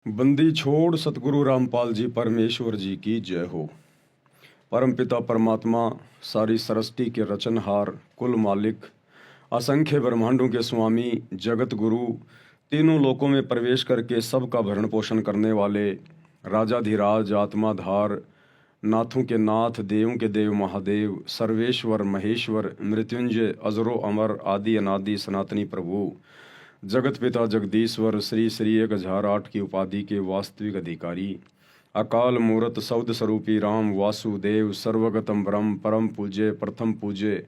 बंदी छोड़ सतगुरु रामपाल जी परमेश्वर जी की जय हो। परमपिता परमात्मा, सारी सृष्टि के रचनहार, कुल मालिक, असंख्य ब्रह्मांडों के स्वामी, जगत गुरु, तीनों लोकों में प्रवेश करके सबका भरण पोषण करने वाले, राजाधिराज, आत्माधार, नाथों के नाथ, देवों के देव महादेव, सर्वेश्वर महेश्वर, मृत्युंजय, अजरो अमर, आदि अनादि सनातनी प्रभु, जगत पिता जगदीश्वर, श्री श्री 1008 की उपाधि के वास्तविक अधिकारी, अकाल मूरत सौद स्वरूपी राम वासुदेव, सर्वगतम ब्रह्म, परम पूज्य, प्रथम पूज्य,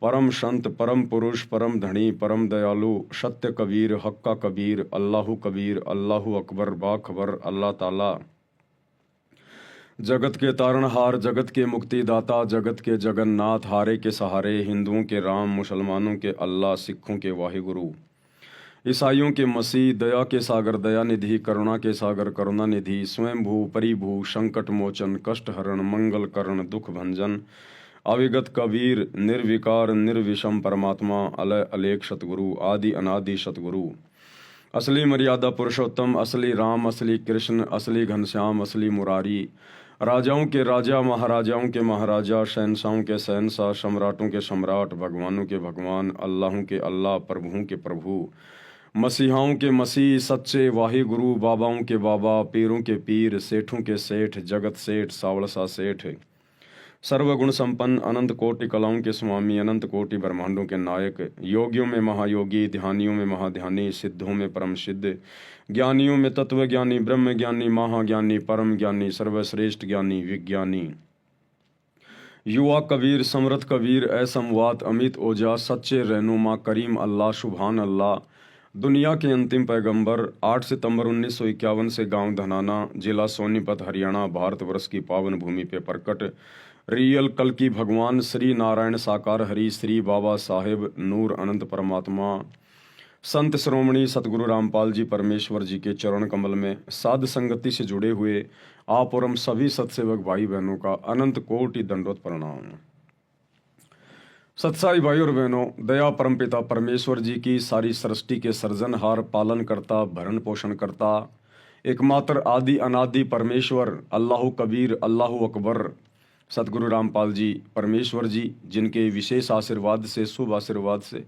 परम संत, परम पुरुष, परम धनी, परम दयालु, सत्य कबीर, हक्का कबीर, अल्लाहु कबीर, अल्लाहु अकबर, बाखबर, अल्लाह ताला, जगत के तारणहार, जगत के मुक्तिदाता, जगत के जगन्नाथ, हारे के सहारे, हिंदुओं के राम, मुसलमानों के अल्लाह, सिखों के वाहिगुरु, ईसाइयों के मसीह, दया के सागर दया निधि, करुणा के सागर करुणा निधि, स्वयं भू परिभू, संकट मोचन, कष्ट हरण, मंगल करण, दुख भंजन, अविगत कबीर, निर्विकार निर्विषम परमात्मा, अलय अलेख सतगुरु, आदि अनादि सतगुरु, असली मर्यादा पुरुषोत्तम, असली राम, असली कृष्ण, असली घनश्याम, असली मुरारी, राजाओं के राजा, महाराजाओं के महाराजा, शहनशाहों के शहनशाह, सम्राटों के सम्राट, भगवानों के भगवान, अल्लाहों के अल्लाह, प्रभुओं के प्रभु, मसीहाओं के मसीह, सच्चे वाहि गुरु, बाबाओं के बाबा, पीरों के पीर, सेठों के सेठ, जगत सेठ, सावड़सा सेठ, सर्वगुण संपन्न, अनंत कोटि कलाओं के स्वामी, अनंत कोटि ब्रह्मांडों के नायक, योगियों में महायोगी, ध्यानियों में महाध्यानी, सिद्धों में परम सिद्ध, ज्ञानियों में तत्व ज्ञानी, ब्रह्म ज्ञानी, महाज्ञानी, परम ज्ञानी, सर्वश्रेष्ठ ज्ञानी, विज्ञानी, युवा कबीर, समृत कबीर, असमवात, अमित ओजा, सच्चे रहनुमा, करीम अल्लाह, सुभान अल्लाह, दुनिया के अंतिम पैगंबर, 8 सितंबर 1951 से गांव धनाना, जिला सोनीपत, हरियाणा, भारतवर्ष की पावन भूमि पे प्रकट, रियल कल की भगवान श्री नारायण साकार हरि, श्री बाबा साहेब नूर अनंत परमात्मा, संत श्रोमणी सतगुरु रामपाल जी परमेश्वर जी के चरण कमल में साध संगति से जुड़े हुए आप और हम सभी सत्सेवक भाई बहनों का अनंत कोटि दंडवत प्रणाम। सत्साई भाई और बहनों, दया परमपिता परमेश्वर जी की, सारी सृष्टि के सृजनहार, पालन करता, भरण पोषण करता, एकमात्र आदि अनादि परमेश्वर, अल्लाहु कबीर, अल्लाहु अकबर, सतगुरु रामपाल जी परमेश्वर जी, जिनके विशेष आशीर्वाद से, शुभ आशीर्वाद से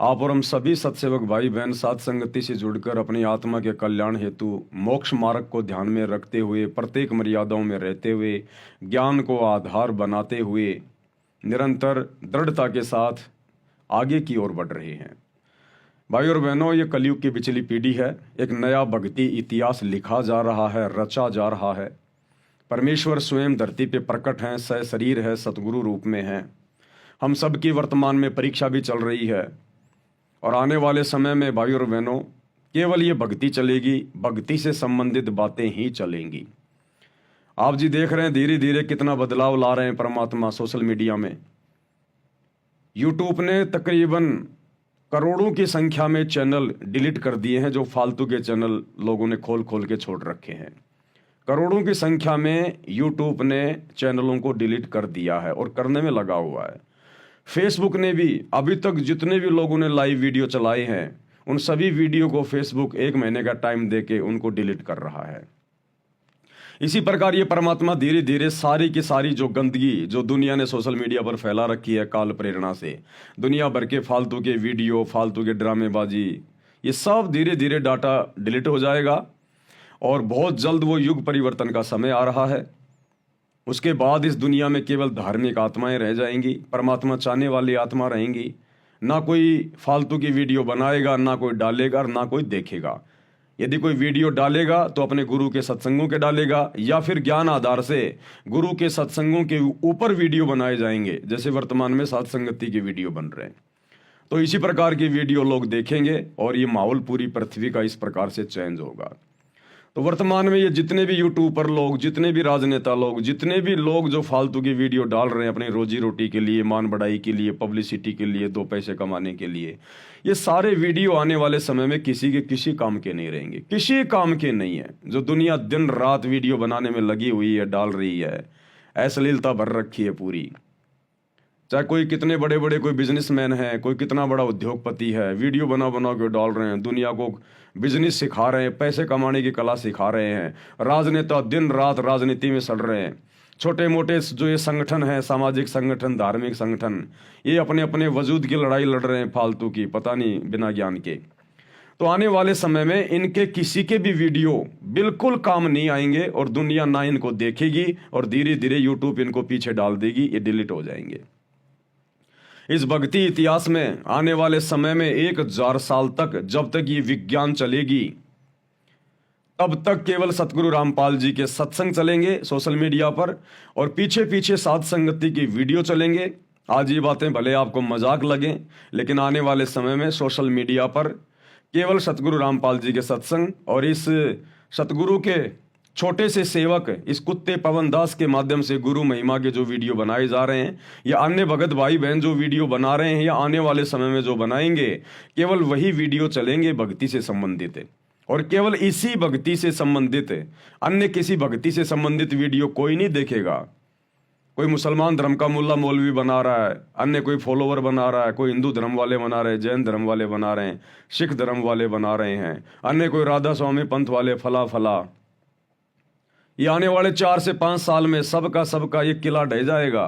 आप और हम सभी सत्सेवक भाई बहन साथ संगति से जुड़कर अपनी आत्मा के कल्याण हेतु मोक्ष मार्ग को ध्यान में रखते हुए, प्रत्येक मर्यादाओं में रहते हुए, ज्ञान को आधार बनाते हुए निरंतर दृढ़ता के साथ आगे की ओर बढ़ रहे हैं। भाई और बहनों, ये कलयुग की पिछली पीढ़ी है। एक नया भक्ति इतिहास लिखा जा रहा है, रचा जा रहा है। परमेश्वर स्वयं धरती पे प्रकट हैं, सशरीर है, सतगुरु रूप में हैं। हम सब की वर्तमान में परीक्षा भी चल रही है और आने वाले समय में भाई और बहनों केवल ये भक्ति चलेगी, भक्ति से संबंधित बातें ही चलेंगी। आप जी देख रहे हैं धीरे धीरे कितना बदलाव ला रहे हैं परमात्मा सोशल मीडिया में। यूट्यूब ने तकरीबन करोड़ों की संख्या में चैनल डिलीट कर दिए हैं, जो फालतू के चैनल लोगों ने खोल खोल के छोड़ रखे हैं। करोड़ों की संख्या में यूट्यूब ने चैनलों को डिलीट कर दिया है और करने में लगा हुआ है। फेसबुक ने भी अभी तक जितने भी लोगों ने लाइव वीडियो चलाए हैं उन सभी वीडियो को फेसबुक 1 महीने का टाइम देके उनको डिलीट कर रहा है। इसी प्रकार ये परमात्मा धीरे धीरे सारी की सारी जो गंदगी जो दुनिया ने सोशल मीडिया पर फैला रखी है काल प्रेरणा से, दुनिया भर के फालतू के वीडियो, फालतू के ड्रामेबाजी, ये सब धीरे धीरे डाटा डिलीट हो जाएगा और बहुत जल्द वो युग परिवर्तन का समय आ रहा है। उसके बाद इस दुनिया में केवल धार्मिक आत्माएं रह जाएंगी, परमात्मा चाहने वाली आत्मा रहेंगी। ना कोई फालतू की वीडियो बनाएगा, ना कोई डालेगा और ना कोई देखेगा। यदि कोई वीडियो डालेगा तो अपने गुरु के सत्संगों के डालेगा या फिर ज्ञान आधार से गुरु के सत्संगों के ऊपर वीडियो बनाए जाएंगे, जैसे वर्तमान में साथ संगति के वीडियो बन रहे हैं। तो इसी प्रकार की वीडियो लोग देखेंगे और ये माहौल पूरी पृथ्वी का इस प्रकार से चेंज होगा। तो वर्तमान में ये जितने भी यूट्यूब पर लोग, जितने भी राजनेता लोग, जितने भी लोग जो फालतू की वीडियो डाल रहे हैं अपनी रोजी रोटी के लिए, मान बढ़ाई के लिए, पब्लिसिटी के लिए, 2 पैसे कमाने के लिए, ये सारे वीडियो आने वाले समय में किसी के किसी काम के नहीं रहेंगे, किसी काम के नहीं है। जो दुनिया दिन रात वीडियो बनाने में लगी हुई है, डाल रही है, अश्लीलता भर रखी है पूरी, चाहे कोई कितने बड़े बड़े कोई बिजनेसमैन है, कोई कितना बड़ा उद्योगपति है, वीडियो बना बना के डाल रहे हैं, दुनिया को बिजनेस सिखा रहे हैं, पैसे कमाने की कला सिखा रहे हैं। राजनेता दिन रात राजनीति में सड़ रहे हैं। छोटे मोटे जो ये संगठन है, सामाजिक संगठन, धार्मिक संगठन, ये अपने अपने वजूद की लड़ाई लड़ रहे हैं फालतू की, पता नहीं बिना ज्ञान के। तो आने वाले समय में इनके किसी के भी वीडियो बिल्कुल काम नहीं आएंगे और दुनिया ना इनको देखेगी और धीरे धीरे यूट्यूब इनको पीछे डाल देगी, ये डिलीट हो जाएंगे। इस भक्ति इतिहास में आने वाले समय में 1000 साल तक, जब तक ये विज्ञान चलेगी, तब तक केवल सतगुरु रामपाल जी के सत्संग चलेंगे सोशल मीडिया पर, और पीछे पीछे साध संगति की वीडियो चलेंगे। आज ये बातें भले आपको मजाक लगें, लेकिन आने वाले समय में सोशल मीडिया पर केवल सतगुरु रामपाल जी के सत्संग और इस सतगुरु के छोटे से सेवक इस कुत्ते पवन दास के माध्यम से गुरु महिमा के जो वीडियो बनाए जा रहे हैं, या अन्य भगत भाई बहन जो वीडियो बना रहे हैं, या आने वाले समय में जो बनाएंगे, केवल वही वीडियो चलेंगे भक्ति से संबंधित, और केवल इसी भक्ति से संबंधित, अन्य किसी भक्ति से संबंधित वीडियो कोई नहीं देखेगा। कोई मुसलमान धर्म का मुल्ला मौलवी बना रहा है, अन्य कोई फॉलोवर बना रहा है, कोई हिंदू धर्म वाले बना रहे हैं, जैन धर्म वाले बना रहे हैं, सिख धर्म वाले बना रहे हैं, अन्य कोई राधा स्वामी पंथ वाले, फला फला। ये आने वाले 4 से 5 साल में सबका ये किला ढह जाएगा।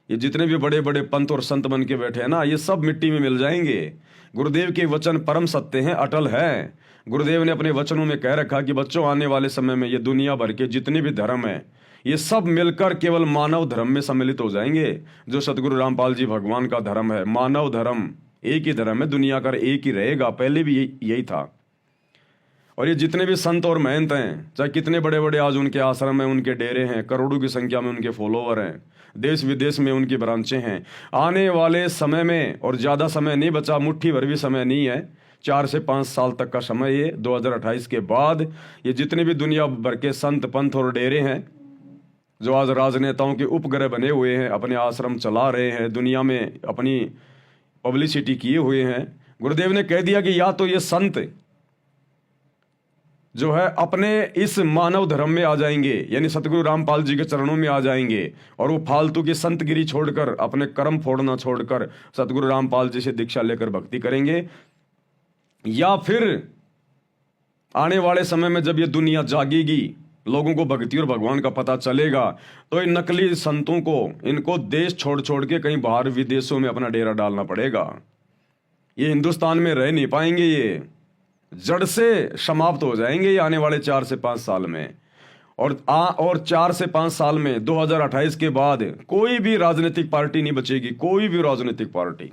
ये जितने भी बड़े बड़े पंथ और संत बन के बैठे हैं ना, ये सब मिट्टी में मिल जाएंगे। गुरुदेव के वचन परम सत्य हैं, अटल है। गुरुदेव ने अपने वचनों में कह रखा कि बच्चों, आने वाले समय में ये दुनिया भर के जितने भी धर्म हैं, ये सब मिलकर केवल मानव धर्म में सम्मिलित हो जाएंगे। जो सतगुरु रामपाल जी भगवान का धर्म है, मानव धर्म, एक ही धर्म है, दुनिया का एक ही रहेगा, पहले भी यही था। और ये जितने भी संत और महंत हैं, चाहे कितने बड़े बड़े आज उनके आश्रम हैं, उनके डेरे हैं, करोड़ों की संख्या में उनके फॉलोवर हैं, देश विदेश में उनकी ब्रांचें हैं, आने वाले समय में, और ज़्यादा समय नहीं बचा, मुट्ठी भर भी समय नहीं है, 4 से 5 साल तक का समय, ये 2028 के बाद ये जितने भी दुनिया भर के संत पंथ और डेरे हैं, जो आज राजनेताओं के उपग्रह बने हुए हैं, अपने आश्रम चला रहे हैं, दुनिया में अपनी पब्लिसिटी किए हुए हैं, गुरुदेव ने कह दिया कि या तो ये संत जो है अपने इस मानव धर्म में आ जाएंगे, यानी सतगुरु रामपाल जी के चरणों में आ जाएंगे, और वो फालतू की संतगिरी छोड़कर, अपने कर्म फोड़ना छोड़कर सतगुरु रामपाल जी से दीक्षा लेकर भक्ति करेंगे, या फिर आने वाले समय में जब ये दुनिया जागेगी, लोगों को भक्ति और भगवान का पता चलेगा, तो इन नकली संतों को, इनको देश छोड़ छोड़ के कहीं बाहर विदेशों में अपना डेरा डालना पड़ेगा। ये हिंदुस्तान में रह नहीं पाएंगे, ये जड़ से समाप्त हो जाएंगे ये आने वाले 4 से 5 साल में। और 4 से 5 साल में 2028 के बाद कोई भी राजनीतिक पार्टी नहीं बचेगी, कोई भी राजनीतिक पार्टी।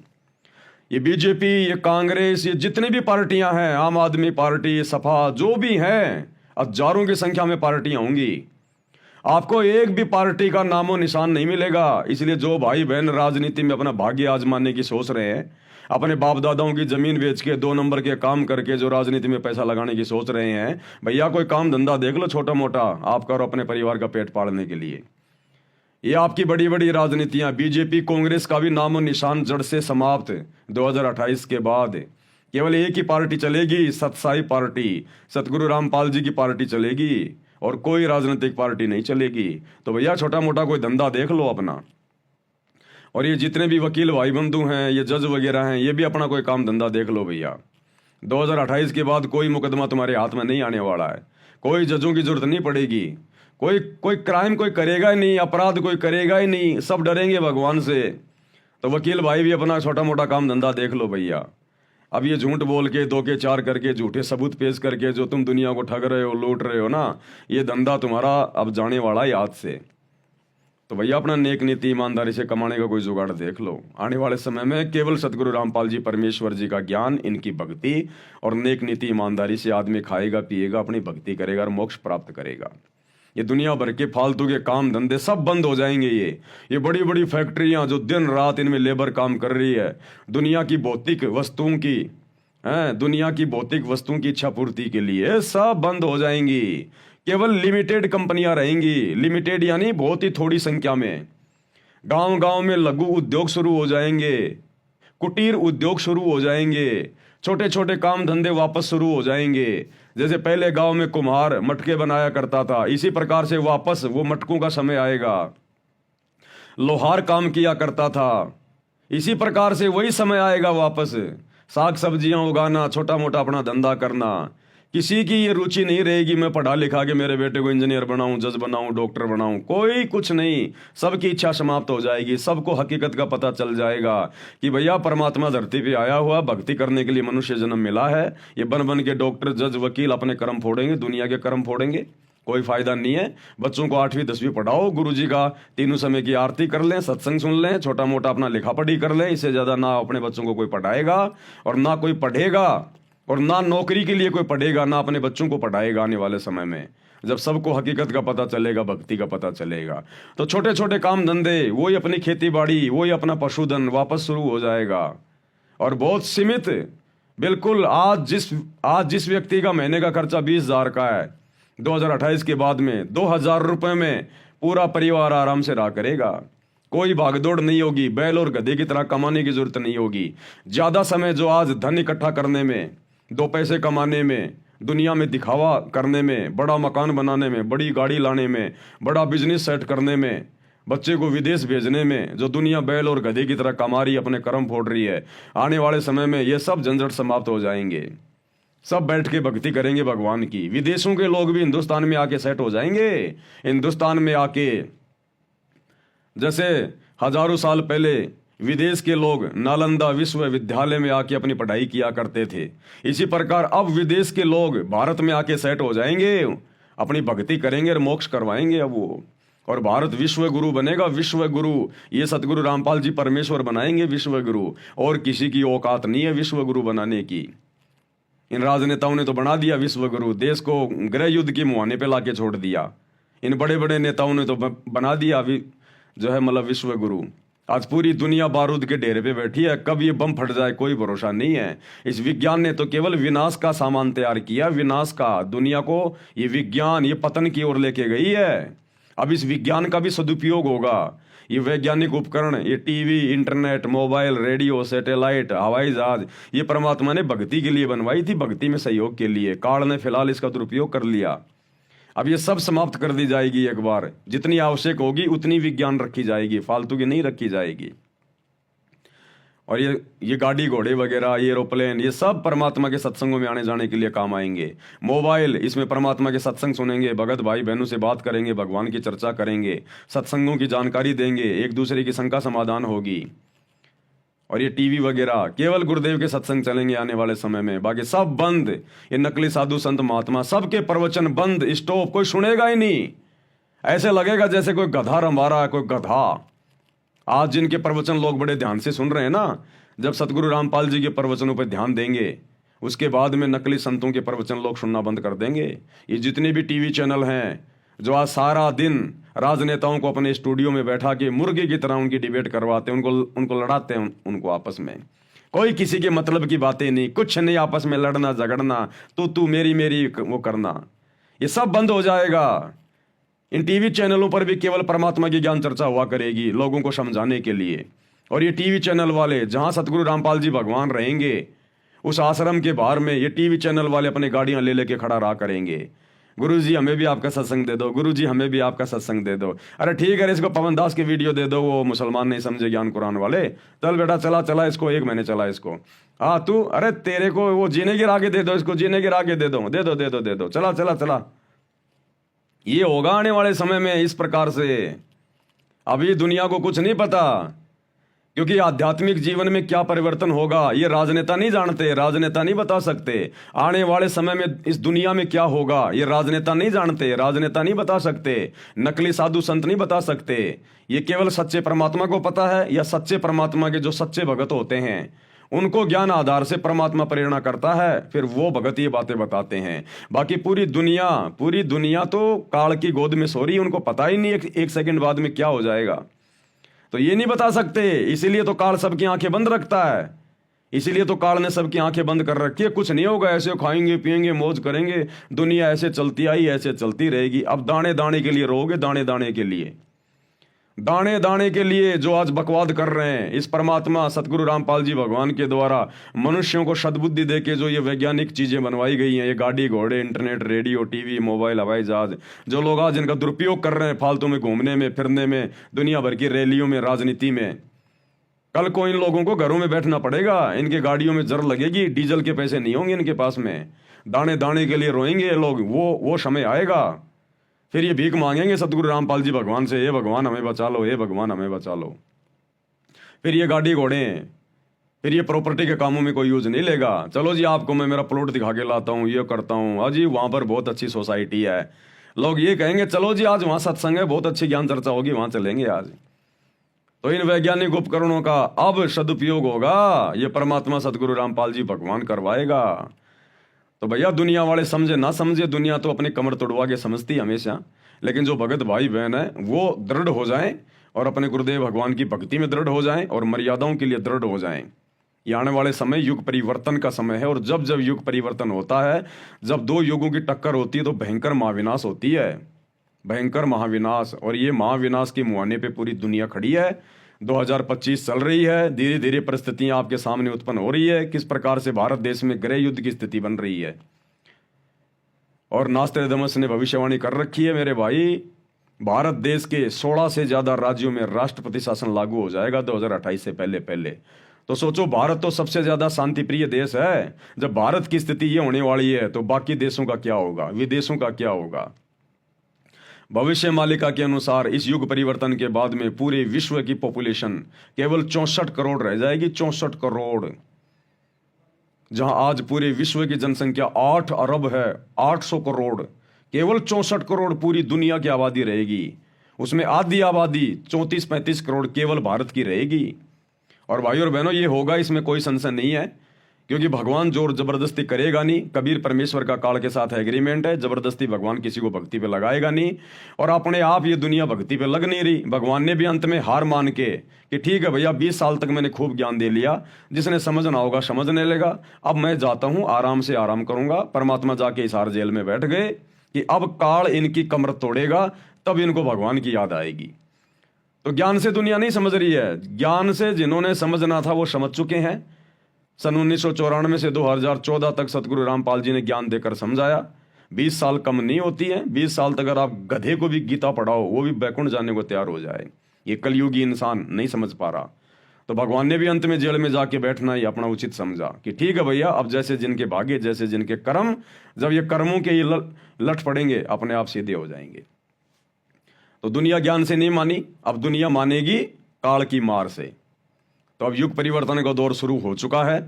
ये बीजेपी, ये कांग्रेस, ये जितनी भी पार्टियां हैं, आम आदमी पार्टी, सपा, जो भी हैं, हजारों की संख्या में पार्टियां होंगी, आपको एक भी पार्टी का नामो निशान नहीं मिलेगा। इसलिए जो भाई बहन राजनीति में अपना भाग्य आजमाने की सोच रहे हैं, अपने बाप दादाओं की जमीन बेच के 2 नंबर के काम करके जो राजनीति में पैसा लगाने की सोच रहे हैं, भैया कोई काम धंधा देख लो छोटा मोटा, आपका और अपने परिवार का पेट पालने के लिए। ये आपकी बड़ी बड़ी राजनीतियां, बीजेपी कांग्रेस का भी नामो निशान जड़ से समाप्त। 2028 के बाद केवल एक ही पार्टी चलेगी, सतसाई पार्टी, सतगुरु रामपाल जी की पार्टी चलेगी, और कोई राजनीतिक पार्टी नहीं चलेगी। तो भैया छोटा मोटा कोई धंधा देख लो अपना। और ये जितने भी वकील भाई बंधु हैं, ये जज वगैरह हैं, ये भी अपना कोई काम धंधा देख लो भैया। 2028 के बाद कोई मुकदमा तुम्हारे हाथ में नहीं आने वाला है, कोई जजों की जरूरत नहीं पड़ेगी, कोई क्राइम कोई करेगा ही नहीं, अपराध कोई करेगा ही नहीं, सब डरेंगे भगवान से। तो वकील भाई भी अपना छोटा मोटा काम धंधा देख लो भैया। अब ये झूठ बोल के, 2 के 4 करके, झूठे सबूत पेश करके जो तुम दुनिया को ठग रहे हो, लूट रहे हो ना, ये धंधा तुम्हारा अब जाने वाला है हाथ से। तो भैया अपना नेक नीति ईमानदारी से कमाने का कोई जुगाड़ देख लो। आने वाले समय में केवल सतगुरु रामपाल जी परमेश्वर जी का ज्ञान, इनकी भक्ति और नेक नीति ईमानदारी से आदमी खाएगा, पिएगा, अपनी भक्ति करेगा और मोक्ष प्राप्त करेगा। ये दुनिया भर के फालतू के काम धंधे सब बंद हो जाएंगे। ये बड़ी बड़ी फैक्ट्रियां जो दिन रात इनमें लेबर काम कर रही है, दुनिया की भौतिक वस्तुओं की, दुनिया की भौतिक वस्तुओं की इच्छा पूर्ति के लिए, सब बंद हो जाएंगी। केवल लिमिटेड कंपनियां रहेंगी, लिमिटेड यानी बहुत ही थोड़ी संख्या में। गांव गांव में लघु उद्योग शुरू हो जाएंगे, कुटीर उद्योग शुरू हो जाएंगे, छोटे छोटे काम धंधे वापस शुरू हो जाएंगे। जैसे पहले गांव में कुम्हार मटके बनाया करता था, इसी प्रकार से वापस वो मटकों का समय आएगा। लोहार काम किया करता था। इसी प्रकार से वही समय आएगा वापस, साग सब्जियां उगाना, छोटा मोटा अपना धंधा करना। किसी की ये रुचि नहीं रहेगी मैं पढ़ा लिखा के मेरे बेटे को इंजीनियर बनाऊं, जज बनाऊं, डॉक्टर बनाऊं, कोई कुछ नहीं। सबकी इच्छा समाप्त हो जाएगी। सबको हकीकत का पता चल जाएगा कि भैया परमात्मा धरती पे आया हुआ, भक्ति करने के लिए मनुष्य जन्म मिला है। ये बन बन के डॉक्टर, जज, वकील अपने कर्म फोड़ेंगे, दुनिया के कर्म फोड़ेंगे, कोई फायदा नहीं है। बच्चों को 8वीं 10वीं पढ़ाओ, गुरुजी का तीनों समय की आरती कर लें, सत्संग सुन लें, छोटा मोटा अपना लिखा पढ़ी कर लें। इससे ज्यादा ना अपने बच्चों को कोई पढ़ाएगा और ना कोई पढ़ेगा, और ना नौकरी के लिए कोई पढ़ेगा, ना अपने बच्चों को पढ़ाएगा आने वाले समय में, जब सबको हकीकत का पता चलेगा, भक्ति का पता चलेगा। तो छोटे छोटे काम धंधे, वही अपनी खेती बाड़ी, वही अपना पशुधन वापस शुरू हो जाएगा। और बहुत सीमित, बिल्कुल आज जिस व्यक्ति का महीने का खर्चा 20,000 का है, 2028 के बाद में 2,000 रुपए में पूरा परिवार आराम से रहा करेगा। कोई भागदौड़ नहीं होगी, बैल और गधे की तरह कमाने की जरूरत नहीं होगी। ज्यादा समय जो आज धन इकट्ठा करने में, 2 पैसे कमाने में, दुनिया में दिखावा करने में, बड़ा मकान बनाने में, बड़ी गाड़ी लाने में, बड़ा बिजनेस सेट करने में, बच्चे को विदेश भेजने में, जो दुनिया बैल और गधे की तरह कमा रही है, अपने कर्म फोड़ रही है, आने वाले समय में ये सब झंझट समाप्त हो जाएंगे। सब बैठ के भक्ति करेंगे भगवान की। विदेशों के लोग भी हिंदुस्तान में आके सेट हो जाएंगे। हिंदुस्तान में आके, जैसे हजारों साल पहले विदेश के लोग नालंदा विश्वविद्यालय में आके अपनी पढ़ाई किया करते थे, इसी प्रकार अब विदेश के लोग भारत में आके सेट हो जाएंगे, अपनी भक्ति करेंगे और मोक्ष करवाएंगे अब वो। और भारत विश्व गुरु बनेगा, विश्व गुरु। ये सतगुरु रामपाल जी परमेश्वर बनाएंगे विश्व गुरु, और किसी की औकात नहीं है विश्व गुरु बनाने की। इन राजनेताओं ने तो बना दिया विश्व गुरु, देश को गृह युद्ध के मुहाने पे लाके छोड़ दिया। इन बड़े बड़े नेताओं ने तो बना दिया जो है मतलब विश्व गुरु। आज पूरी दुनिया बारूद के ढेर पे बैठी है, कब ये बम फट जाए कोई भरोसा नहीं है। इस विज्ञान ने तो केवल विनाश का सामान तैयार किया, विनाश का। दुनिया को ये विज्ञान ये पतन की ओर लेके गई है। अब इस विज्ञान का भी सदुपयोग होगा। ये वैज्ञानिक उपकरण, ये TV, internet, mobile, radio, satellite, हवाई जहाज, ये परमात्मा ने भक्ति के लिए बनवाई थी, भक्ति में सहयोग के लिए। काल ने फिलहाल इसका दुरुपयोग कर लिया। अब ये सब समाप्त कर दी जाएगी एक बार। जितनी आवश्यक होगी उतनी विज्ञान रखी जाएगी, फालतू की नहीं रखी जाएगी। और ये गाड़ी घोड़े वगैरह, ये एरोप्लेन, ये सब परमात्मा के सत्संगों में आने जाने के लिए काम आएंगे। मोबाइल, इसमें परमात्मा के सत्संग सुनेंगे, भगत भाई बहनों से बात करेंगे, भगवान की चर्चा करेंगे, सत्संगों की जानकारी देंगे, एक दूसरे की शंका समाधान होगी। और ये टीवी वगैरह केवल गुरुदेव के सत्संग चलेंगे आने वाले समय में, बाकी सब बंद। ये नकली साधु संत महात्मा सबके प्रवचन बंद, स्टॉप, कोई सुनेगा ही नहीं। ऐसे लगेगा जैसे कोई गधा रंभा रहा है, कोई गधा। आज जिनके प्रवचन लोग बड़े ध्यान से सुन रहे हैं ना, जब सतगुरु रामपाल जी के प्रवचनों पर ध्यान देंगे, उसके बाद में नकली संतों के प्रवचन लोग सुनना बंद कर देंगे। ये जितने भी टीवी चैनल हैं जो आज सारा दिन राजनेताओं को अपने स्टूडियो में बैठा के मुर्गे की तरह उनकी डिबेट करवाते हैं, उनको लड़ाते हैं, उनको आपस में कोई किसी के मतलब की बातें नहीं, कुछ नहीं, आपस में लड़ना झगड़ना, तू मेरी वो करना, ये सब बंद हो जाएगा। इन टीवी चैनलों पर भी केवल परमात्मा की ज्ञान चर्चा हुआ करेगी लोगों को समझाने के लिए। और ये टीवी चैनल वाले, जहां सतगुरु रामपाल जी भगवान रहेंगे, उस आश्रम के बाहर में ये टीवी चैनल वाले अपनी गाड़ियां ले लेके खड़ा रहा करेंगे। गुरुजी हमें भी आपका सत्संग दे दो, गुरुजी हमें भी आपका सत्संग दे दो। अरे ठीक है, इसको पवन दास की वीडियो दे दो, वो मुसलमान नहीं समझे ज्ञान कुरान वाले। चल बेटा चला इसको, 1 महीने चला इसको। हाँ तू, अरे तेरे को वो जीने के रागे दे दो, इसको जीने के रागे दे दो, चला। ये होगा आने वाले समय में इस प्रकार से। अभी दुनिया को कुछ नहीं पता, क्योंकि आध्यात्मिक जीवन में क्या परिवर्तन होगा ये राजनेता नहीं जानते, राजनेता नहीं बता सकते। आने वाले समय में इस दुनिया में क्या होगा ये राजनेता नहीं जानते, राजनेता नहीं बता सकते, नकली साधु संत नहीं बता सकते। ये केवल सच्चे परमात्मा को पता है, या सच्चे परमात्मा के जो सच्चे भगत होते हैं उनको ज्ञान आधार से परमात्मा प्रेरणा करता है, फिर वो भगत ये बातें बताते हैं। बाकी पूरी दुनिया तो काल की गोद में सो रही है, उनको पता ही नहीं एक सेकंड बाद में क्या हो जाएगा। तो ये नहीं बता सकते, इसीलिए तो काल सबकी आंखें बंद रखता है, इसीलिए तो काल ने सबकी आंखें बंद कर रखी है। कुछ नहीं होगा, ऐसे खाएंगे पिएंगे मौज करेंगे, दुनिया ऐसे चलती आई ऐसे चलती रहेगी। अब दाने दाने के लिए रोगे, दाने दाने के लिए। दाने दाने के लिए जो आज बकवाद कर रहे हैं, इस परमात्मा सतगुरु रामपाल जी भगवान के द्वारा मनुष्यों को सद्बुद्धि दे के जो ये वैज्ञानिक चीजें बनवाई गई हैं, ये गाड़ी घोड़े इंटरनेट रेडियो टीवी मोबाइल हवाई जहाज, जो लोग आज इनका दुरुपयोग कर रहे हैं फालतू में घूमने में फिरने में, दुनिया भर की रैलियों में, राजनीति में, कल को इन लोगों को घरों में बैठना पड़ेगा, इनके गाड़ियों में जर लगेगी, डीजल के पैसे नहीं होंगे इनके पास में, दाने दाने के लिए रोएंगे ये लोग। वो समय आएगा, फिर ये भीख मांगेंगे सतगुरु रामपाल जी भगवान से, हे भगवान हमें बचा लो, हे भगवान हमें बचा लो। फिर ये गाड़ी घोड़े हैं, फिर ये प्रॉपर्टी के कामों में कोई यूज नहीं लेगा। चलो जी आपको मैं मेरा प्लॉट दिखा के लाता हूँ, ये करता हूँ, अजी वहां पर बहुत अच्छी सोसाइटी है, लोग ये कहेंगे चलो जी आज वहां सत्संग है, बहुत अच्छी ज्ञान चर्चा होगी, वहां चलेंगे आज। तो इन वैज्ञानिक उपकरणों का अब सदुपयोग होगा, ये परमात्मा सतगुरु रामपाल जी भगवान करवाएगा। तो भैया दुनिया वाले समझे ना समझे, दुनिया तो अपनी कमर तोड़वा के समझती है हमेशा, लेकिन जो भगत भाई बहन है वो दृढ़ हो जाएं और अपने गुरुदेव भगवान की भक्ति में दृढ़ हो जाएं और मर्यादाओं के लिए दृढ़ हो जाएं। ये आने वाले समय युग परिवर्तन का समय है, और जब जब युग परिवर्तन होता है, जब दो युगों की टक्कर होती है तो भयंकर महाविनाश होती है, भयंकर महाविनाश। और ये महाविनाश के मुहाने पे पूरी दुनिया खड़ी है। 2025 चल रही है, धीरे धीरे परिस्थितियां आपके सामने उत्पन्न हो रही है, किस प्रकार से भारत देश में गृह युद्ध की स्थिति बन रही है। और नास्ट्रेडमस ने भविष्यवाणी कर रखी है मेरे भाई, भारत देश के 16 से ज्यादा राज्यों में राष्ट्रपति शासन लागू हो जाएगा 2028 से पहले पहले। तो सोचो, भारत तो सबसे ज्यादा शांति प्रिय देश है, जब भारत की स्थिति ये होने वाली है तो बाकी देशों का क्या होगा, विदेशों का क्या होगा। भविष्य मालिका के अनुसार इस युग परिवर्तन के बाद में पूरे विश्व की पॉपुलेशन केवल 64 करोड़ रह जाएगी, 64 करोड़। जहां आज पूरे विश्व की जनसंख्या 8 अरब है, 800 करोड़, केवल 64 करोड़ पूरी दुनिया की आबादी रहेगी। उसमें आधी आबादी 34-35 करोड़ केवल भारत की रहेगी। और भाई और बहनों, ये होगा, इसमें कोई संशय नहीं है, क्योंकि भगवान जोर जबरदस्ती करेगा नहीं। कबीर परमेश्वर का काल के साथ एग्रीमेंट है, जबरदस्ती भगवान किसी को भक्ति पे लगाएगा नहीं। और अपने आप ये दुनिया भक्ति पे लग नहीं रही। भगवान ने भी अंत में हार मान के कि ठीक है भैया, 20 साल तक मैंने खूब ज्ञान दे लिया, जिसने समझना होगा समझने लेगा, अब मैं जाता हूं, आराम से आराम करूंगा। परमात्मा जाके हिसार जेल में बैठ गए कि अब काल इनकी कमर तोड़ेगा, तब इनको भगवान की याद आएगी। तो ज्ञान से दुनिया नहीं समझ रही है, ज्ञान से जिन्होंने समझना था वो समझ चुके हैं। सन 1994 से 2014 तक सतगुरु रामपाल जी ने ज्ञान देकर समझाया। 20 साल कम नहीं होती है, 20 साल तक अगर आप गधे को भी गीता पढ़ाओ, वो भी बैकुंठ जाने को तैयार हो जाए। ये कलयुगी इंसान नहीं समझ पा रहा। तो भगवान ने भी अंत में जेल में जाके बैठना ही अपना उचित समझा कि ठीक है भैया, अब जैसे जिनके भाग्य, जैसे जिनके कर्म, जब ये कर्मों के ये लठ पड़ेंगे, अपने आप सीधे हो जाएंगे। तो दुनिया ज्ञान से नहीं मानी, अब दुनिया मानेगी काल की मार से। तो अब युग परिवर्तन का दौर शुरू हो चुका है।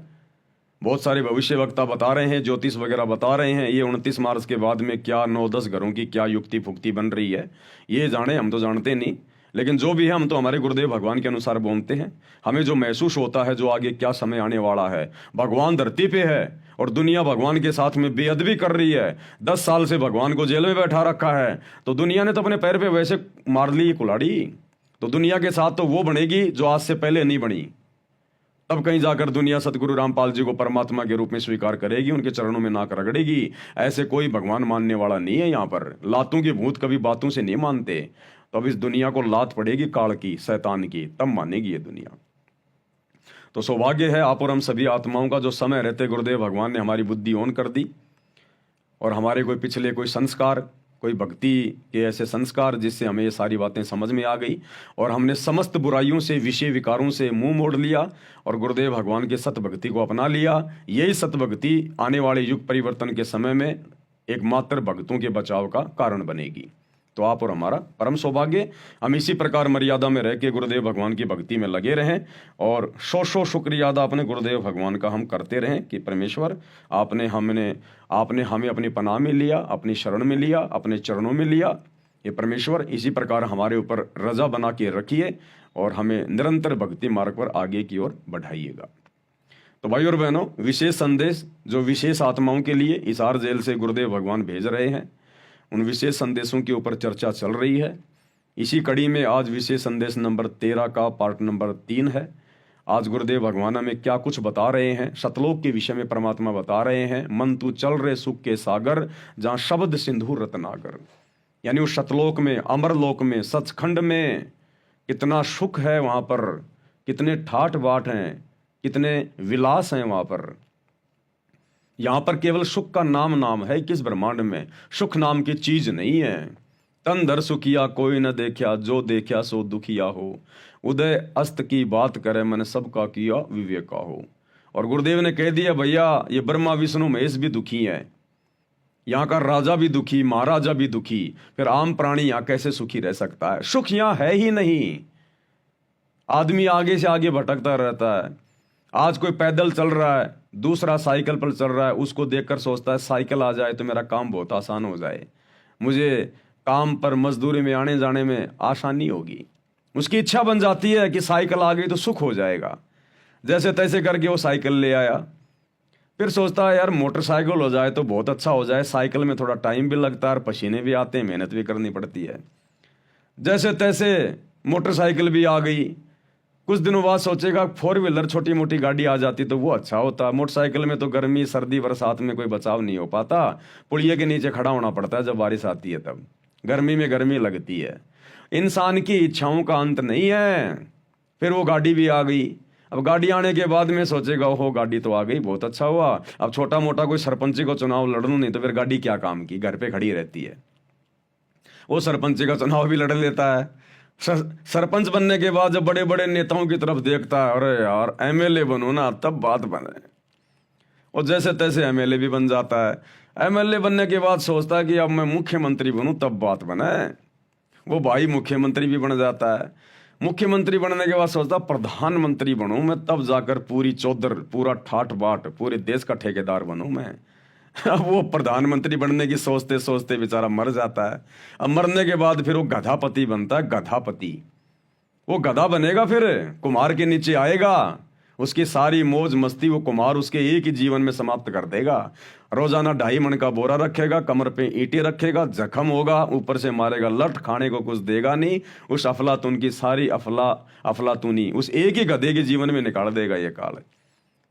बहुत सारे भविष्य वक्ता बता रहे हैं, ज्योतिष वगैरह बता रहे हैं, ये 29 मार्च के बाद में क्या 9-10 घरों की क्या युक्ति फुक्ति बन रही है, ये जाने, हम तो जानते नहीं। लेकिन जो भी है, हम तो हमारे गुरुदेव भगवान के अनुसार बोलते हैं। हमें जो महसूस होता है, जो आगे क्या समय आने वाला है, भगवान धरती पे है और दुनिया भगवान के साथ में बेअदबी कर रही है। 10 साल से भगवान को जेल में बैठा रखा है, तो दुनिया ने तो अपने पैर पे वैसे मार ली कुल्हाड़ी। तो दुनिया के साथ तो वो बनेगी जो आज से पहले नहीं बनी। तब कहीं जाकर दुनिया सतगुरु रामपाल जी को परमात्मा के रूप में स्वीकार करेगी, उनके चरणों में नाक रगड़ेगी। ऐसे कोई भगवान मानने वाला नहीं है यहाँ पर। लातों के भूत कभी बातों से नहीं मानते। तो अब इस दुनिया को लात पड़ेगी काल की, शैतान की, तब मानेगी ये दुनिया। तो सौभाग्य है आप और हम सभी आत्माओं का, जो समय रहते गुरुदेव भगवान ने हमारी बुद्धि ऑन कर दी और हमारे कोई पिछले कोई संस्कार, कोई भक्ति के ऐसे संस्कार जिससे हमें ये सारी बातें समझ में आ गई और हमने समस्त बुराइयों से, विषय विकारों से मुंह मोड़ लिया और गुरुदेव भगवान के सत भक्ति को अपना लिया। यही सत भक्ति आने वाले युग परिवर्तन के समय में एकमात्र भक्तों के बचाव का कारण बनेगी। तो आप और हमारा परम सौभाग्य, हम इसी प्रकार मर्यादा में रह के गुरुदेव भगवान की भक्ति में लगे रहें और सौ शुक्रिया अदा अपने गुरुदेव भगवान का हम करते रहें कि परमेश्वर आपने हमें अपनी पनाह में लिया, अपनी शरण में लिया, अपने चरणों में लिया। ये परमेश्वर इसी प्रकार हमारे ऊपर रजा बना के रखिए और हमें निरंतर भक्ति मार्ग पर आगे की ओर बढ़ाइएगा। तो भाई और बहनों, विशेष संदेश जो विशेष आत्माओं के लिए हिसार जेल से गुरुदेव भगवान भेज रहे हैं, उन विशेष संदेशों के ऊपर चर्चा चल रही है। इसी कड़ी में आज विशेष संदेश नंबर 13 का पार्ट नंबर 3 है। आज गुरुदेव भगवान हमें क्या कुछ बता रहे हैं, सतलोक के विषय में परमात्मा बता रहे हैं। मन तू चल रहे सुख के सागर, जहां शब्द सिंधु रत्नागर, यानी उस सतलोक में, अमरलोक में, सचखंड में कितना सुख है वहाँ पर, कितने ठाठ बाट हैं, कितने विलास हैं वहाँ पर। यहाँ पर केवल सुख का नाम नाम है, किस ब्रह्मांड में सुख नाम की चीज नहीं है। तन दर सुखिया कोई न देखा, जो देखा सो दुखिया हो। उदय अस्त की बात करे, मैंने सबका किया विवेका हो। और गुरुदेव ने कह दिया भैया ये ब्रह्मा विष्णु महेश भी दुखी है, यहाँ का राजा भी दुखी, महाराजा भी दुखी, फिर आम प्राणी यहाँ कैसे सुखी रह सकता है? सुख यहाँ है ही नहीं। आदमी आगे से आगे भटकता रहता है। आज कोई पैदल चल रहा है, दूसरा साइकिल पर चल रहा है, उसको देखकर सोचता है साइकिल आ जाए तो मेरा काम बहुत आसान हो जाए, मुझे काम पर मजदूरी में आने जाने में आसानी होगी। उसकी इच्छा बन जाती है कि साइकिल आ गई तो सुख हो जाएगा। जैसे तैसे करके वो साइकिल ले आया, फिर सोचता है यार मोटरसाइकिल हो जाए तो बहुत अच्छा हो जाए, साइकिल में थोड़ा टाइम भी लगता है, पसीने भी आते हैं, मेहनत भी करनी पड़ती है। जैसे तैसे मोटरसाइकिल भी आ गई, कुछ दिनों बाद सोचेगा फोर व्हीलर छोटी मोटी गाड़ी आ जाती तो वो अच्छा होता। मोटरसाइकिल में तो गर्मी सर्दी बरसात में कोई बचाव नहीं हो पाता, पुलिये के नीचे खड़ा होना पड़ता है, जब बारिश आती है तब गर्मी में गर्मी लगती है। इंसान की इच्छाओं का अंत नहीं है। फिर वो गाड़ी भी आ गई। अब गाड़ी आने के बाद में सोचेगा ओहो गाड़ी तो आ गई, बहुत अच्छा हुआ, अब छोटा मोटा कोई सरपंची को चुनाव लड़ूं नहीं तो फिर गाड़ी क्या काम की, घर पे खड़ी रहती है। वो सरपंची का चुनाव भी लड़ लेता है। सरपंच बनने के बाद जब बड़े बड़े नेताओं की तरफ देखता है, अरे यार एमएलए बनो ना तब बात बने, और जैसे तैसे एमएलए भी बन जाता है। एमएलए बनने के बाद सोचता है कि अब मैं मुख्यमंत्री बनूं तब बात बने, वो भाई मुख्यमंत्री भी बन जाता है। मुख्यमंत्री बनने के बाद सोचता प्रधानमंत्री बनूं मैं, तब जाकर पूरी चौधर पूरा ठाठ बाट पूरे देश का ठेकेदार बनूं मैं। अब वो प्रधानमंत्री बनने की सोचते सोचते बेचारा मर जाता है। अब मरने के बाद फिर वो गधापति बनता है, गधापति। वो गधा बनेगा, फिर कुम्हार के नीचे आएगा, उसकी सारी मौज मस्ती वो कुम्हार उसके एक ही जीवन में समाप्त कर देगा। रोजाना 2.5 मन का बोरा रखेगा, कमर पे ईंटें रखेगा, जख्म होगा, ऊपर से मारेगा लठ, खाने को कुछ देगा नहीं। उस अफलातून की सारी अफलातूनी उस एक ही गधे के जीवन में निकाल देगा ये काल।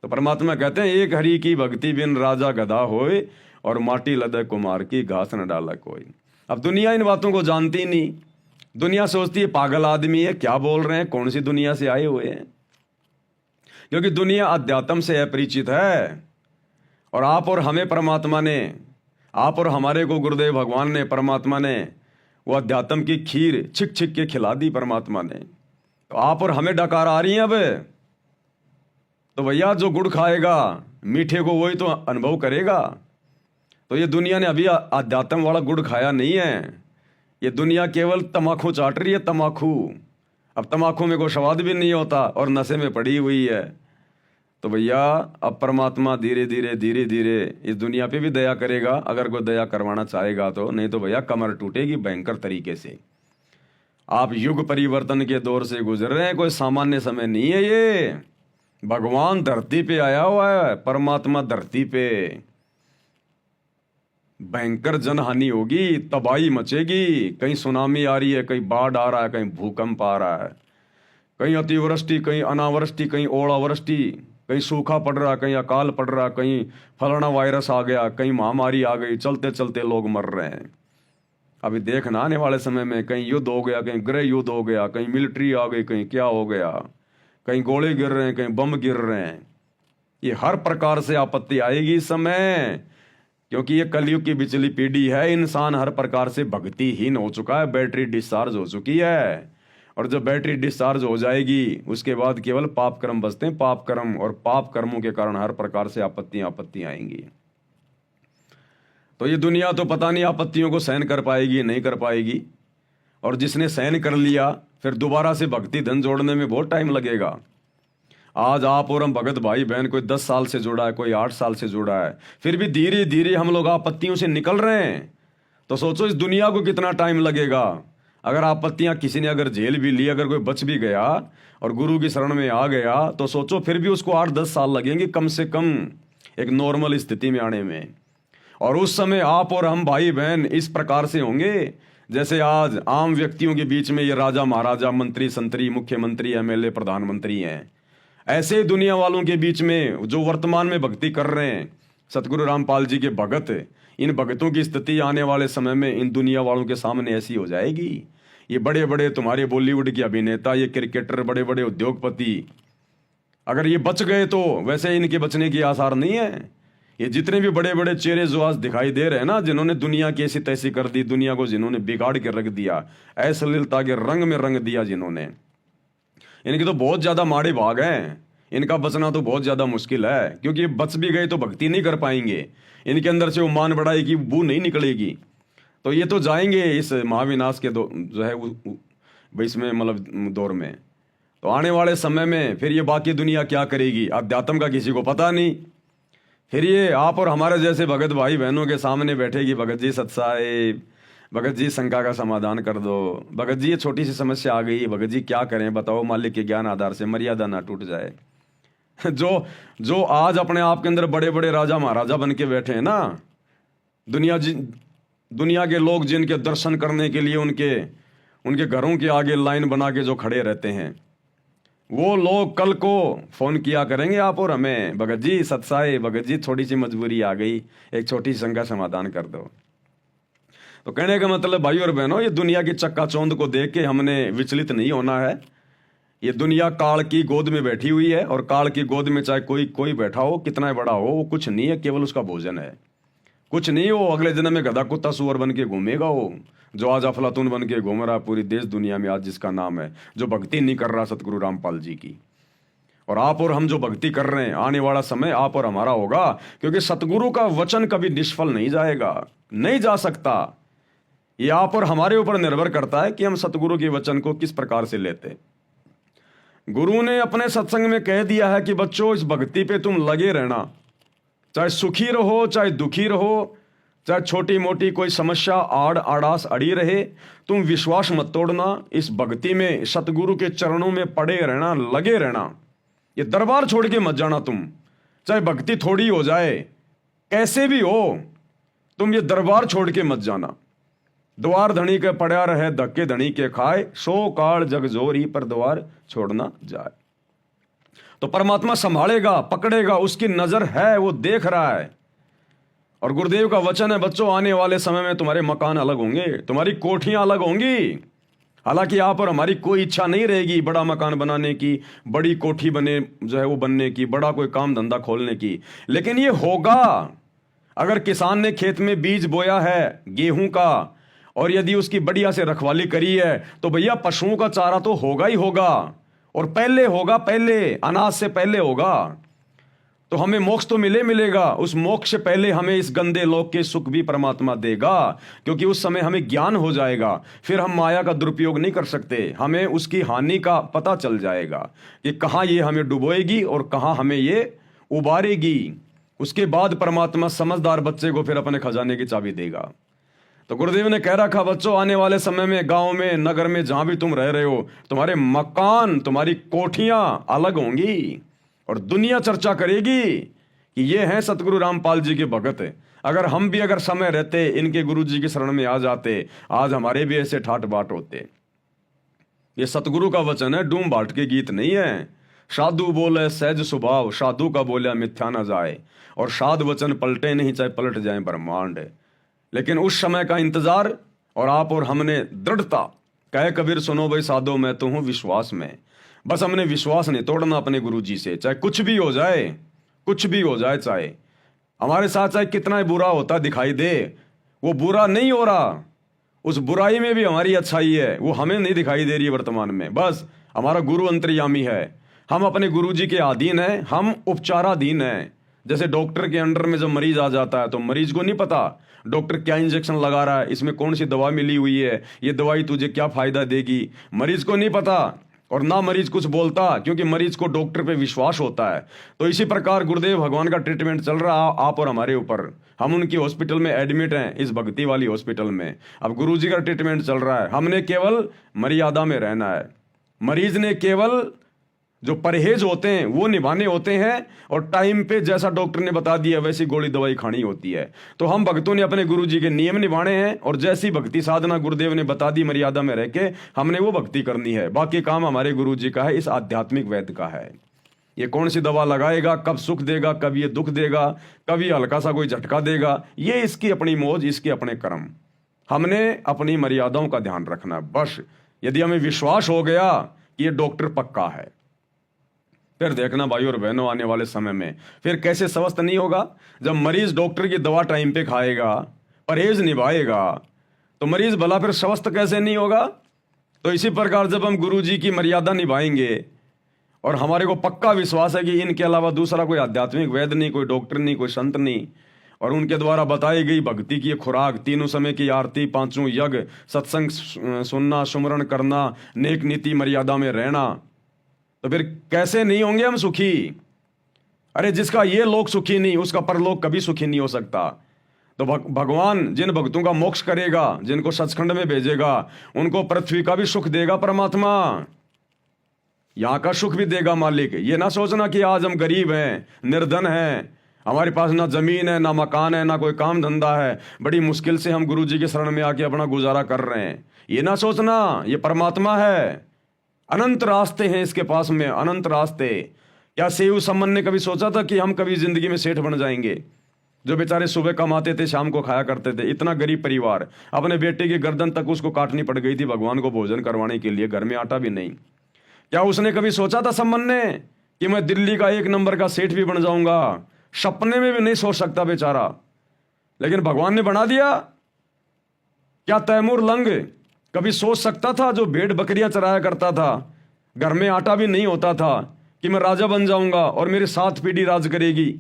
तो परमात्मा कहते हैं एक हरि की भक्ति बिन राजा गधा होए, और माटी लदे कुमार की घास न डाला कोई। अब दुनिया इन बातों को जानती नहीं। दुनिया सोचती है पागल आदमी है, क्या बोल रहे हैं, कौन सी दुनिया से आए हुए हैं। क्योंकि दुनिया अध्यात्म से अपरिचित है। और आप और हमें परमात्मा ने, आप और हमारे को गुरुदेव भगवान ने, परमात्मा ने वो अध्यात्म की खीर छिक छिक के खिला दी परमात्मा ने। तो आप और हमें डकार आ रही हैं अब। तो भैया जो गुड़ खाएगा मीठे को वही तो अनुभव करेगा। तो ये दुनिया ने अभी अध्यात्म वाला गुड़ खाया नहीं है। ये दुनिया केवल तमाकू चाट रही है, तमाकू। अब तमाकू में कोई स्वाद भी नहीं होता और नशे में पड़ी हुई है। तो भैया अब परमात्मा धीरे धीरे धीरे धीरे इस दुनिया पे भी दया करेगा, अगर कोई दया करवाना चाहेगा तो। नहीं तो भैया कमर टूटेगी भयंकर तरीके से। आप युग परिवर्तन के दौर से गुजर रहे हैं, कोई सामान्य समय नहीं है ये। भगवान धरती पे आया हुआ है, परमात्मा धरती पे। भयंकर जनहानि होगी, तबाही मचेगी। कहीं सुनामी आ रही है, कहीं बाढ़ आ रहा है, कहीं भूकंप आ रहा है, कहीं अतिवृष्टि, कहीं अनावृष्टि, कहीं ओलावृष्टि, कहीं सूखा पड़ रहा, कहीं अकाल पड़ रहा, कहीं फलाना वायरस आ गया, कहीं महामारी आ गई, चलते चलते लोग मर रहे हैं। अभी देखना आने वाले समय में कहीं युद्ध हो गया, कहीं गृह युद्ध हो गया, कहीं मिलिट्री आ गई, कहीं क्या हो गया, कहीं गोले गिर रहे हैं, कहीं बम गिर रहे हैं। ये हर प्रकार से आपत्ति आएगी इस समय, क्योंकि ये कलयुग की बिचली पीढ़ी है। इंसान हर प्रकार से भक्तिहीन हो चुका है, बैटरी डिस्चार्ज हो चुकी है। और जब बैटरी डिस्चार्ज हो जाएगी उसके बाद केवल पाप कर्म बचते हैं, पाप कर्म। और पाप कर्मों के कारण हर प्रकार से आपत्ति आएंगी। तो ये दुनिया तो पता नहीं आपत्तियों को सहन कर पाएगी नहीं कर पाएगी। और जिसने सहन कर लिया फिर दोबारा से भक्ति धन जोड़ने में बहुत टाइम लगेगा। आज आप और हम भगत भाई बहन, कोई 10 साल से जुड़ा है, कोई 8 साल से जुड़ा है, फिर भी धीरे धीरे हम लोग आपत्तियों से निकल रहे हैं। तो सोचो इस दुनिया को कितना टाइम लगेगा। अगर आपत्तियां किसी ने अगर झेल भी ली, अगर कोई बच भी गया और गुरु की शरण में आ गया, तो सोचो फिर भी उसको 8-10 साल लगेंगे कम से कम एक नॉर्मल स्थिति में आने में। और उस समय आप और हम भाई बहन इस प्रकार से होंगे जैसे आज आम व्यक्तियों के बीच में ये राजा महाराजा, मंत्री संतरी, मुख्यमंत्री, एमएलए, प्रधानमंत्री हैं। ऐसे ही दुनिया वालों के बीच में जो वर्तमान में भक्ति कर रहे हैं, सतगुरु रामपाल जी के भगत, इन भगतों की स्थिति आने वाले समय में इन दुनिया वालों के सामने ऐसी हो जाएगी। ये बड़े बड़े तुम्हारे बॉलीवुड के अभिनेता, ये क्रिकेटर, बड़े बड़े उद्योगपति, अगर ये बच गए तो वैसे इनके बचने की आसार नहीं है। ये जितने भी बड़े बड़े चेहरे जो आज दिखाई दे रहे हैं ना, जिन्होंने दुनिया की ऐसी तैसी कर दी, दुनिया को जिन्होंने बिगाड़ के रख दिया, अश्लीलता के रंग में रंग दिया जिन्होंने, इनके तो बहुत ज्यादा माड़े भाग हैं। इनका बचना तो बहुत ज्यादा मुश्किल है, क्योंकि ये बच भी गए तो भक्ति नहीं कर पाएंगे, इनके अंदर से वो मान बढ़ाई की बू नहीं निकलेगी। तो ये तो जाएंगे इस महाविनाश के जो है इसमें मतलब दौर में। तो आने वाले समय में फिर ये बाकी दुनिया क्या करेगी, अध्यात्म का किसी को पता नहीं। फिर ये आप और हमारे जैसे भगत भाई बहनों के सामने बैठेगी, भगत जी सत्साए, भगत जी शंका का समाधान कर दो, भगत जी ये छोटी सी समस्या आ गई, भगत जी क्या करें बताओ, मालिक के ज्ञान आधार से मर्यादा ना टूट जाए। जो आज अपने आप के अंदर बड़े बड़े राजा महाराजा बन के बैठे हैं ना, दुनिया के लोग जिनके दर्शन करने के लिए उनके घरों के आगे लाइन बना के जो खड़े रहते हैं, वो लोग कल को फोन किया करेंगे आप और हमें, भगत जी सत्साए, भगत जी थोड़ी सी मजबूरी आ गई, एक छोटी सी शंका समाधान कर दो। तो कहने का मतलब भाई और बहनों, ये दुनिया की चक्काचौंध को देख के हमने विचलित नहीं होना है। ये दुनिया काल की गोद में बैठी हुई है, और काल की गोद में चाहे कोई बैठा हो, कितना बड़ा हो, वो कुछ नहीं है, केवल उसका भोजन है, कुछ नहीं। वो अगले जन्म में गधा कुत्ता सुअर बन के घूमेगा, वो जो आज अफलातून बन के घूम रहा पूरी देश दुनिया में आज, जिसका नाम है, जो भक्ति नहीं कर रहा सतगुरु रामपाल जी की। और आप और हम जो भक्ति कर रहे हैं, आने वाला समय आप और हमारा होगा, क्योंकि सतगुरु का वचन कभी निष्फल नहीं जाएगा, नहीं जा सकता। ये आप और हमारे ऊपर निर्भर करता है कि हम सतगुरु के वचन को किस प्रकार से लेते। गुरु ने अपने सत्संग में कह दिया है कि बच्चों, इस भक्ति पे तुम लगे रहना, चाहे सुखी रहो चाहे दुखी रहो, चाहे छोटी मोटी कोई समस्या आड़ आड़ास अड़ी रहे, तुम विश्वास मत तोड़ना, इस भक्ति में सतगुरु के चरणों में पड़े रहना, लगे रहना। ये दरबार छोड़ के मत जाना तुम, चाहे भक्ति थोड़ी हो जाए, कैसे भी हो, तुम ये दरबार छोड़ के मत जाना। द्वार धनी के पड़ा रहे, धक्के धनी के खाए, सो काल जग जोरी पर द्वार छोड़ना जाए। तो परमात्मा संभालेगा, पकड़ेगा, उसकी नजर है, वो देख रहा है। और गुरुदेव का वचन है, बच्चों आने वाले समय में तुम्हारे मकान अलग होंगे, तुम्हारी कोठियां अलग होंगी। हालांकि यहाँ पर हमारी कोई इच्छा नहीं रहेगी बड़ा मकान बनाने की, बड़ी कोठी बने जो है वो बनने की, बड़ा कोई काम धंधा खोलने की, लेकिन ये होगा। अगर किसान ने खेत में बीज बोया है गेहूं का, और यदि उसकी बढ़िया से रखवाली करी है, तो भैया पशुओं का चारा तो होगा ही होगा, और पहले होगा, पहले अनाज से पहले होगा। तो हमें मोक्ष तो मिलेगा, उस मोक्ष से पहले हमें इस गंदे लोक के सुख भी परमात्मा देगा, क्योंकि उस समय हमें ज्ञान हो जाएगा। फिर हम माया का दुरुपयोग नहीं कर सकते, हमें उसकी हानि का पता चल जाएगा कि कहाँ ये हमें डुबोएगी और कहाँ हमें ये उबारेगी। उसके बाद परमात्मा समझदार बच्चे को फिर अपने खजाने की चाबी देगा। तो गुरुदेव ने कह रखा, बच्चों आने वाले समय में गांव में, नगर में, जहां भी तुम रह रहे हो, तुम्हारे मकान, तुम्हारी कोठियां अलग होंगी, और दुनिया चर्चा करेगी कि ये हैं सतगुरु रामपाल जी के भगत। अगर समय रहते इनके गुरु जी की शरण में आ जाते, आज हमारे भी ऐसे ठाट बाट होते। ये सतगुरु का वचन है, डूम बाट के गीत नहीं है। साधु बोले सहज स्वभाव, साधु का बोलिया मिथ्या न जाए, और साध वचन पलटे नहीं, चाहे पलट जाए ब्रह्मांड। लेकिन उस समय का इंतजार, और आप और हमने दृढ़ता, कहे कबीर सुनो भाई साधो मैं तो हूं विश्वास में। बस हमने विश्वास नहीं तोड़ना अपने गुरु जी से, चाहे कुछ भी हो जाए, कुछ भी हो जाए, चाहे हमारे साथ चाहे कितना बुरा होता दिखाई दे, वो बुरा नहीं हो रहा, उस बुराई में भी हमारी अच्छाई है, वो हमें नहीं दिखाई दे रही है वर्तमान में। बस हमारा गुरु अंतर्यामी है, हम अपने गुरु जी के अधीन हैं, हम उपचाराधीन हैं। जैसे डॉक्टर के अंडर में जब मरीज आ जाता है, तो मरीज को नहीं पता डॉक्टर क्या इंजेक्शन लगा रहा है, इसमें कौन सी दवा मिली हुई है, ये दवाई तुझे क्या फायदा देगी, मरीज को नहीं पता, और ना मरीज कुछ बोलता, क्योंकि मरीज को डॉक्टर पे विश्वास होता है। तो इसी प्रकार गुरुदेव भगवान का ट्रीटमेंट चल रहा है आप और हमारे ऊपर। हम उनकी हॉस्पिटल में एडमिट हैं, इस भक्ति वाली हॉस्पिटल में। अब गुरुजी का ट्रीटमेंट चल रहा है, हमने केवल मर्यादा में रहना है। मरीज ने केवल जो परहेज होते हैं वो निभाने होते हैं, और टाइम पे जैसा डॉक्टर ने बता दिया वैसी गोली दवाई खानी होती है। तो हम भक्तों ने अपने गुरुजी के नियम निभाने हैं, और जैसी भक्ति साधना गुरुदेव ने बता दी मर्यादा में रह के, हमने वो भक्ति करनी है। बाकी काम हमारे गुरुजी का है, इस आध्यात्मिक वैद्य का है। ये कौन सी दवा लगाएगा, कब सुख देगा, कब ये दुख देगा, कब ये हल्का सा कोई झटका देगा, ये इसकी अपनी मौज, इसके अपने कर्म। हमने अपनी मर्यादाओं का ध्यान रखना है बस। यदि हमें विश्वास हो गया कि ये डॉक्टर पक्का है, फिर देखना भाई और बहनों आने वाले समय में फिर कैसे स्वस्थ नहीं होगा। जब मरीज डॉक्टर की दवा टाइम पे खाएगा, परहेज निभाएगा, तो मरीज भला फिर स्वस्थ कैसे नहीं होगा। तो इसी प्रकार जब हम गुरु जी की मर्यादा निभाएंगे और हमारे को पक्का विश्वास है कि इनके अलावा दूसरा कोई आध्यात्मिक वैद्य नहीं, कोई डॉक्टर नहीं, कोई संत नहीं, और उनके द्वारा बताई गई भक्ति की खुराक, तीनों समय की आरती, पांचों यज्ञ, सत्संग सुनना, सुमरण करना, नेक नीति मर्यादा में रहना, तो फिर कैसे नहीं होंगे हम सुखी। अरे जिसका ये लोक सुखी नहीं, उसका परलोक कभी सुखी नहीं हो सकता। तो भगवान जिन भक्तों का मोक्ष करेगा, जिनको सचखंड में भेजेगा, उनको पृथ्वी का भी सुख देगा परमात्मा, यहां का सुख भी देगा मालिक। ये ना सोचना कि आज हम गरीब हैं, निर्धन हैं, हमारे पास ना जमीन है, ना मकान है, ना कोई काम धंधा है, बड़ी मुश्किल से हम गुरु जी के शरण में आके अपना गुजारा कर रहे हैं। ये ना सोचना, ये परमात्मा है, अनंत रास्ते हैं इसके पास में, अनंत रास्ते। क्या सेऊ सम्मन ने कभी सोचा था कि हम कभी जिंदगी में सेठ बन जाएंगे? जो बेचारे सुबह कमाते थे, शाम को खाया करते थे, इतना गरीब परिवार, अपने बेटे की गर्दन तक उसको काटनी पड़ गई थी भगवान को भोजन करवाने के लिए, घर में आटा भी नहीं। क्या उसने कभी सोचा था सम्मन ने कि मैं दिल्ली का 1 नंबर का सेठ भी बन जाऊंगा? सपने में भी नहीं सोच सकता बेचारा, लेकिन भगवान ने बना दिया। क्या तैमूर लंग कभी सोच सकता था, जो भेड़ बकरियां चराया करता था, घर में आटा भी नहीं होता था, कि मैं राजा बन जाऊंगा और मेरी 7 पीढ़ी राज करेगी?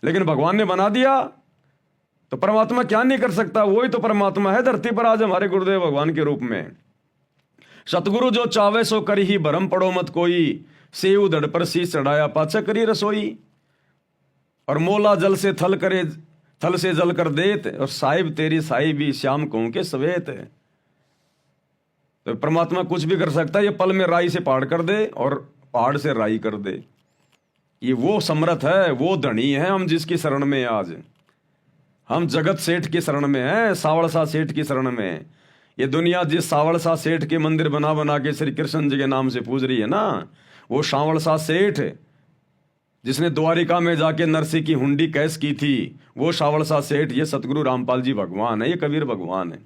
लेकिन भगवान ने बना दिया। तो परमात्मा क्या नहीं कर सकता? वही तो परमात्मा है धरती पर आज हमारे गुरुदेव भगवान के रूप में। सतगुरु जो चावे सो करी ही, भरम पड़ो मत कोई, सेऊ धड़ पर शीश चढ़ाया पाछा करी रसोई। और मोला जल से थल करे, थल से जल कर देत, और साहिब तेरी साहिबी श्याम कहूं के सवेत। तो परमात्मा कुछ भी कर सकता है, ये पल में राई से पहाड़ कर दे और पहाड़ से राई कर दे। ये वो समर्थ है, वो धनी है हम जिसकी शरण में आज। हम जगत सेठ की शरण में हैं, सावड़सा सेठ की शरण में। ये दुनिया जिस सावड़सा सेठ के मंदिर बना बना के श्री कृष्ण जी के नाम से पूज रही है ना, वो सावड़सा सेठ जिसने द्वारिका में जाके नरसी की हुंडी कैस की थी, वो सावड़सा सेठ ये सतगुरु रामपाल जी भगवान है, ये कबीर भगवान है।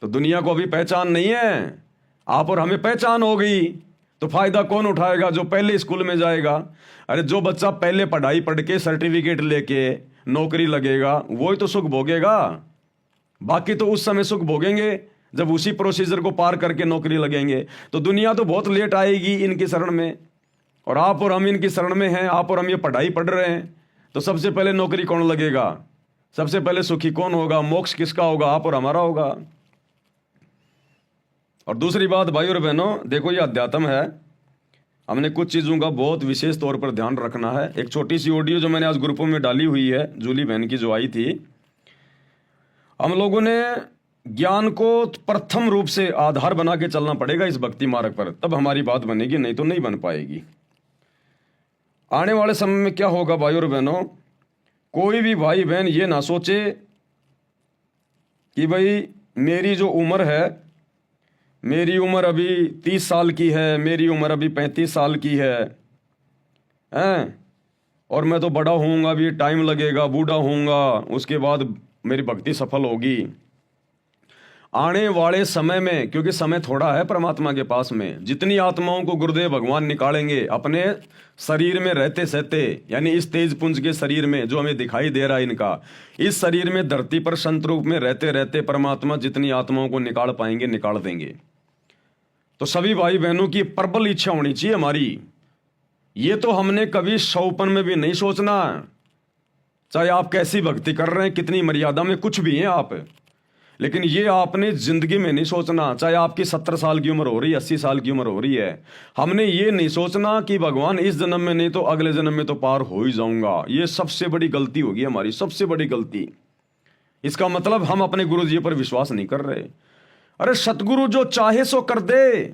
तो दुनिया को अभी पहचान नहीं है, आप और हमें पहचान हो गई। तो फायदा कौन उठाएगा? जो पहले स्कूल में जाएगा। अरे जो बच्चा पहले पढ़ाई पढ़ के सर्टिफिकेट लेके नौकरी लगेगा, वही तो सुख भोगेगा। बाकी तो उस समय सुख भोगेंगे जब उसी प्रोसीजर को पार करके नौकरी लगेंगे। तो दुनिया तो बहुत लेट आएगी इनकी शरण में, और आप और हम इनकी शरण में हैं। आप और हम ये पढ़ाई पढ़ रहे हैं, तो सबसे पहले नौकरी कौन लगेगा? सबसे पहले सुखी कौन होगा? मोक्ष किसका होगा? आप और हमारा होगा। और दूसरी बात भाई और बहनों, देखो ये अध्यात्म है, हमने कुछ चीज़ों का बहुत विशेष तौर पर ध्यान रखना है। एक छोटी सी ऑडियो जो मैंने आज ग्रुपों में डाली हुई है, जूली बहन की जो आई थी, हम लोगों ने ज्ञान को प्रथम रूप से आधार बना के चलना पड़ेगा इस भक्ति मार्ग पर, तब हमारी बात बनेगी, नहीं तो नहीं बन पाएगी। आने वाले समय में क्या होगा भाई और बहनों, कोई भी भाई बहन ये ना सोचे कि भाई मेरी जो उम्र है, मेरी उम्र अभी 30 साल की है, मेरी उम्र अभी 35 साल की हैं, और मैं तो बड़ा होऊंगा, अभी टाइम लगेगा, बूढ़ा होऊंगा, उसके बाद मेरी भक्ति सफल होगी। आने वाले समय में, क्योंकि समय थोड़ा है परमात्मा के पास में, जितनी आत्माओं को गुरुदेव भगवान निकालेंगे अपने शरीर में रहते सहते, यानी इस तेज पुंज के शरीर में जो हमें दिखाई दे रहा है इनका, इस शरीर में धरती पर संत रूप में रहते रहते परमात्मा जितनी आत्माओं को निकाल पाएंगे निकाल देंगे। तो सभी भाई बहनों की प्रबल इच्छा होनी चाहिए हमारी। ये तो हमने कभी सौपन में भी नहीं सोचना, चाहे आप कैसी भक्ति कर रहे हैं, कितनी मर्यादा में कुछ भी हैं आप, लेकिन ये आपने जिंदगी में नहीं सोचना, चाहे आपकी 70 साल की उम्र हो रही है, 80 साल की उम्र हो रही है, हमने ये नहीं सोचना कि भगवान इस जन्म में नहीं तो अगले जन्म में तो पार हो ही जाऊंगा। ये सबसे बड़ी गलती होगी हमारी, सबसे बड़ी गलती। इसका मतलब हम अपने गुरु जी पर विश्वास नहीं कर रहे। अरे सतगुरु जो चाहे सो कर दे।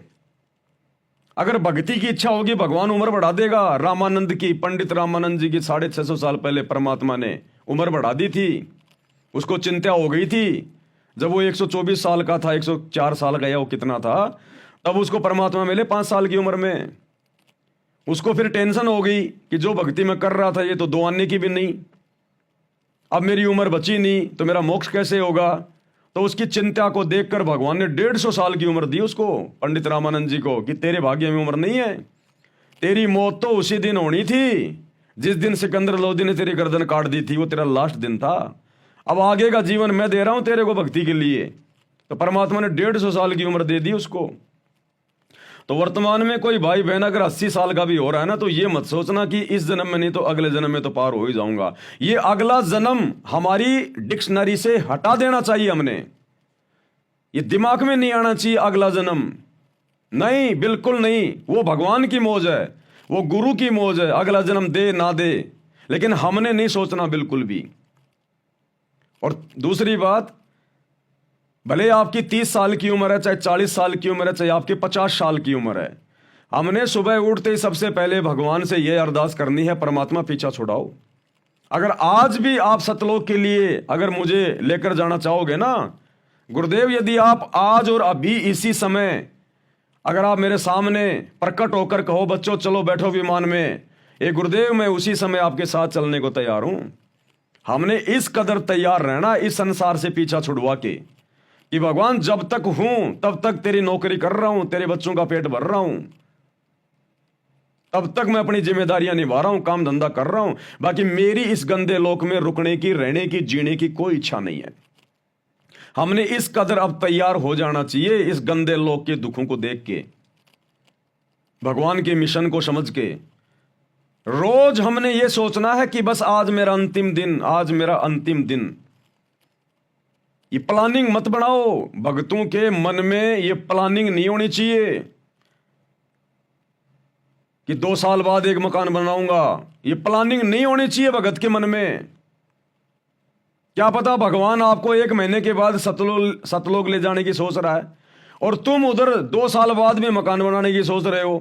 अगर भक्ति की इच्छा होगी भगवान उम्र बढ़ा देगा। रामानंद की, पंडित रामानंद जी की 650 साल पहले परमात्मा ने उम्र बढ़ा दी थी। उसको चिंता हो गई थी जब वो 124 साल का था, 104 साल का या वो कितना था, तब उसको परमात्मा मिले 5 साल की उम्र में। उसको फिर टेंशन हो गई कि जो भक्ति में कर रहा था ये तो 2 आने की भी नहीं, अब मेरी उम्र बची नहीं तो मेरा मोक्ष कैसे होगा। तो उसकी चिंता को देखकर भगवान ने 150 साल की उम्र दी उसको, पंडित रामानंद जी को, कि तेरे भाग्य में उम्र नहीं है, तेरी मौत तो उसी दिन होनी थी जिस दिन सिकंदर लोधी ने तेरी गर्दन काट दी थी, वो तेरा लास्ट दिन था। अब आगे का जीवन मैं दे रहा हूं तेरे को भक्ति के लिए। तो परमात्मा ने 150 साल की उम्र दे दी उसको। तो वर्तमान में कोई भाई बहन अगर 80 साल का भी हो रहा है ना, तो ये मत सोचना कि इस जन्म में नहीं तो अगले जन्म में तो पार हो ही जाऊंगा। ये अगला जन्म हमारी डिक्शनरी से हटा देना चाहिए हमने। ये दिमाग में नहीं आना चाहिए अगला जन्म, नहीं, बिल्कुल नहीं। वो भगवान की मौज है, वो गुरु की मौज है, अगला जन्म दे ना दे, लेकिन हमने नहीं सोचना बिल्कुल भी। और दूसरी बात, भले आपकी 30 साल की उम्र है, चाहे 40 साल की उम्र है, चाहे आपकी 50 साल की उम्र है, हमने सुबह उठते ही सबसे पहले भगवान से यह अरदास करनी है, परमात्मा पीछा छुड़ाओ। अगर आज भी आप सतलोक के लिए अगर मुझे लेकर जाना चाहोगे ना गुरुदेव, यदि आप आज और अभी इसी समय अगर आप मेरे सामने प्रकट होकर कहो बच्चों चलो बैठो विमान में, ये गुरुदेव मैं उसी समय आपके साथ चलने को तैयार हूं। हमने इस कदर तैयार रहना इस संसार से पीछा छुड़वा के कि भगवान जब तक हूं तब तक तेरी नौकरी कर रहा हूं, तेरे बच्चों का पेट भर रहा हूं, तब तक मैं अपनी जिम्मेदारियां निभा रहा हूं, काम धंधा कर रहा हूं। बाकी मेरी इस गंदे लोक में रुकने की, रहने की, जीने की कोई इच्छा नहीं है। हमने इस कदर अब तैयार हो जाना चाहिए इस गंदे लोक के दुखों को देख के, भगवान के मिशन को समझ के। रोज हमने ये सोचना है कि बस आज मेरा अंतिम दिन, आज मेरा अंतिम दिन। ये प्लानिंग मत बनाओ, भक्तों के मन में ये प्लानिंग नहीं होनी चाहिए कि 2 साल बाद एक मकान बनाऊंगा। ये प्लानिंग नहीं होनी चाहिए भगत के मन में। क्या पता भगवान आपको 1 महीने के बाद सतलोक ले जाने की सोच रहा है और तुम उधर 2 साल बाद में मकान बनाने की सोच रहे हो।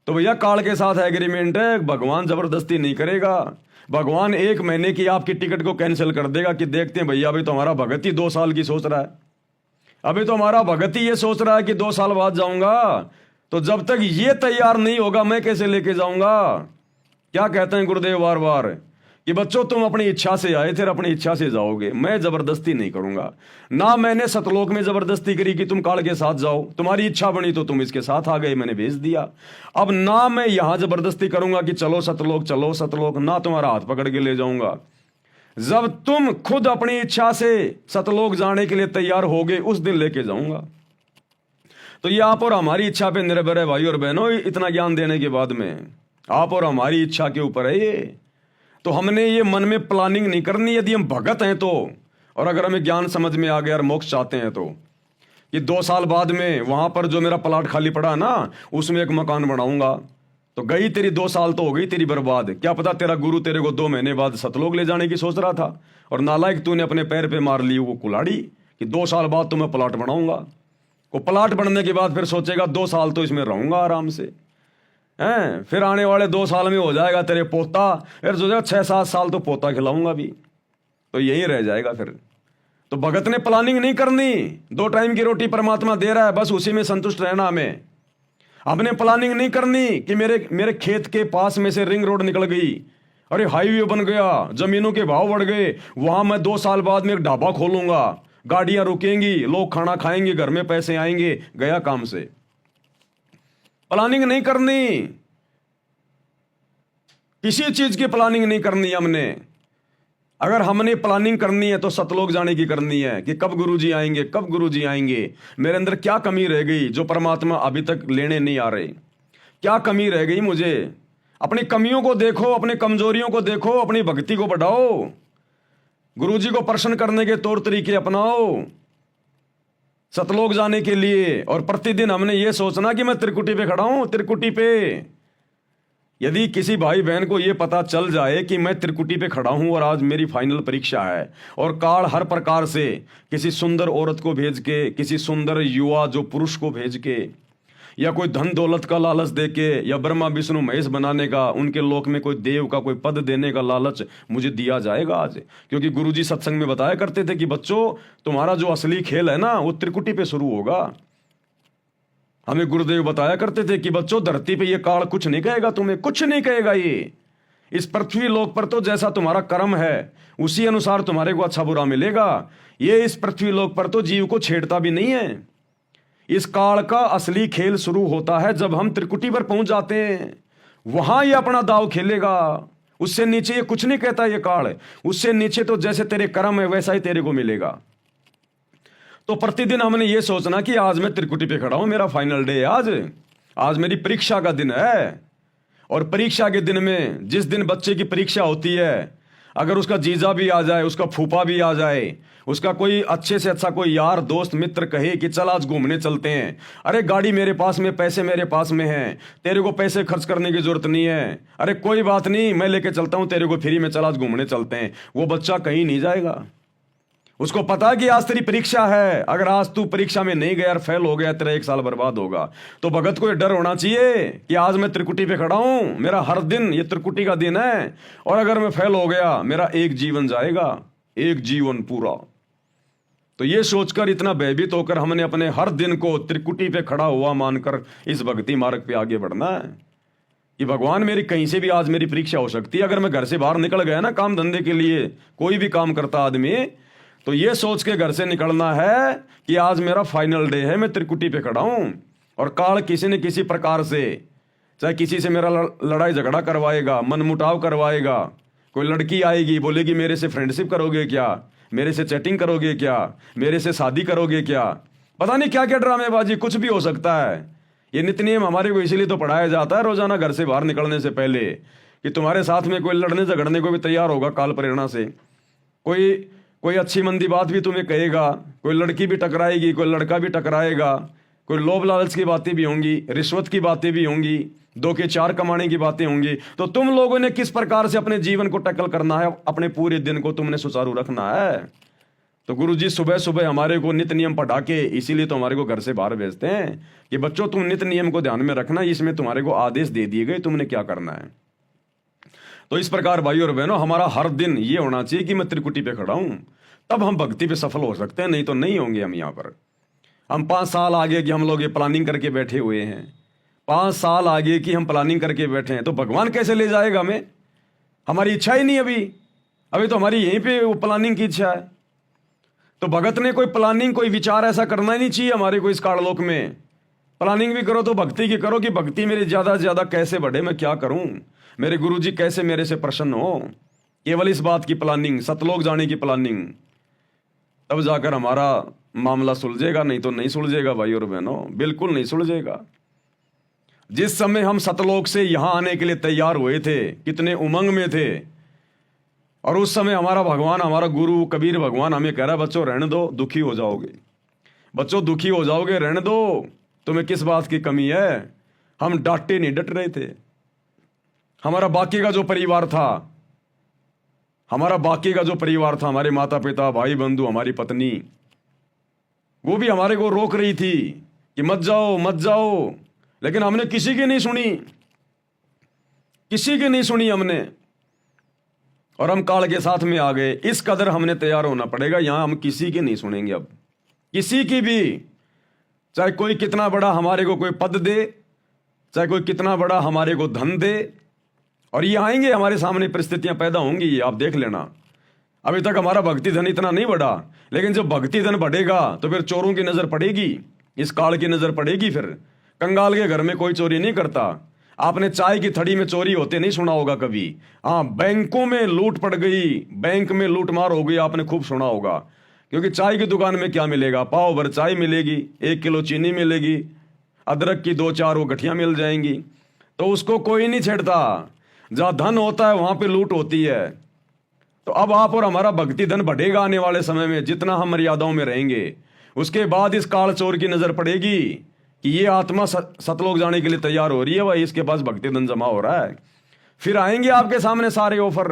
तो भैया काल के साथ एग्रीमेंट है, भगवान जबरदस्ती नहीं करेगा। भगवान 1 महीने की आपकी टिकट को कैंसिल कर देगा कि देखते हैं भैया अभी तो हमारा भगत ही 2 साल की सोच रहा है, अभी तो हमारा भगत ही ये सोच रहा है कि 2 साल बाद जाऊंगा। तो जब तक ये तैयार नहीं होगा मैं कैसे लेके जाऊंगा। क्या कहते हैं गुरुदेव बार बार कि बच्चों तुम अपनी इच्छा से आए थे, अपनी इच्छा से जाओगे, मैं जबरदस्ती नहीं करूंगा। ना मैंने सतलोक में जबरदस्ती करी कि तुम काल के साथ जाओ, तुम्हारी इच्छा बनी तो तुम इसके साथ आ गए, मैंने भेज दिया। अब ना मैं यहां जबरदस्ती करूंगा कि चलो सतलोक, चलो सतलोक, ना तुम्हारा हाथ पकड़ के ले जाऊंगा। जब तुम खुद अपनी इच्छा से सतलोक जाने के लिए तैयार होगे उस दिन लेके जाऊंगा। तो ये आप और हमारी इच्छा पे निर्भर है भाई और बहनों। इतना ज्ञान देने के बाद में आप और हमारी इच्छा के ऊपर है ये। तो हमने ये मन में प्लानिंग नहीं करनी यदि हम भगत हैं तो, और अगर हमें ज्ञान समझ में आ गया और मोक्ष चाहते हैं तो, कि 2 साल बाद में वहां पर जो मेरा प्लाट खाली पड़ा ना उसमें एक मकान बनाऊंगा। तो गई तेरी 2 साल तो हो गई तेरी बर्बाद। क्या पता तेरा गुरु तेरे को 2 महीने बाद सतलोक ले जाने की सोच रहा था और नालायक तूने अपने पैर पे मार ली वो कुल्हाड़ी कि 2 साल बाद तो मैं प्लाट बनाऊंगा। वो प्लाट बनने के बाद फिर सोचेगा 2 साल तो इसमें रहूंगा आराम से, हैं, फिर आने वाले 2 साल में हो जाएगा तेरे पोता, फिर सोचेगा 6-7 साल तो पोता खिलाऊंगा भी, तो यही रह जाएगा फिर। तो भगत ने प्लानिंग नहीं करनी, 2 टाइम की रोटी परमात्मा दे रहा है, बस उसी में संतुष्ट रहना हमें। हमने प्लानिंग नहीं करनी कि मेरे खेत के पास में से रिंग रोड निकल गई, अरे हाईवे बन गया, जमीनों के भाव बढ़ गए, वहां मैं 2 साल बाद में एक ढाबा खोलूंगा, गाड़ियां रुकेंगी, लोग खाना खाएंगे, घर में पैसे आएंगे, गया काम से। प्लानिंग नहीं करनी, किसी चीज की प्लानिंग नहीं करनी हमने। अगर हमने प्लानिंग करनी है तो सतलोक जाने की करनी है कि कब गुरुजी आएंगे, कब गुरुजी आएंगे, मेरे अंदर क्या कमी रह गई जो परमात्मा अभी तक लेने नहीं आ रहे, क्या कमी रह गई मुझे। अपनी कमियों को देखो, अपनी कमजोरियों को देखो, अपनी भक्ति को बढ़ाओ, गुरुजी को प्रसन्न करने के तौर तरीके अपनाओ सतलोक जाने के लिए। और प्रतिदिन हमने ये सोचना कि मैं त्रिकुटी पे खड़ा हूं, त्रिकुटी पे। यदि किसी भाई बहन को ये पता चल जाए कि मैं त्रिकुटी पे खड़ा हूं और आज मेरी फाइनल परीक्षा है और काल हर प्रकार से किसी सुंदर औरत को भेज के, किसी सुंदर युवा जो पुरुष को भेज के, या कोई धन दौलत का लालच देके, या ब्रह्मा विष्णु महेश बनाने का, उनके लोक में कोई देव का कोई पद देने का लालच मुझे दिया जाएगा आज। क्योंकि गुरुजी सत्संग में बताया करते थे कि बच्चों तुम्हारा जो असली खेल है ना वो त्रिकुटी पे शुरू होगा। हमें गुरुदेव बताया करते थे कि बच्चों धरती पे ये काल कुछ नहीं कहेगा, तुम्हें कुछ नहीं कहेगा, इस पृथ्वी लोक पर तो जैसा तुम्हारा कर्म है उसी अनुसार तुम्हारे को अच्छा बुरा मिलेगा। ये इस पृथ्वी लोक पर तो जीव को छेड़ता भी नहीं है। इस काल का असली खेल शुरू होता है जब हम त्रिकुटी पर पहुंच जाते हैं, वहां ये अपना दाव खेलेगा। उससे नीचे ये कुछ नहीं कहता ये काल, उससे नीचे तो जैसे तेरे कर्म है वैसा ही तेरे को मिलेगा। तो प्रतिदिन हमने ये सोचना कि आज मैं त्रिकुटी पे खड़ा हूं, मेरा फाइनल डे है आज मेरी परीक्षा का दिन है। और परीक्षा के दिन में जिस दिन बच्चे की परीक्षा होती है, अगर उसका जीजा भी आ जाए, उसका फूफा भी आ जाए, उसका कोई अच्छे से अच्छा कोई यार दोस्त मित्र कहे कि चल आज घूमने चलते हैं, अरे गाड़ी मेरे पास में, पैसे मेरे पास में हैं, तेरे को पैसे खर्च करने की जरूरत नहीं है, अरे कोई बात नहीं मैं लेके चलता हूं तेरे को फ्री में, चल आज घूमने चलते हैं, वो बच्चा कहीं नहीं जाएगा। उसको पता है कि आज तेरी परीक्षा है, अगर आज तू परीक्षा में नहीं गया और फेल हो गया, तेरा 1 साल बर्बाद होगा। तो भगत को ये डर होना चाहिए कि आज मैं त्रिकुटी पे खड़ा हूं, मेरा हर दिन ये त्रिकुटी का दिन है, और अगर मैं फेल हो गया मेरा एक जीवन जाएगा, एक जीवन पूरा। तो ये सोचकर इतना भयभीत होकर हमने अपने हर दिन को त्रिकुटी पे खड़ा हुआ मानकर इस भक्ति मार्ग पे आगे बढ़ना है कि भगवान मेरी कहीं से भी आज मेरी परीक्षा हो सकती है। अगर मैं घर से बाहर निकल गया ना काम धंधे के लिए, कोई भी काम करता आदमी, तो ये सोच के घर से निकलना है कि आज मेरा फाइनल डे है, मैं त्रिकुटी पे खड़ा हूं। और काल किसी न किसी प्रकार से, चाहे किसी से मेरा लड़ाई झगड़ा करवाएगा, मनमुटाव करवाएगा, कोई लड़की आएगी बोलेगी मेरे से फ्रेंडशिप करोगे क्या, मेरे से चैटिंग करोगे क्या, मेरे से शादी करोगे क्या, पता नहीं क्या क्या ड्रामेबाजी, कुछ भी हो सकता है। ये नित्य नियम हमारे को इसीलिए तो पढ़ाया जाता है रोजाना घर से बाहर निकलने से पहले, कि तुम्हारे साथ में कोई लड़ने झगड़ने को भी तैयार होगा काल प्रेरणा से। कोई अच्छी मंदी बात भी तुम्हें कहेगा, कोई लड़की भी टकराएगी, कोई लड़का भी टकराएगा, कोई लोभ लालच की बातें भी होंगी, रिश्वत की बातें भी होंगी, 2 के 4 कमाने की बातें होंगी। तो तुम लोगों ने किस प्रकार से अपने जीवन को टैकल करना है, अपने पूरे दिन को तुमने सुचारू रखना है। तो गुरुजी सुबह सुबह हमारे को नित्य नियम पढ़ा के, इसीलिए तो हमारे को घर से बाहर भेजते हैं कि बच्चों तुम नित्य नियम को ध्यान में रखना, इसमें तुम्हारे को आदेश दे दिए गए तुमने क्या करना है। तो इस प्रकार भाई और बहनों, हमारा हर दिन ये होना चाहिए कि मैं त्रिकुटी पे खड़ा हूं, तब हम भक्ति पे सफल हो सकते हैं, नहीं तो नहीं होंगे। हम यहाँ पर हम 5 साल आगे की हम लोग ये प्लानिंग करके बैठे हुए हैं, 5 साल आगे की हम प्लानिंग करके बैठे हैं, तो भगवान कैसे ले जाएगा हमें? हमारी इच्छा ही नहीं, अभी तो हमारी यहीं पे वो प्लानिंग की इच्छा है। तो भगत ने कोई प्लानिंग, कोई विचार ऐसा करना ही नहीं चाहिए हमारे को इस काललोक में। प्लानिंग भी करो तो भक्ति की करो कि भक्ति मेरी ज्यादा से ज्यादा कैसे बढ़े, मैं क्या करूं, मेरे गुरुजी कैसे मेरे से प्रसन्न हो। केवल इस बात की प्लानिंग, सतलोक जाने की प्लानिंग, तब जाकर हमारा मामला सुलझेगा, नहीं तो नहीं सुलझेगा भाई और बहनों, बिल्कुल नहीं सुलझेगा। जिस समय हम सतलोक से यहां आने के लिए तैयार हुए थे, कितने उमंग में थे, और उस समय हमारा भगवान, हमारा गुरु कबीर भगवान हमें कह रहा है बच्चों रहने दो, दुखी हो जाओगे, बच्चों दुखी हो जाओगे, रहने दो, तुम्हें किस बात की कमी है। हम डांटे नहीं, डट रहे थे। हमारा बाकी का जो परिवार था, हमारे माता पिता, भाई बंधु, हमारी पत्नी, वो भी हमारे को रोक रही थी कि मत जाओ मत जाओ, लेकिन हमने किसी की नहीं सुनी हमने, और हम काल के साथ में आ गए। इस कदर हमने तैयार होना पड़ेगा, यहां हम किसी की नहीं सुनेंगे अब, किसी की भी, चाहे कोई कितना बड़ा हमारे को कोई पद दे, चाहे कोई कितना बड़ा हमारे को धन दे। और ये आएंगे, हमारे सामने परिस्थितियां पैदा होंगी, ये आप देख लेना। अभी तक हमारा भक्ति धन इतना नहीं बढ़ा, लेकिन जब भक्ति धन बढ़ेगा तो फिर चोरों की नजर पड़ेगी, इस काल की नजर पड़ेगी। फिर कंगाल के घर में कोई चोरी नहीं करता। आपने चाय की थड़ी में चोरी होते नहीं सुना होगा कभी। हाँ, बैंकों में लूट पड़ गई, बैंक में लूटमार हो गई, आपने खूब सुना होगा। क्योंकि चाय की दुकान में क्या मिलेगा, पाव भर चाय मिलेगी, 1 किलो चीनी मिलेगी, अदरक की 2-4 वो गठियां मिल जाएंगी, तो उसको कोई नहीं छेड़ता। जहां धन होता है वहां पे लूट होती है। तो अब आप और हमारा भक्ति धन बढ़ेगा आने वाले समय में, जितना हम मर्यादाओं में रहेंगे। उसके बाद इस काल चोर की नजर पड़ेगी कि ये आत्मा सतलोक जाने के लिए तैयार हो रही है, भाई इसके पास भक्ति धन जमा हो रहा है। फिर आएंगे आपके सामने सारे ऑफर।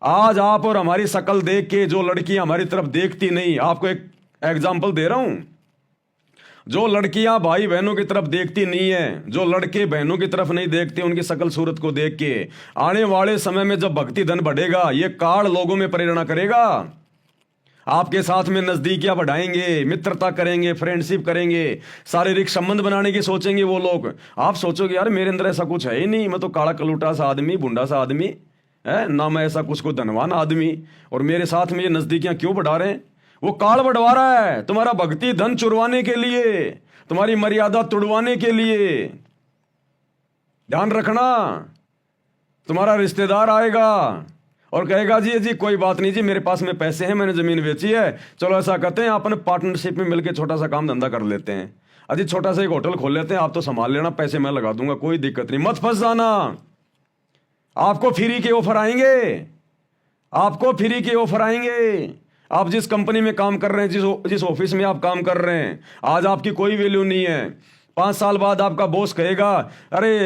आज आप और हमारी शकल देख के जो लड़कियां हमारी तरफ देखती नहीं, आपको एक एग्जाम्पल दे रहा हूं, जो लड़कियां भाई बहनों की तरफ देखती नहीं है, जो लड़के बहनों की तरफ नहीं देखते उनकी शकल सूरत को देख के, आने वाले समय में जब भक्ति धन बढ़ेगा, ये काल लोगों में प्रेरणा करेगा। आपके साथ में नजदीकियां बढ़ाएंगे, मित्रता करेंगे, फ्रेंडशिप करेंगे, शारीरिक संबंध बनाने की सोचेंगे वो लोग। आप सोचोगे यार मेरे अंदर ऐसा कुछ है ही नहीं, मैं तो काला कलूटा सा आदमी, बुंडा सा आदमी है ना, मैं ऐसा कुछ को धनवान आदमी, और मेरे साथ में ये नजदीकियां क्यों बढ़ा रहे हैं? वो काल बढ़वा रहा है तुम्हारा भक्ति धन चुरवाने के लिए, तुम्हारी मर्यादा तुड़वाने के लिए। ध्यान रखना, तुम्हारा रिश्तेदार आएगा और कहेगा जी जी कोई बात नहीं जी, मेरे पास में पैसे हैं, मैंने जमीन बेची है, चलो ऐसा करते हैं अपन पार्टनरशिप में मिलकर छोटा सा काम धंधा कर लेते हैं, अजी छोटा सा एक होटल खोल लेते हैं, आप तो संभाल लेना, पैसे मैं लगा दूंगा, कोई दिक्कत नहीं, मत फंस जाना। आपको फ्री के ऑफर आएंगे, आपको फ्री के ऑफर आएंगे। आप जिस कंपनी में काम कर रहे हैं, जिस ऑफिस में आप काम कर रहे हैं, आज आपकी कोई वैल्यू नहीं है, 5 साल बाद आपका बॉस कहेगा अरे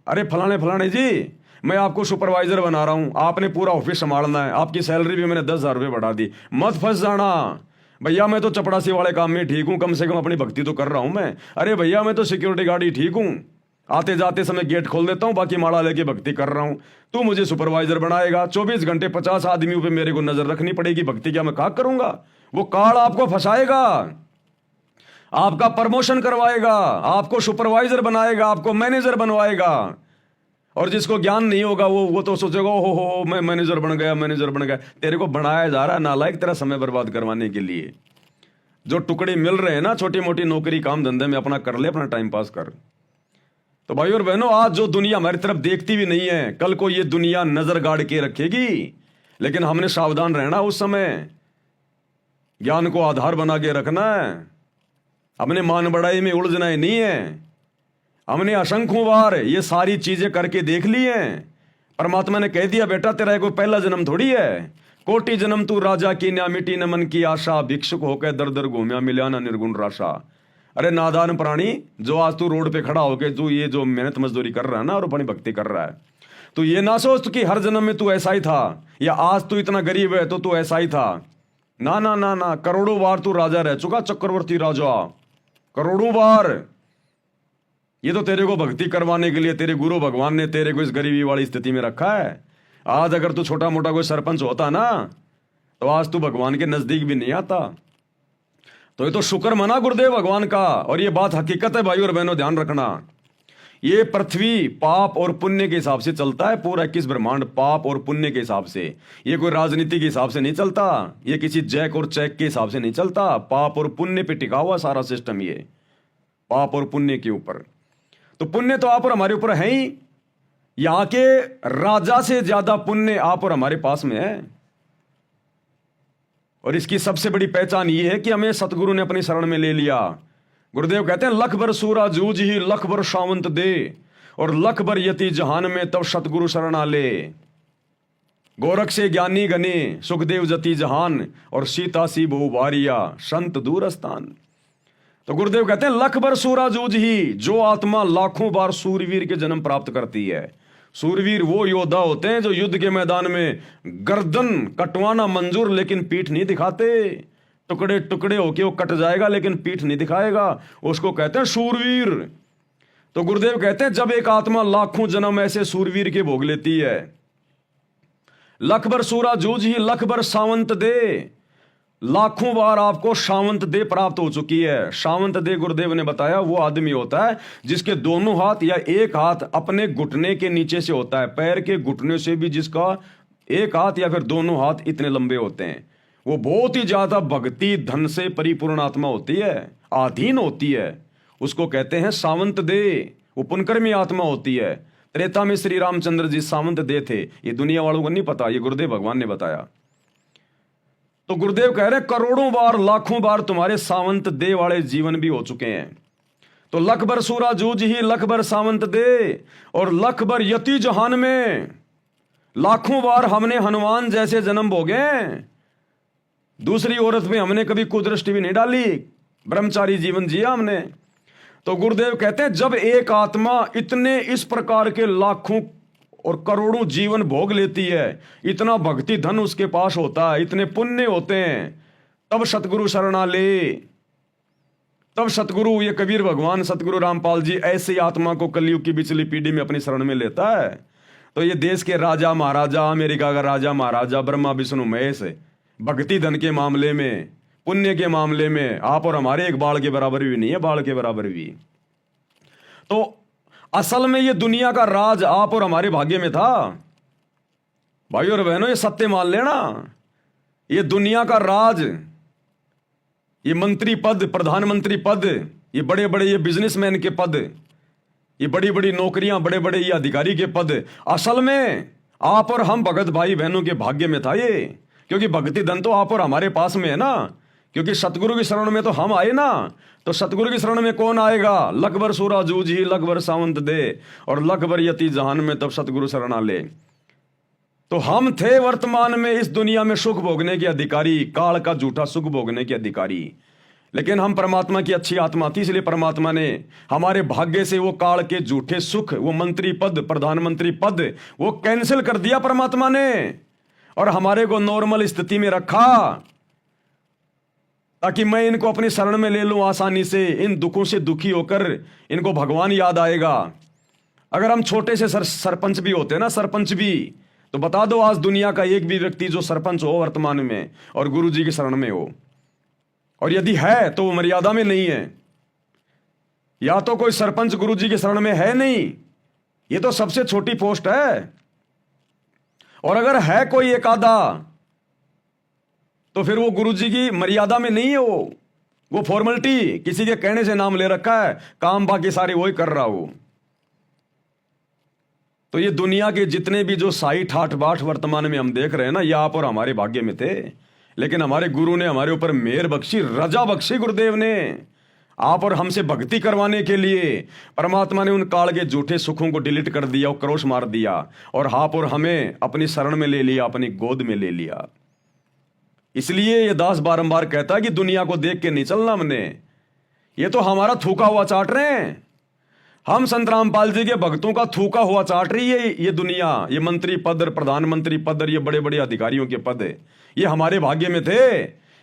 अरे फलाने फलाने जी मैं आपको सुपरवाइजर बना रहा हूं, आपने पूरा ऑफिस संभालना है, आपकी सैलरी भी मैंने 10,000 रुपये बढ़ा दी। मत फंस जाना, भैया मैं तो चपड़ासी वाले काम में ठीक हूं, कम से कम अपनी भक्ति तो कर रहा हूं मैं। अरे भैया मैं तो सिक्योरिटी गार्ड ही ठीक हूं, आते जाते समय गेट खोल देता हूं, बाकी माड़ा लेके भक्ति कर रहा हूं। तू मुझे सुपरवाइजर बनाएगा, 24 घंटे 50 आदमियों पे मेरे को नजर रखनी पड़ेगी, भक्ति क्या मैं कहा करूंगा? वो कार्ड आपको फंसाएगा, आपका प्रमोशन करवाएगा, आपको सुपरवाइजर बनाएगा, आपको मैनेजर बनवाएगा। और जिसको ज्ञान नहीं होगा वो तो सोचेगा हो मैं मैनेजर बन गया, मैनेजर बन गया। तेरे को बनाया जा रहा है नालायक, तेरा समय बर्बाद करवाने के लिए। जो टुकड़े मिल रहे हैं ना छोटी मोटी नौकरी काम धंधे में, अपना कर ले, अपना टाइम पास कर। तो भाई और बहनों, आज जो दुनिया हमारी तरफ देखती भी नहीं है, कल को ये दुनिया नजर गाड़ के रखेगी, लेकिन हमने सावधान रहना, उस समय ज्ञान को आधार बना के रखना है, हमने मान बढ़ाई में उलझना ही नहीं है। हमने असंख्यों बार ये सारी चीजें करके देख ली हैं। परमात्मा ने कह दिया बेटा तेरा कोई पहला जन्म थोड़ी है, कोटि जन्म तू राजा की न्या मिटी न मन की आशा, भिक्षुक होकर दर दर घूमिया मिला ना निर्गुण राशा। अरे नादान प्राणी, जो आज तू रोड पे खड़ा होके तू ये जो मेहनत मजदूरी कर रहा है ना और अपनी भक्ति कर रहा है, तो ये ना सोच कि हर जन्म में तू ऐसा ही था, या आज तू इतना गरीब है तो तू ऐसा ही था। ना ना ना ना, करोड़ों बार तू राजा रह चुका, चक्रवर्ती राजा, करोड़ों बार। ये तो तेरे को भक्ति करवाने के लिए तेरे गुरु भगवान ने तेरे को इस गरीबी वाली स्थिति में रखा है। आज अगर तू छोटा मोटा कोई सरपंच होता ना, तो आज तू भगवान के नजदीक भी नहीं आता। तो ये तो शुक्र मना गुरुदेव भगवान का। और ये बात हकीकत है भाई और बहनों, ध्यान रखना। ये पृथ्वी पाप और पुण्य के हिसाब से चलता है, पूरा 21 ब्रह्मांड पाप और पुण्य के हिसाब से। ये कोई राजनीति के हिसाब से नहीं चलता, ये किसी जैक और चेक के हिसाब से नहीं चलता। पाप और पुण्य पे टिका हुआ सारा सिस्टम, ये पाप और पुण्य के ऊपर। तो पुण्य तो आप और हमारे ऊपर है ही, यहां के राजा से ज्यादा पुण्य आप और हमारे पास में है। और इसकी सबसे बड़ी पहचान यह है कि हमें सतगुरु ने अपनी शरण में ले लिया। गुरुदेव कहते हैं लख भर सूरा जूझ ही लख भर शावंत दे, और लख भर यति जहान में तब सतगुरु शरण आले। गोरख से ज्ञानी गने सुखदेव जति जहान, और सीता सी बहु बारिया संत दूर स्थान। तो गुरुदेव कहते हैं लख भर सूरा जूझ ही, जो आत्मा लाखों बार सूरवीर के जन्म प्राप्त करती है। सूरवीर वो योद्धा होते हैं जो युद्ध के मैदान में गर्दन कटवाना मंजूर लेकिन पीठ नहीं दिखाते, टुकड़े टुकड़े होके वो कट जाएगा लेकिन पीठ नहीं दिखाएगा, उसको कहते हैं सूरवीर। तो गुरुदेव कहते हैं जब एक आत्मा लाखों जन्म ऐसे सूरवीर के भोग लेती है, लख भर सूरा जूझ ही लख भर सावंत दे, लाखों बार आपको शावंत दे प्राप्त हो चुकी है। शावंत दे गुरुदेव ने बताया वो आदमी होता है जिसके दोनों हाथ या एक हाथ अपने घुटने के नीचे से होता है, पैर के घुटने से भी जिसका एक हाथ या फिर दोनों हाथ इतने लंबे होते हैं, वो बहुत ही ज्यादा भक्ति धन से परिपूर्ण आत्मा होती है, आधीन होती है, उसको कहते हैं सावंत दे। वो पुनकर्मी आत्मा होती है। त्रेता में श्री रामचंद्र जी सावंत दे थे, ये दुनिया वालों को नहीं पता, ये गुरुदेव भगवान ने बताया। तो गुरुदेव कह रहे करोड़ों बार लाखों बार तुम्हारे सावंत दे वाले जीवन भी हो चुके हैं। तो लख भर सूरा जूझ ही लख भर सावंत दे, और लख भर यति जहान में, लाखों बार हमने हनुमान जैसे जन्म भोगे। दूसरी औरत में हमने कभी कुदृष्टि भी नहीं डाली, ब्रह्मचारी जीवन जिया हमने। तो गुरुदेव कहते हैं जब एक आत्मा इतने इस प्रकार के लाखों और करोड़ों जीवन भोग लेती है, इतना भक्ति धन उसके पास होता है, इतने पुण्य होते हैं, तब सतगुरु शरणा ले। तब सतगुरु, ये कबीर भगवान सतगुरु रामपाल जी ऐसी आत्मा को कलयुग की पिछली पीढ़ी में अपनी शरण में लेता है। तो ये देश के राजा महाराजा, अमेरिका का राजा महाराजा, ब्रह्मा विष्णु महेश, भक्ति धन के मामले में, पुण्य के मामले में आप और हमारे एक बाल के बराबर भी नहीं है, बाल के बराबर भी। तो असल में ये दुनिया का राज आप और हमारे भाग्य में था। भाई और बहनों, ये सत्य मान लेना, ये दुनिया का राज, ये मंत्री पद, प्रधानमंत्री पद, ये बड़े बड़े ये बिजनेसमैन के पद, ये बड़ी बड़ी नौकरियां, बड़े बड़े ये अधिकारी के पद, असल में आप और हम भगत भाई बहनों के भाग्य में था ये। क्योंकि भक्ति धन तो आप और हमारे पास में है ना, क्योंकि सतगुरु की शरण में तो हम आए ना। तो सतगुरु की शरण में कौन आएगा? लखबर सूरा जूझ ही लखबर सावंत दे, और लखबर यति जहान में तब सतगुरु शरणा ले। तो हम थे वर्तमान में इस दुनिया में सुख भोगने के अधिकारी, काल का झूठा सुख भोगने के अधिकारी। लेकिन हम परमात्मा की अच्छी आत्मा थी, इसलिए परमात्मा ने हमारे भाग्य से वो काल के झूठे सुख, वो मंत्री पद, प्रधानमंत्री पद, वो कैंसिल कर दिया परमात्मा ने, और हमारे को नॉर्मल स्थिति में रखा, ताकि मैं इनको अपनी शरण में ले लूं आसानी से। इन दुखों से दुखी होकर इनको भगवान याद आएगा। अगर हम छोटे से सरपंच भी होते ना, सरपंच भी, तो बता दो आज दुनिया का एक भी व्यक्ति जो सरपंच हो वर्तमान में और गुरु जी की शरण में हो, और यदि है तो वो मर्यादा में नहीं है। या तो कोई सरपंच गुरु जी की शरण में है नहीं, ये तो सबसे छोटी पोस्ट है। और अगर है कोई एक आधा, तो फिर वो गुरु जी की मर्यादा में नहीं है। वो फॉर्मेलिटी, किसी के कहने से नाम ले रखा है, काम बाकी सारे वही कर रहा हो। तो ये दुनिया के जितने भी जो साई ठाठ बाट वर्तमान में हम देख रहे हैं ना, ये आप और हमारे भाग्य में थे। लेकिन हमारे गुरु ने हमारे ऊपर मेहर बख्शी, रजा बख्शी गुरुदेव ने, आप और हमसे भक्ति करवाने के लिए परमात्मा ने उन काल के झूठे सुखों को डिलीट कर दिया, और क्रोश मार दिया, और आप और हमें अपनी शरण में ले लिया, अपनी गोद में ले लिया। इसलिए ये दास बारंबार कहता है कि दुनिया को देख के नहीं चलना हमने, ये तो हमारा थूका हुआ चाट रहे हैं। हम संत रामपाल जी के भक्तों का थूका हुआ चाट रही है ये दुनिया। ये मंत्री पद, प्रधानमंत्री पद, ये बड़े बड़े अधिकारियों के पद, ये हमारे भाग्य में थे,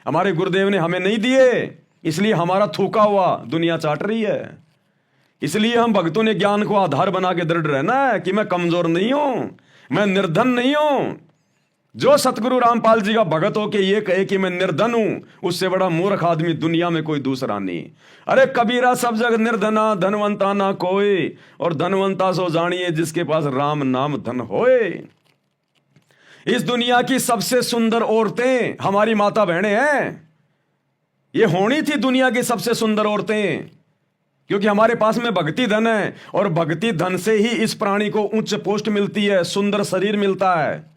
हमारे गुरुदेव ने हमें नहीं दिए, इसलिए हमारा थूका हुआ दुनिया चाट रही है। इसलिए हम भक्तों ने ज्ञान को आधार बना के दृढ़ रहना है कि मैं कमजोर नहीं हूं, मैं निर्धन नहीं हूं। जो सतगुरु रामपाल जी का भगत हो के ये कहे कि मैं निर्धन हूं, उससे बड़ा मूर्ख आदमी दुनिया में कोई दूसरा नहीं। अरे कबीरा सब जग निर्धना, धनवंता ना कोई, और धनवंता सो जानिए जिसके पास राम नाम धन होए। इस दुनिया की सबसे सुंदर औरतें हमारी माता बहनें हैं। ये होनी थी दुनिया की सबसे सुंदर औरतें, क्योंकि हमारे पास में भक्ति धन है, और भक्ति धन से ही इस प्राणी को उच्च पोस्ट मिलती है, सुंदर शरीर मिलता है,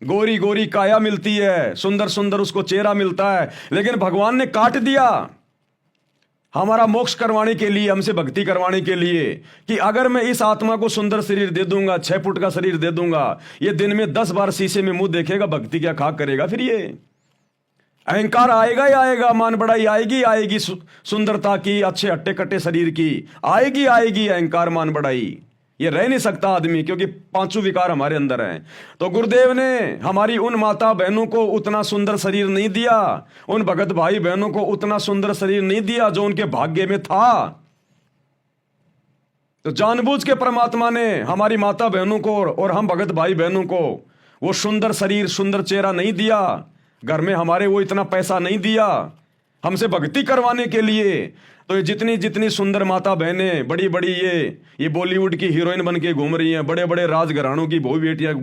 गोरी गोरी काया मिलती है, सुंदर सुंदर उसको चेहरा मिलता है। लेकिन भगवान ने काट दिया हमारा मोक्ष करवाने के लिए, हमसे भक्ति करवाने के लिए, कि अगर मैं इस आत्मा को सुंदर शरीर दे दूंगा, 6 फुट का शरीर दे दूंगा, ये दिन में 10 बार शीशे में मुंह देखेगा, भक्ति क्या खाक करेगा? फिर ये अहंकार आएगा ही आएगा, मान बढ़ाई आएगी आएगी, सुंदरता की, अच्छे हट्टे कट्टे शरीर की आएगी आएगी, अहंकार मान बढ़ाई ये रह नहीं सकता आदमी, क्योंकि 5 विकार हमारे अंदर हैं। तो गुरुदेव ने हमारी उन माता बहनों को उतना सुंदर शरीर नहीं दिया, उन भगत भाई बहनों को उतना सुंदर शरीर नहीं दिया जो उनके भाग्य में था। तो जानबूझ के परमात्मा ने हमारी माता बहनों को और हम भगत भाई बहनों को वो सुंदर शरीर, सुंदर चेहरा नहीं दिया। घर में हमारे वो इतना पैसा नहीं दिया हमसे भक्ति करवाने के लिए। तो ये जितनी जितनी सुंदर माता बहनें, बड़ी बड़ी ये बॉलीवुड की हीरोइन बन के घूम रही हैं, बड़े बड़े राजघरानों की बहु बेटियां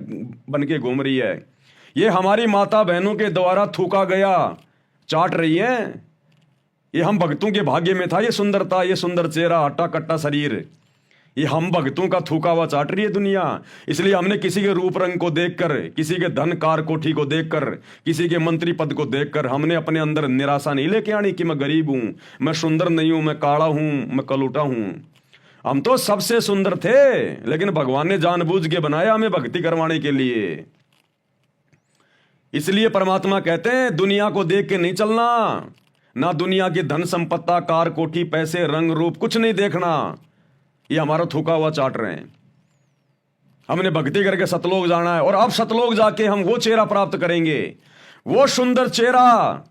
बन के घूम रही है, ये हमारी माता बहनों के द्वारा थूका गया चाट रही हैं। ये हम भक्तों के भाग्य में था ये सुंदरता, ये सुंदर चेहरा, हट्टा कट्टा शरीर, ये हम भक्तों का थूका हुआ चाट रही है दुनिया। इसलिए हमने किसी के रूप रंग को देखकर, किसी के धन कार कोठी को देखकर, किसी के मंत्री पद को देखकर हमने अपने अंदर निराशा नहीं लेके आनी कि मैं गरीब हूं, मैं सुंदर नहीं हूं, मैं काला हूं, मैं कलूटा हूं। हम तो सबसे सुंदर थे, लेकिन भगवान ने जानबूझ के बनाया हमें भक्ति करवाने के लिए। इसलिए परमात्मा कहते हैं दुनिया को देख के नहीं चलना, ना दुनिया की धन संपत्ता, कार कोठी, पैसे, रंग रूप, कुछ नहीं देखना। ये हमारा थूका हुआ चाट रहे हैं। हमने भक्ति करके सतलोक जाना है, और अब सतलोक जाके हम वो चेहरा प्राप्त करेंगे, वो सुंदर चेहरा।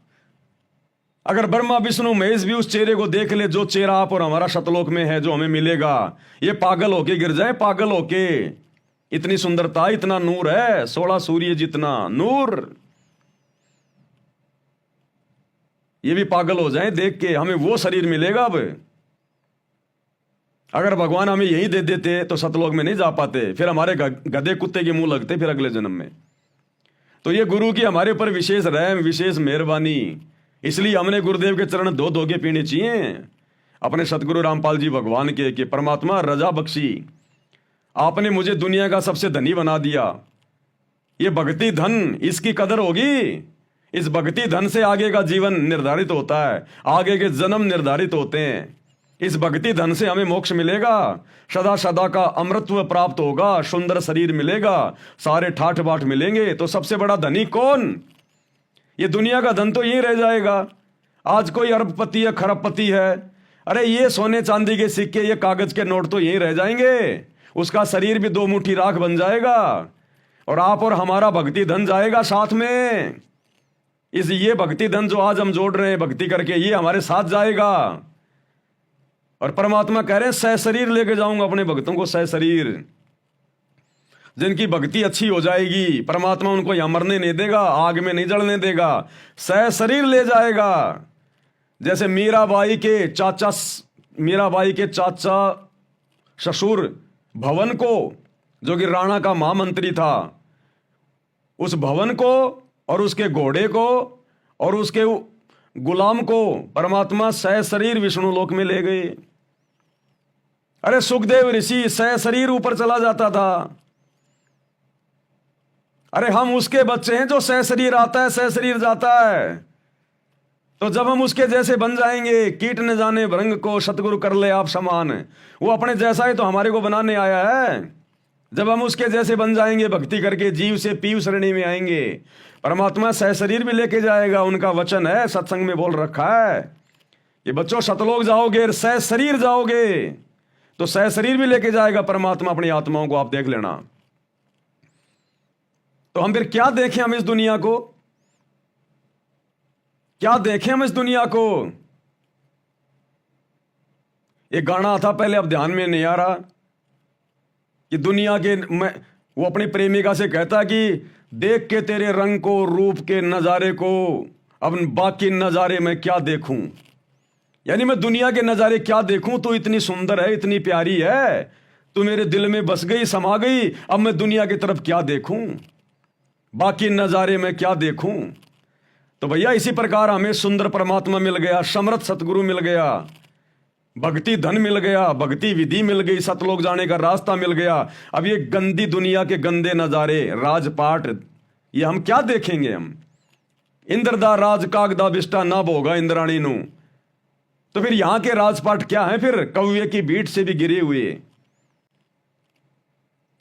अगर ब्रह्मा विष्णु महेश भी उस चेहरे को देख ले, जो चेहरा आप और हमारा सतलोक में है, जो हमें मिलेगा, ये पागल होके गिर जाए, पागल होके। इतनी सुंदरता, इतना नूर है, 16 सूर्य जितना नूर। ये भी पागल हो जाएं देख के, हमें वो शरीर मिलेगा अब। अगर भगवान हमें यही दे देते तो सतलोक में नहीं जा पाते, फिर हमारे गधे कुत्ते के मुंह लगते फिर अगले जन्म में। तो ये गुरु की हमारे ऊपर विशेष रहम, विशेष मेहरबानी, इसलिए हमने गुरुदेव के चरण धो धो के पीने चाहिए अपने सतगुरु रामपाल जी भगवान के कि परमात्मा रजा बख्शी, आपने मुझे दुनिया का सबसे धनी बना दिया। ये भक्ति धन, इसकी कदर होगी। इस भक्ति धन से आगे का जीवन निर्धारित होता है, आगे के जन्म निर्धारित होते हैं। इस भक्ति धन से हमें मोक्ष मिलेगा, सदा सदा का अमृतत्व प्राप्त होगा, सुंदर शरीर मिलेगा, सारे ठाठ बाट मिलेंगे। तो सबसे बड़ा धनी कौन? ये दुनिया का धन तो यही रह जाएगा। आज कोई अरबपति है, खरबपति है, अरे ये सोने चांदी के सिक्के, ये कागज के नोट तो यही रह जाएंगे। उसका शरीर भी 2 मुट्ठी राख बन जाएगा और आप और हमारा भक्ति धन जाएगा साथ में। ये भक्ति धन जो आज हम जोड़ रहे हैं भक्ति करके, ये हमारे साथ जाएगा। और परमात्मा कह रहे हैं सह शरीर लेके जाऊंगा अपने भक्तों को, सह शरीर। जिनकी भक्ति अच्छी हो जाएगी परमात्मा उनको यहां मरने नहीं देगा, आग में नहीं जलने देगा, सह शरीर ले जाएगा। जैसे मीराबाई के चाचा ससुर भवन को, जो कि राणा का महामंत्री था, उस भवन को और उसके घोड़े को और उसके गुलाम को परमात्मा सह शरीर विष्णु लोक में ले गए। अरे सुखदेव ऋषि सह शरीर ऊपर चला जाता था। अरे हम उसके बच्चे हैं जो सह शरीर आता है, सह शरीर जाता है। तो जब हम उसके जैसे बन जाएंगे, कीट न जाने भृंग को सतगुरु कर ले आप समान, वो अपने जैसा ही तो हमारे को बनाने आया है। जब हम उसके जैसे बन जाएंगे भक्ति करके, जीव से पीव श्रेणी में आएंगे, परमात्मा सह शरीर भी लेके जाएगा। उनका वचन है, सत्संग में बोल रखा है कि बच्चों सतलोक जाओगे सह शरीर जाओगे, तो सह शरीर भी लेके जाएगा परमात्मा अपनी आत्माओं को, आप देख लेना। तो हम फिर क्या देखें हम इस दुनिया को, क्या देखें हम इस दुनिया को? एक गाना था पहले, अब ध्यान में नहीं आ रहा, कि दुनिया के वो अपनी प्रेमिका से कहता कि देख के तेरे रंग को, रूप के नजारे को, अब बाकी नजारे में क्या देखूं। यानी मैं दुनिया के नजारे क्या देखूं, तू इतनी सुंदर है, इतनी प्यारी है, तू मेरे दिल में बस गई, समा गई, अब मैं दुनिया की तरफ क्या देखूं, बाकी नजारे में क्या देखूं। तो भैया इसी प्रकार हमें सुंदर परमात्मा मिल गया, समर्थ सतगुरु मिल गया, भक्ति धन मिल गया, भक्ति विधि मिल गई, सतलोक जाने का रास्ता मिल गया। अब ये गंदी दुनिया के गंदे नजारे, राजपाट, ये हम क्या देखेंगे? हम इंद्रदा राज कागदा बिष्टा ना भोगा इंद्राणी नु, तो फिर यहां के राजपाट क्या है? फिर कौवे की बीट से भी गिरे हुए।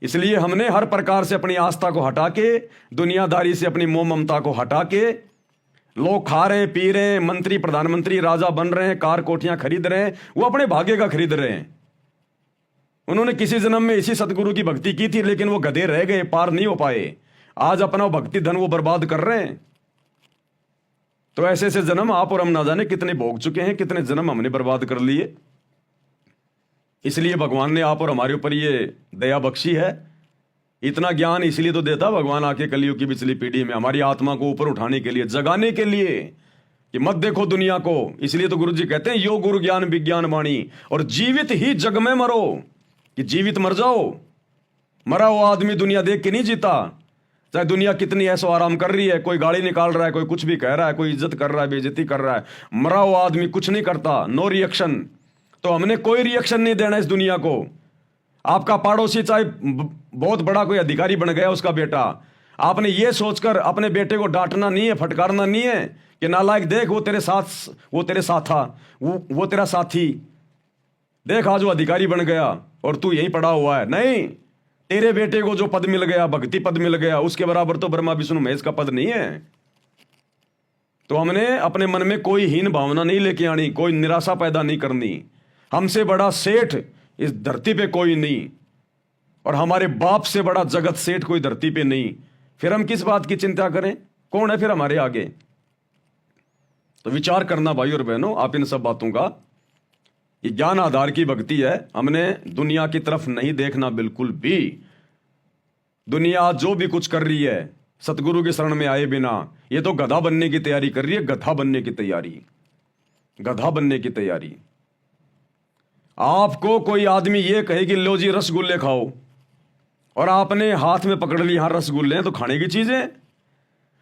इसलिए हमने हर प्रकार से अपनी आस्था को हटा के, दुनियादारी से अपनी मोह ममता को हटा के, लोग खा रहे पी रहे, मंत्री प्रधानमंत्री राजा बन रहे हैं, कार कोठियां खरीद रहे हैं, वो अपने भाग्य का खरीद रहे हैं। उन्होंने किसी जन्म में इसी सतगुरु की भक्ति की थी, लेकिन वो गधे रह गए, पार नहीं हो पाए। आज अपना भक्ति धन वो बर्बाद कर रहे हैं। तो ऐसे ऐसे जन्म आप और हम ना जाने कितने भोग चुके हैं, कितने जन्म हमने बर्बाद कर लिए। इसलिए भगवान ने आप और हमारे ऊपर ये दया बख्शी है। इतना ज्ञान इसलिए तो देता भगवान आके कलयुग की पिछली पीढ़ी में, हमारी आत्मा को ऊपर उठाने के लिए, जगाने के लिए कि मत देखो दुनिया को। इसलिए तो गुरु जी कहते हैं यो गुरु ज्ञान विज्ञान वाणी, और जीवित ही जग में मरो, कि जीवित मर जाओ। मरा हुआ आदमी दुनिया देख के नहीं जीता। चाहे दुनिया कितनी ऐसो आराम कर रही है, कोई गाड़ी निकाल रहा है, कोई कुछ भी कह रहा है, कोई इज्जत कर रहा है, बेइज्जती कर रहा है, मरा हुआ आदमी कुछ नहीं करता, नो रिएक्शन। तो हमने कोई रिएक्शन नहीं देना इस दुनिया को। आपका पड़ोसी चाहे बहुत बड़ा कोई अधिकारी बन गया, उसका बेटा, आपने ये सोचकर अपने बेटे को डांटना नहीं है, फटकारना नहीं है कि नालायक देख वो तेरे साथ था, वो तेरा साथी, देख आज वो अधिकारी बन गया और तू यहीं पड़ा हुआ है। नहीं, तेरे बेटे को जो पद मिल गया, भक्ति पद मिल गया, उसके बराबर तो ब्रह्मा विष्णु महेश का पद नहीं है। तो हमने अपने मन में कोई हीन भावना नहीं लेके आनी, कोई निराशा पैदा नहीं करनी। हमसे बड़ा सेठ इस धरती पे कोई नहीं, और हमारे बाप से बड़ा जगत सेठ कोई धरती पे नहीं। फिर हम किस बात की चिंता करें? कौन है फिर हमारे आगे? तो विचार करना भाई और बहनों आप इन सब बातों का। ये ज्ञान आधार की भक्ति है। हमने दुनिया की तरफ नहीं देखना बिल्कुल भी। दुनिया जो भी कुछ कर रही है सतगुरु के शरण में आए बिना, ये तो गधा बनने की तैयारी कर रही है, गधा बनने की तैयारी। गधा बनने की तैयारी। आपको कोई आदमी ये कहे कि लो जी रसगुल्ले खाओ, और आपने हाथ में पकड़ ली, हाँ रसगुल्ले हैं तो खाने की चीजें,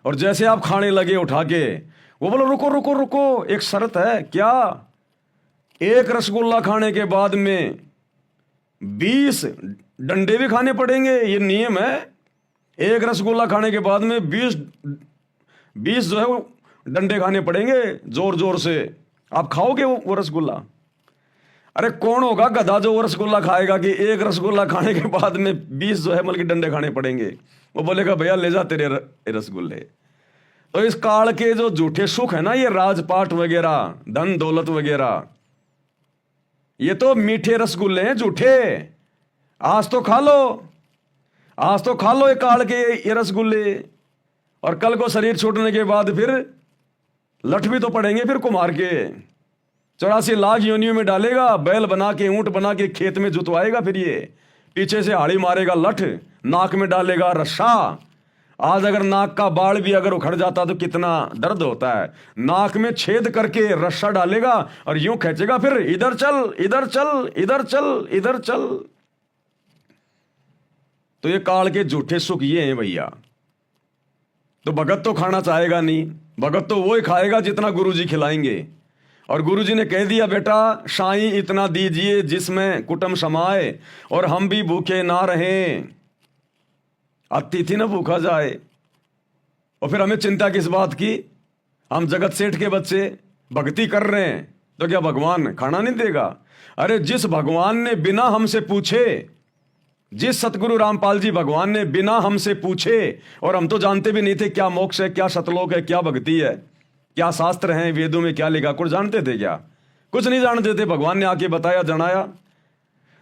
और जैसे आप खाने लगे उठा के, वो बोलो रुको रुको रुको, एक शर्त है। क्या? एक रसगुल्ला खाने के बाद में 20 डंडे भी खाने पड़ेंगे, ये नियम है। एक रसगुल्ला खाने के बाद में 20 जो है वो डंडे खाने पड़ेंगे जोर जोर से। आप खाओगे वो रसगुल्ला? अरे कौन होगा गधा जो वो रसगुल्ला खाएगा कि एक रसगुल्ला खाने के बाद में 20 जो है मतलब डंडे खाने पड़ेंगे? वो बोलेगा भैया ले जा तेरे रसगुल्ले। तो इस काल के जो झूठे सुख है ना, ये राजपाट वगैरह, धन दौलत वगैरह, ये तो मीठे रसगुल्ले हैं झूठे। आज तो खा लो, आज तो खा लो ये काल के ये रसगुल्ले, और कल को शरीर छूटने के बाद फिर लठ भी तो पड़ेंगे फिर कुम्हार के। 84 लाख योनियों में डालेगा, बैल बना के ऊंट बना के खेत में जुतवाएगा, फिर ये पीछे से हाड़ी मारेगा लठ, नाक में डालेगा रस्सा। आज अगर नाक का बाल भी अगर उखड़ जाता तो कितना दर्द होता है। नाक में छेद करके रस्सा डालेगा और यूं खींचेगा, फिर इधर चल इधर चल इधर चल इधर चल। तो ये काल के झूठे सुख ये हैं भैया। तो भगत तो खाना चाहेगा नहीं, भगत तो वो ही खाएगा जितना गुरुजी खिलाएंगे। और गुरुजी ने कह दिया बेटा साईं इतना दीजिए जिसमें कुटुंब समाए, और हम भी भूखे ना रहें, अतिथि न भूखा जाए। और फिर हमें चिंता किस बात की? हम जगत सेठ के बच्चे भक्ति कर रहे हैं तो क्या भगवान खाना नहीं देगा? अरे जिस भगवान ने बिना हमसे पूछे, जिस सतगुरु रामपाल जी भगवान ने बिना हमसे पूछे, और हम तो जानते भी नहीं थे क्या मोक्ष है, क्या सतलोक है, क्या भक्ति है, क्या शास्त्र हैं, वेदों में क्या लिखा, कुछ जानते थे क्या? कुछ नहीं जानते थे। भगवान ने आके बताया, जनाया।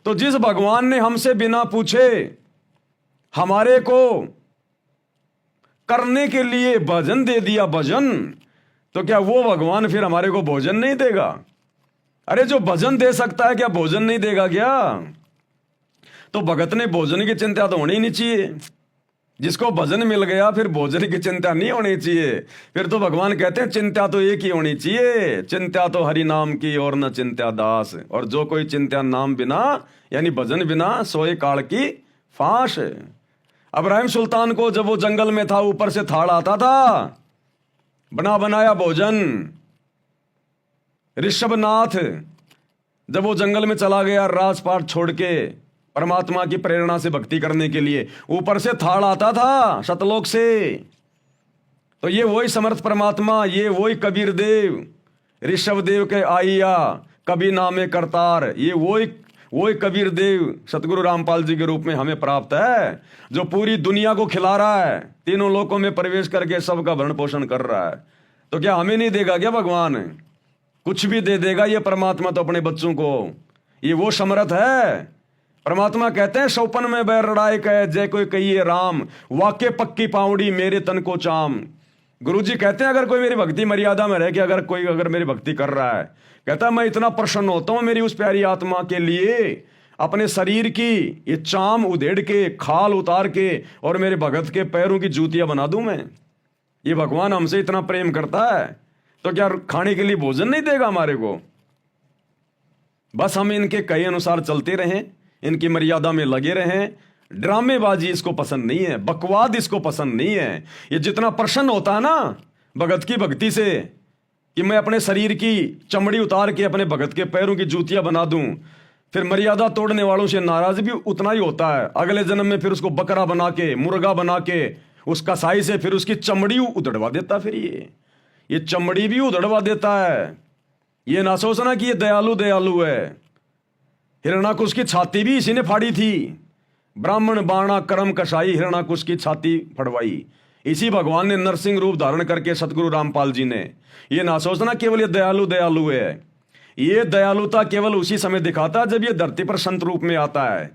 तो जिस भगवान ने हमसे बिना पूछे हमारे को करने के लिए भजन दे दिया, भजन, तो क्या वो भगवान फिर हमारे को भोजन नहीं देगा? अरे जो भजन दे सकता है क्या भोजन नहीं देगा क्या? तो भगत ने भोजन की चिंता तो होनी नहीं चाहिए। जिसको भजन मिल गया फिर भोजन की चिंता नहीं होनी चाहिए। फिर तो भगवान कहते हैं चिंता तो एक ही होनी चाहिए, चिंता तो हरि नाम की और न चिंता दास। और जो कोई चिंता नाम बिना यानी भजन बिना सोए काल की फांस। इब्राहिम सुल्तान को जब वो जंगल में था ऊपर से थाड़ आता था, बना बनाया भोजन। ऋषभनाथ जब वो जंगल में चला गया राजपाट छोड़ के परमात्मा की प्रेरणा से भक्ति करने के लिए, ऊपर से थाड़ आता था सतलोक से। तो ये वही समर्थ परमात्मा, ये वही कबीर देव, ऋषभ देव के आइया कभी नामे करतार, ये वही कबीर देव सतगुरु रामपाल जी के रूप में हमें प्राप्त है, जो पूरी दुनिया को खिला रहा है, तीनों लोकों में प्रवेश करके सबका भरण पोषण कर रहा है। तो क्या हमें नहीं देगा क्या भगवान? कुछ भी दे देगा ये परमात्मा तो अपने बच्चों को। ये वो समर्थ है। परमात्मा कहते हैं सौपन में बैर लड़ाई कहे जय कोई कहिए राम, वाक्य पक्की पाउड़ी मेरे तन को चाम। गुरुजी कहते हैं अगर कोई मेरी भक्ति मर्यादा में रह के अगर मेरी भक्ति कर रहा है, कहता है मैं इतना प्रसन्न होता हूं मेरी उस प्यारी आत्मा के लिए, अपने शरीर की ये चाम उधेड़ के, खाल उतार के और मेरे भगत के पैरों की जूतियां बना दूं मैं। ये भगवान हमसे इतना प्रेम करता है तो क्या खाने के लिए भोजन नहीं देगा हमारे को? बस हम इनके कहे अनुसार चलते रहें, इनकी मर्यादा में लगे रहें। ड्रामेबाजी इसको पसंद नहीं है, बकवाद इसको पसंद नहीं है। ये जितना प्रसन्न होता है ना भगत की भक्ति से कि मैं अपने शरीर की चमड़ी उतार के अपने भगत के पैरों की जूतियां बना दूं, फिर मर्यादा तोड़ने वालों से नाराज भी उतना ही होता है। अगले जन्म में फिर उसको बकरा बना के, मुर्गा बना के, उस कसाई से फिर उसकी चमड़ी उधड़वा देता। फिर ये चमड़ी भी उधड़वा देता है। ये ना सोचना कि ये दयालु दयालु है। हिरणाकुश की छाती भी इसी ने फाड़ी थी। ब्राह्मण बाणा करम कसाई हिरणाकुश की छाती फड़वाई। इसी भगवान ने नरसिंह रूप धारण करके सतगुरु रामपाल जी ने। ये ना सोचना केवल ये दयालु दयालु है। ये दयालुता केवल उसी समय दिखाता जब ये धरती पर संत रूप में आता है,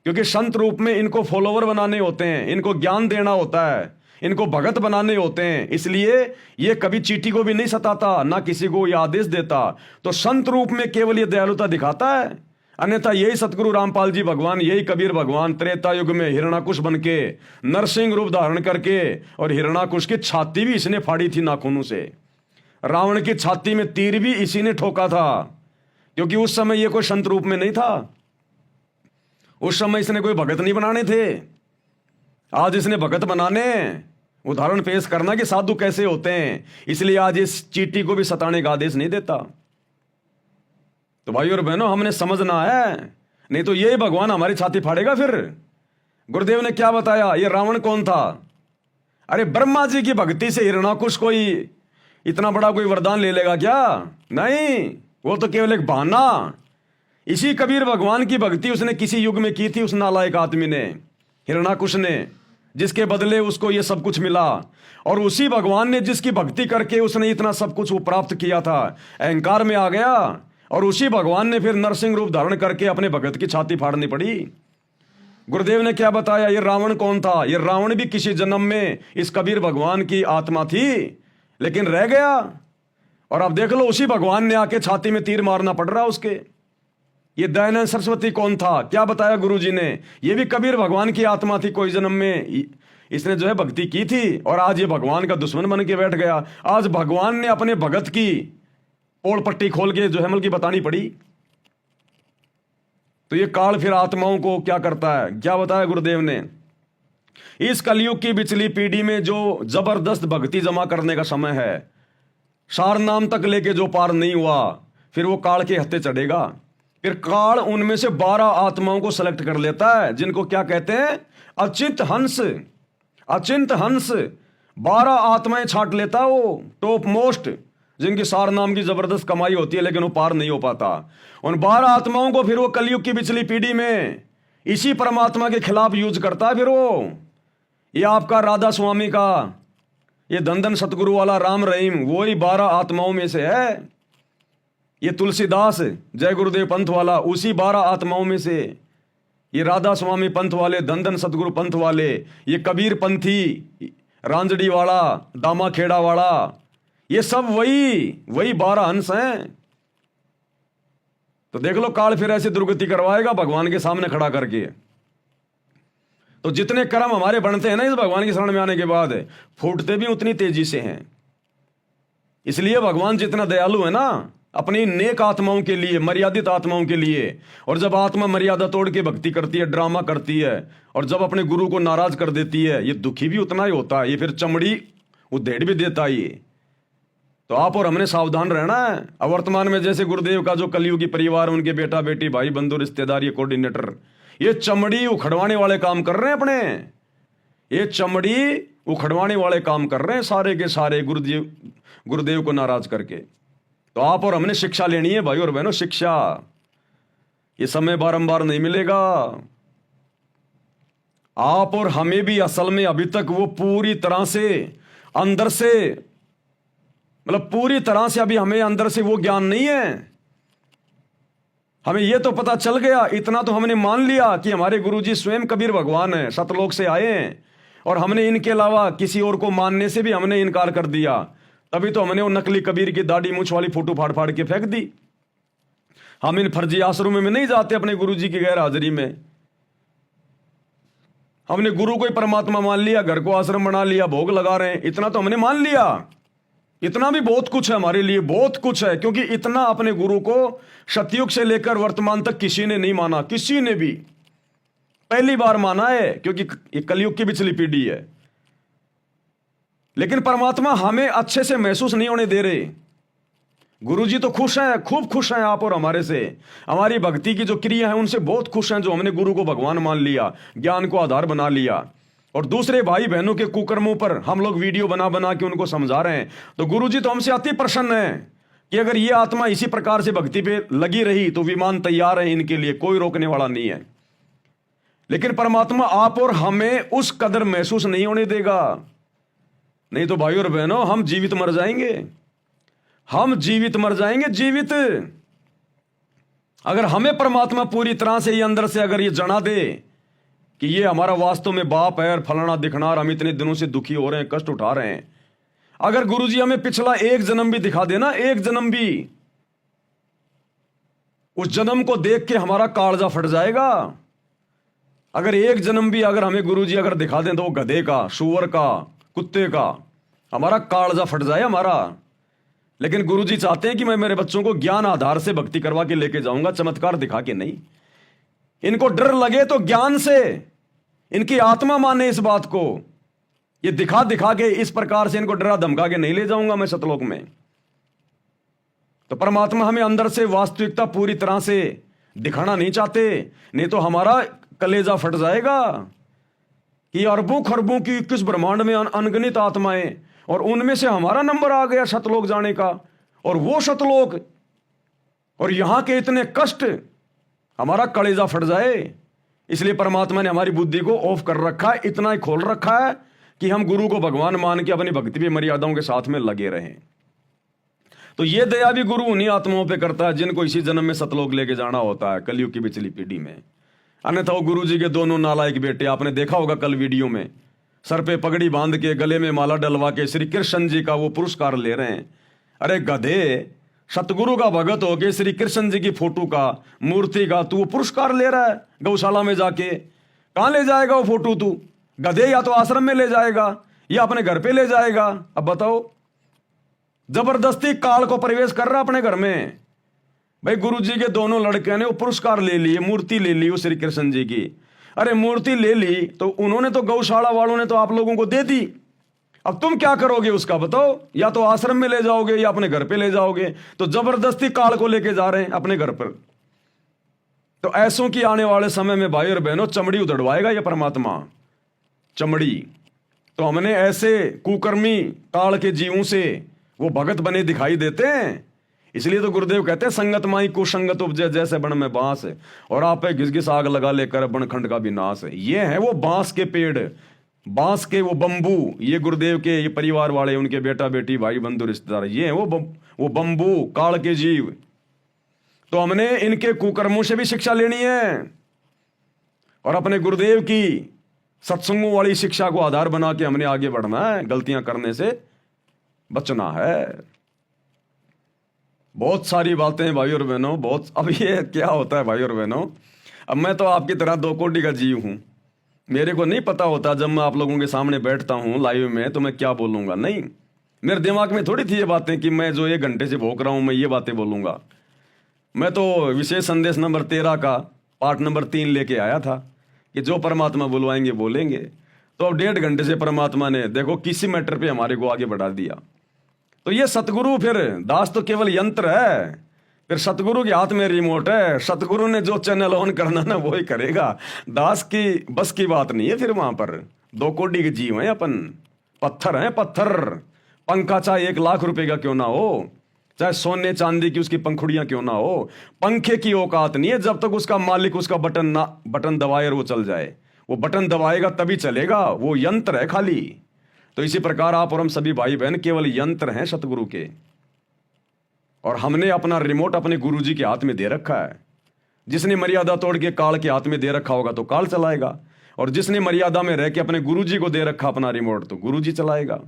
क्योंकि संत रूप में इनको फॉलोवर बनाने होते हैं, इनको ज्ञान देना होता है, इनको भगत बनाने होते हैं। इसलिए ये कभी चींटी को भी नहीं सताता, ना किसी को ये आदेश देता। तो संत रूप में केवल ये दयालुता दिखाता है। अन्यथा यही सतगुरु रामपाल जी भगवान, यही कबीर भगवान त्रेता युग में हिरणाकुश बन के नरसिंह रूप धारण करके, और हिरणाकुश की छाती भी इसने फाड़ी थी नाखूनों से। रावण की छाती में तीर भी इसी ने ठोका था, क्योंकि उस समय ये कोई संत रूप में नहीं था, उस समय इसने कोई भगत नहीं बनाने थे। आज इसने भगत बनाने, उदाहरण पेश करना कि साधु कैसे होते हैं, इसलिए आज इस चींटी को भी सताने का आदेश नहीं देता। तो भाई और बहनों, हमने समझना है, नहीं तो यही भगवान हमारी छाती फाड़ेगा। फिर गुरुदेव ने क्या बताया, ये रावण कौन था? अरे ब्रह्मा जी की भक्ति से हिरणाकुश कोई इतना बड़ा कोई वरदान ले लेगा क्या? नहीं, वो तो केवल एक बहाना। इसी कबीर भगवान की भक्ति उसने किसी युग में की थी, उस नालायक आदमी ने, हिरणाकुश ने, जिसके बदले उसको ये सब कुछ मिला। और उसी भगवान ने जिसकी भक्ति करके उसने इतना सब कुछ वो प्राप्त किया था, अहंकार में आ गया, और उसी भगवान ने फिर नरसिंह रूप धारण करके अपने भगत की छाती फाड़नी पड़ी। गुरुदेव ने क्या बताया, ये रावण कौन था? ये रावण भी किसी जन्म में इस कबीर भगवान की आत्मा थी, लेकिन रह गया। और अब देख लो, उसी भगवान ने आके छाती में तीर मारना पड़ रहा उसके। ये दयानंद सरस्वती कौन था? क्या बताया गुरुजी ने, ये भी कबीर भगवान की आत्मा थी, कोई जन्म में इसने जो है भक्ति की थी, और आज ये भगवान का दुश्मन बन के बैठ गया। आज भगवान ने अपने भगत की पोल पट्टी खोल के जो है की बतानी पड़ी। तो ये काल फिर आत्माओं को क्या करता है, क्या बताया गुरुदेव ने, इस कलयुग की पिछली पीढ़ी में जो जबरदस्त भक्ति जमा करने का समय है, सार नाम तक लेके जो पार नहीं हुआ, फिर वो काल के हत्थे चढ़ेगा। फिर काल उनमें से 12 आत्माओं को सेलेक्ट कर लेता है, जिनको क्या कहते हैं, अचिंत हंस। अचिंत हंस 12 आत्माएं छाट लेता वो, टॉप मोस्ट, जिनकी सार नाम की जबरदस्त कमाई होती है, लेकिन वो पार नहीं हो पाता। उन 12 आत्माओं को फिर वो कलयुग की पिछली पीढ़ी में इसी परमात्मा के खिलाफ यूज करता है। फिर वो, ये आपका राधा स्वामी का, ये धन सतगुरु वाला राम रहीम, वो ही 12 आत्माओं में से है। ये तुलसीदास जय गुरुदेव पंथ वाला, उसी 12 आत्माओं में से। ये राधा स्वामी पंथ वाले, धन सतगुरु पंथ वाले, ये कबीर पंथी, रांजड़ी वाला, दामा खेड़ा वाला, ये सब वही 12 अंश हैं। तो देख लो, काल फिर ऐसी दुर्गति करवाएगा भगवान के सामने खड़ा करके। तो जितने कर्म हमारे बनते हैं ना इस भगवान की शरण में आने के बाद, फूटते भी उतनी तेजी से हैं। इसलिए भगवान जितना दयालु है ना, अपनी नेक आत्माओं के लिए, मर्यादित आत्माओं के लिए। और जब आत्मा मर्यादा तोड़ के भक्ति करती है, ड्रामा करती है, और जब अपने गुरु को नाराज कर देती है, ये दुखी भी उतना ही होता है, ये फिर चमड़ी उधेड़ भी देता है ये। तो आप और हमने सावधान रहना है। अब वर्तमान में जैसे गुरुदेव का जो कलयुगी परिवार, उनके बेटा बेटी, भाई बंधु रिश्तेदार, ये कोऑर्डिनेटर, ये चमड़ी उखड़वाने वाले काम कर रहे हैं अपने, ये चमड़ी उखड़वाने वाले काम कर रहे हैं सारे के सारे, गुरुदेव को नाराज करके। तो आप और हमने शिक्षा लेनी है भाई और बहनों, शिक्षा। ये समय बारंबार नहीं मिलेगा। आप और हमें भी असल में अभी तक वो पूरी तरह से अंदर से, मतलब पूरी तरह से अभी हमें अंदर से वो ज्ञान नहीं है। हमें ये तो पता चल गया, इतना तो हमने मान लिया कि हमारे गुरुजी स्वयं कबीर भगवान हैं, सतलोक से आए हैं, और हमने इनके अलावा किसी और को मानने से भी हमने इनकार कर दिया। तभी तो हमने वो नकली कबीर की दाढ़ी मूछ वाली फोटो फाड़ फाड़ के फेंक दी। हम इन फर्जी आश्रमों में नहीं जाते अपने गुरुजी की गैर हाजिरी में। हमने गुरु को ही परमात्मा मान लिया, घर को आश्रम बना लिया, भोग लगा रहे हैं, इतना तो हमने मान लिया। इतना भी बहुत कुछ है हमारे लिए, बहुत कुछ है, क्योंकि इतना अपने गुरु को सतयुग से लेकर वर्तमान तक किसी ने नहीं माना, किसी ने भी। पहली बार माना है, क्योंकि ये कलयुग की पिछली पीढ़ी है। लेकिन परमात्मा हमें अच्छे से महसूस नहीं होने दे रहे। गुरुजी तो खुश हैं, खूब खुश हैं आप और हमारे से, हमारी भक्ति की जो क्रिया है उनसे बहुत खुश हैं, जो हमने गुरु को भगवान मान लिया, ज्ञान को आधार बना लिया। और दूसरे भाई बहनों के कुकर्मों पर हम लोग वीडियो बना बना के उनको समझा रहे हैं। तो गुरुजी तो हमसे अति प्रसन्न है कि अगर ये आत्मा इसी प्रकार से भक्ति पे लगी रही तो विमान तैयार है इनके लिए, कोई रोकने वाला नहीं है। लेकिन परमात्मा आप और हमें उस कदर महसूस नहीं होने देगा। नहीं तो भाई और बहनों, हम जीवित मर जाएंगे, हम जीवित मर जाएंगे, जीवित। अगर हमें परमात्मा पूरी तरह से ये अंदर से अगर ये जना दे कि ये हमारा वास्तव में बाप है और फलाना दिखना, और हम इतने दिनों से दुखी हो रहे हैं, कष्ट उठा रहे हैं, अगर गुरुजी हमें पिछला एक जन्म भी दिखा देना, एक जन्म भी, उस जन्म को देख के हमारा कालजा फट जाएगा। अगर एक जन्म भी अगर हमें गुरुजी अगर दिखा दें, तो वो गधे का, सूअर का, कुत्ते का, हमारा कालजा फट जाए हमारा। लेकिन गुरुजी चाहते हैं कि मैं मेरे बच्चों को ज्ञान आधार से भक्ति करवा के लेके जाऊंगा, चमत्कार दिखा के नहीं। इनको डर लगे तो ज्ञान से, इनकी आत्मा माने इस बात को। ये दिखा दिखा के इस प्रकार से इनको डरा धमका के नहीं ले जाऊंगा मैं सतलोक में। तो परमात्मा हमें अंदर से वास्तविकता पूरी तरह से दिखाना नहीं चाहते, नहीं तो हमारा कलेजा फट जाएगा कि अरबों खरबों की किस ब्रह्मांड में अनगिनत आत्माएं, और उनमें से हमारा नंबर आ गया सतलोक जाने का, और वो सतलोक और यहां के इतने कष्ट, हमारा कलेजा फट जाए। इसलिए परमात्मा ने हमारी बुद्धि को ऑफ कर रखा है, इतना ही खोल रखा है कि हम गुरु को भगवान मान के अपनी भक्ति भी मर्यादाओं के साथ में लगे रहें। तो ये दया भी गुरु उन्हीं आत्माओं पे करता है जिनको इसी जन्म में सतलोक लेके जाना होता है, कलयुग की पिछली पीढ़ी में। अन्यथा वो गुरु जी के दोनों नालायक बेटे, आपने देखा होगा कल वीडियो में, सर पे पगड़ी बांध के गले में माला डलवा के श्री कृष्ण जी का वो पुरस्कार ले रहे हैं। अरे गधे, सतगुरु का भगत हो के श्री कृष्ण जी की फोटो का, मूर्ति का तू वो पुरस्कार ले रहा है गौशाला में जाके। कहां ले जाएगा वो फोटो तू? गधे, या तो आश्रम में ले जाएगा या अपने घर पे ले जाएगा। अब बताओ, जबरदस्ती काल को प्रवेश कर रहा अपने घर में। भाई गुरु जी के दोनों लड़के ने वो पुरस्कार ले लिए, मूर्ति ले ली वो श्री कृष्ण जी की। अरे मूर्ति ले ली तो उन्होंने तो, गौशाला वालों ने तो आप लोगों को दे दी। अब तुम क्या करोगे उसका बताओ? या तो आश्रम में ले जाओगे या अपने घर पे ले जाओगे। तो जबरदस्ती काल को लेके जा रहे हैं अपने घर पर। तो ऐसों की आने वाले समय में भाई और बहनों चमड़ी उधड़वाएगा ये परमात्मा, चमड़ी। तो हमने ऐसे कुकर्मी काल के जीवों से वो भगत बने दिखाई देते हैं। इसलिए तो गुरुदेव कहते हैं संगत माई कुसंगत उपजे जैसे बन में बांस, और आप पे घिस घिस आग लगा लेकर बनखंड का भी नाश। ये है वो बांस के पेड़, बांस के वो बंबू। ये गुरुदेव के ये परिवार वाले, उनके बेटा बेटी भाई बंधु रिश्तेदार, ये है वो बंबू काल के जीव। तो हमने इनके कुकर्मों से भी शिक्षा लेनी है और अपने गुरुदेव की सत्संगों वाली शिक्षा को आधार बना के हमने आगे बढ़ना है, गलतियां करने से बचना है। बहुत सारी बातें भाई और बहनों, बहुत। अब ये क्या होता है भाई और बहनों, अब मैं तो आपकी तरह 2 कोटि का जीव हूं। मेरे को नहीं पता होता जब मैं आप लोगों के सामने बैठता हूं लाइव में तो मैं क्या बोलूंगा। नहीं, मेरे दिमाग में थोड़ी थी ये बातें कि मैं जो 1 घंटे से भोंक रहा हूं मैं ये बातें बोलूंगा। मैं तो विशेष संदेश नंबर 13 का पार्ट नंबर 3 लेके आया था कि जो परमात्मा बुलवाएंगे बोलेंगे। तो अब 1.5 घंटे से परमात्मा ने देखो किसी मैटर पे हमारे को आगे बढ़ा दिया। तो ये सतगुरु, फिर दास तो केवल यंत्र है, फिर सतगुरु के हाथ में रिमोट है। सतगुरु ने जो चैनल ऑन करना ना वो ही करेगा। दास की बस की बात नहीं है। फिर वहां पर 2 कोटि के जीव हैं अपन, पत्थर हैं पत्थर। पंखा चाहे 1 लाख रुपए का क्यों ना हो, चाहे सोने चांदी की उसकी पंखुड़ियां क्यों ना हो, पंखे की औकात नहीं है जब तक उसका मालिक उसका बटन दबाए और वो चल जाए। वो बटन दबाएगा तभी चलेगा, वो यंत्र है खाली। तो इसी प्रकार आप और हम सभी भाई बहन केवल यंत्र हैं सतगुरु के, और हमने अपना रिमोट अपने गुरुजी के हाथ में दे रखा है। जिसने मर्यादा तोड़ के काल के हाथ में दे रखा होगा तो काल चलाएगा, और जिसने मर्यादा में रह के अपने गुरुजी को दे रखा अपना रिमोट तो गुरुजी चलाएगा।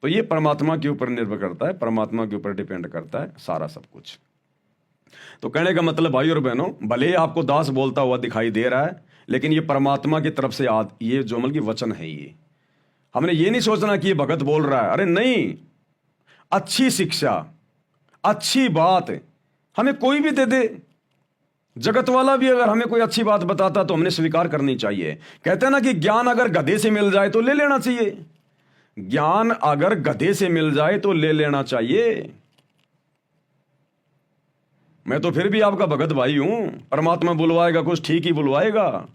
तो ये परमात्मा के ऊपर निर्भर करता है, परमात्मा के ऊपर डिपेंड करता है सारा सब कुछ। तो कहने का मतलब भाई और बहनों, भले ही आपको दास बोलता हुआ दिखाई दे रहा है, लेकिन ये परमात्मा की तरफ से ये जो मतलब की वचन है। ये हमने ये नहीं सोचना कि ये भगत बोल रहा है। अरे नहीं, अच्छी शिक्षा, अच्छी बात हमें कोई भी दे दे, जगत वाला भी अगर हमें कोई अच्छी बात बताता तो हमने स्वीकार करनी चाहिए। कहते हैं ना कि ज्ञान अगर गधे से मिल जाए तो ले लेना चाहिए। ज्ञान अगर गधे से मिल जाए तो ले लेना चाहिए। मैं तो फिर भी आपका भगत भाई हूं। परमात्मा बुलवाएगा कुछ ठीक ही बुलवाएगा।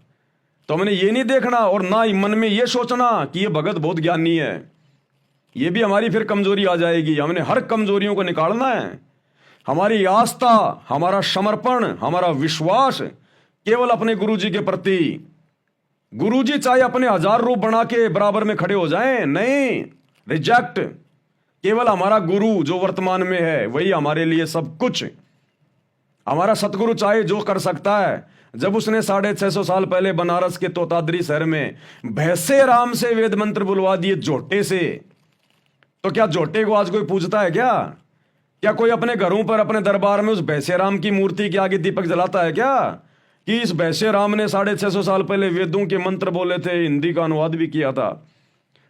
तो हमने ये नहीं देखना और ना ही मन में ये सोचना कि ये भगत बहुत ज्ञानी है। ये भी हमारी फिर कमजोरी आ जाएगी। हमने हर कमजोरियों को निकालना है। हमारी आस्था, हमारा समर्पण, हमारा विश्वास केवल अपने गुरुजी के प्रति। गुरुजी चाहे अपने 1000 रूप बना के बराबर में खड़े हो जाएं, नहीं, रिजेक्ट। केवल हमारा गुरु जो वर्तमान में है वही हमारे लिए सब कुछ। हमारा सतगुरु चाहे जो कर सकता है। जब उसने 650 साल पहले बनारस के तोताद्री शहर में भैंसे राम से वेद मंत्र बुलवा दिए झोटे से, तो क्या झोटे को आज कोई पूजता है क्या? क्या कोई अपने घरों पर अपने दरबार में उस भैंसे राम की मूर्ति के आगे दीपक जलाता है क्या कि इस भैंसे राम ने 650 साल पहले वेदों के मंत्र बोले थे, हिंदी का अनुवाद भी किया था?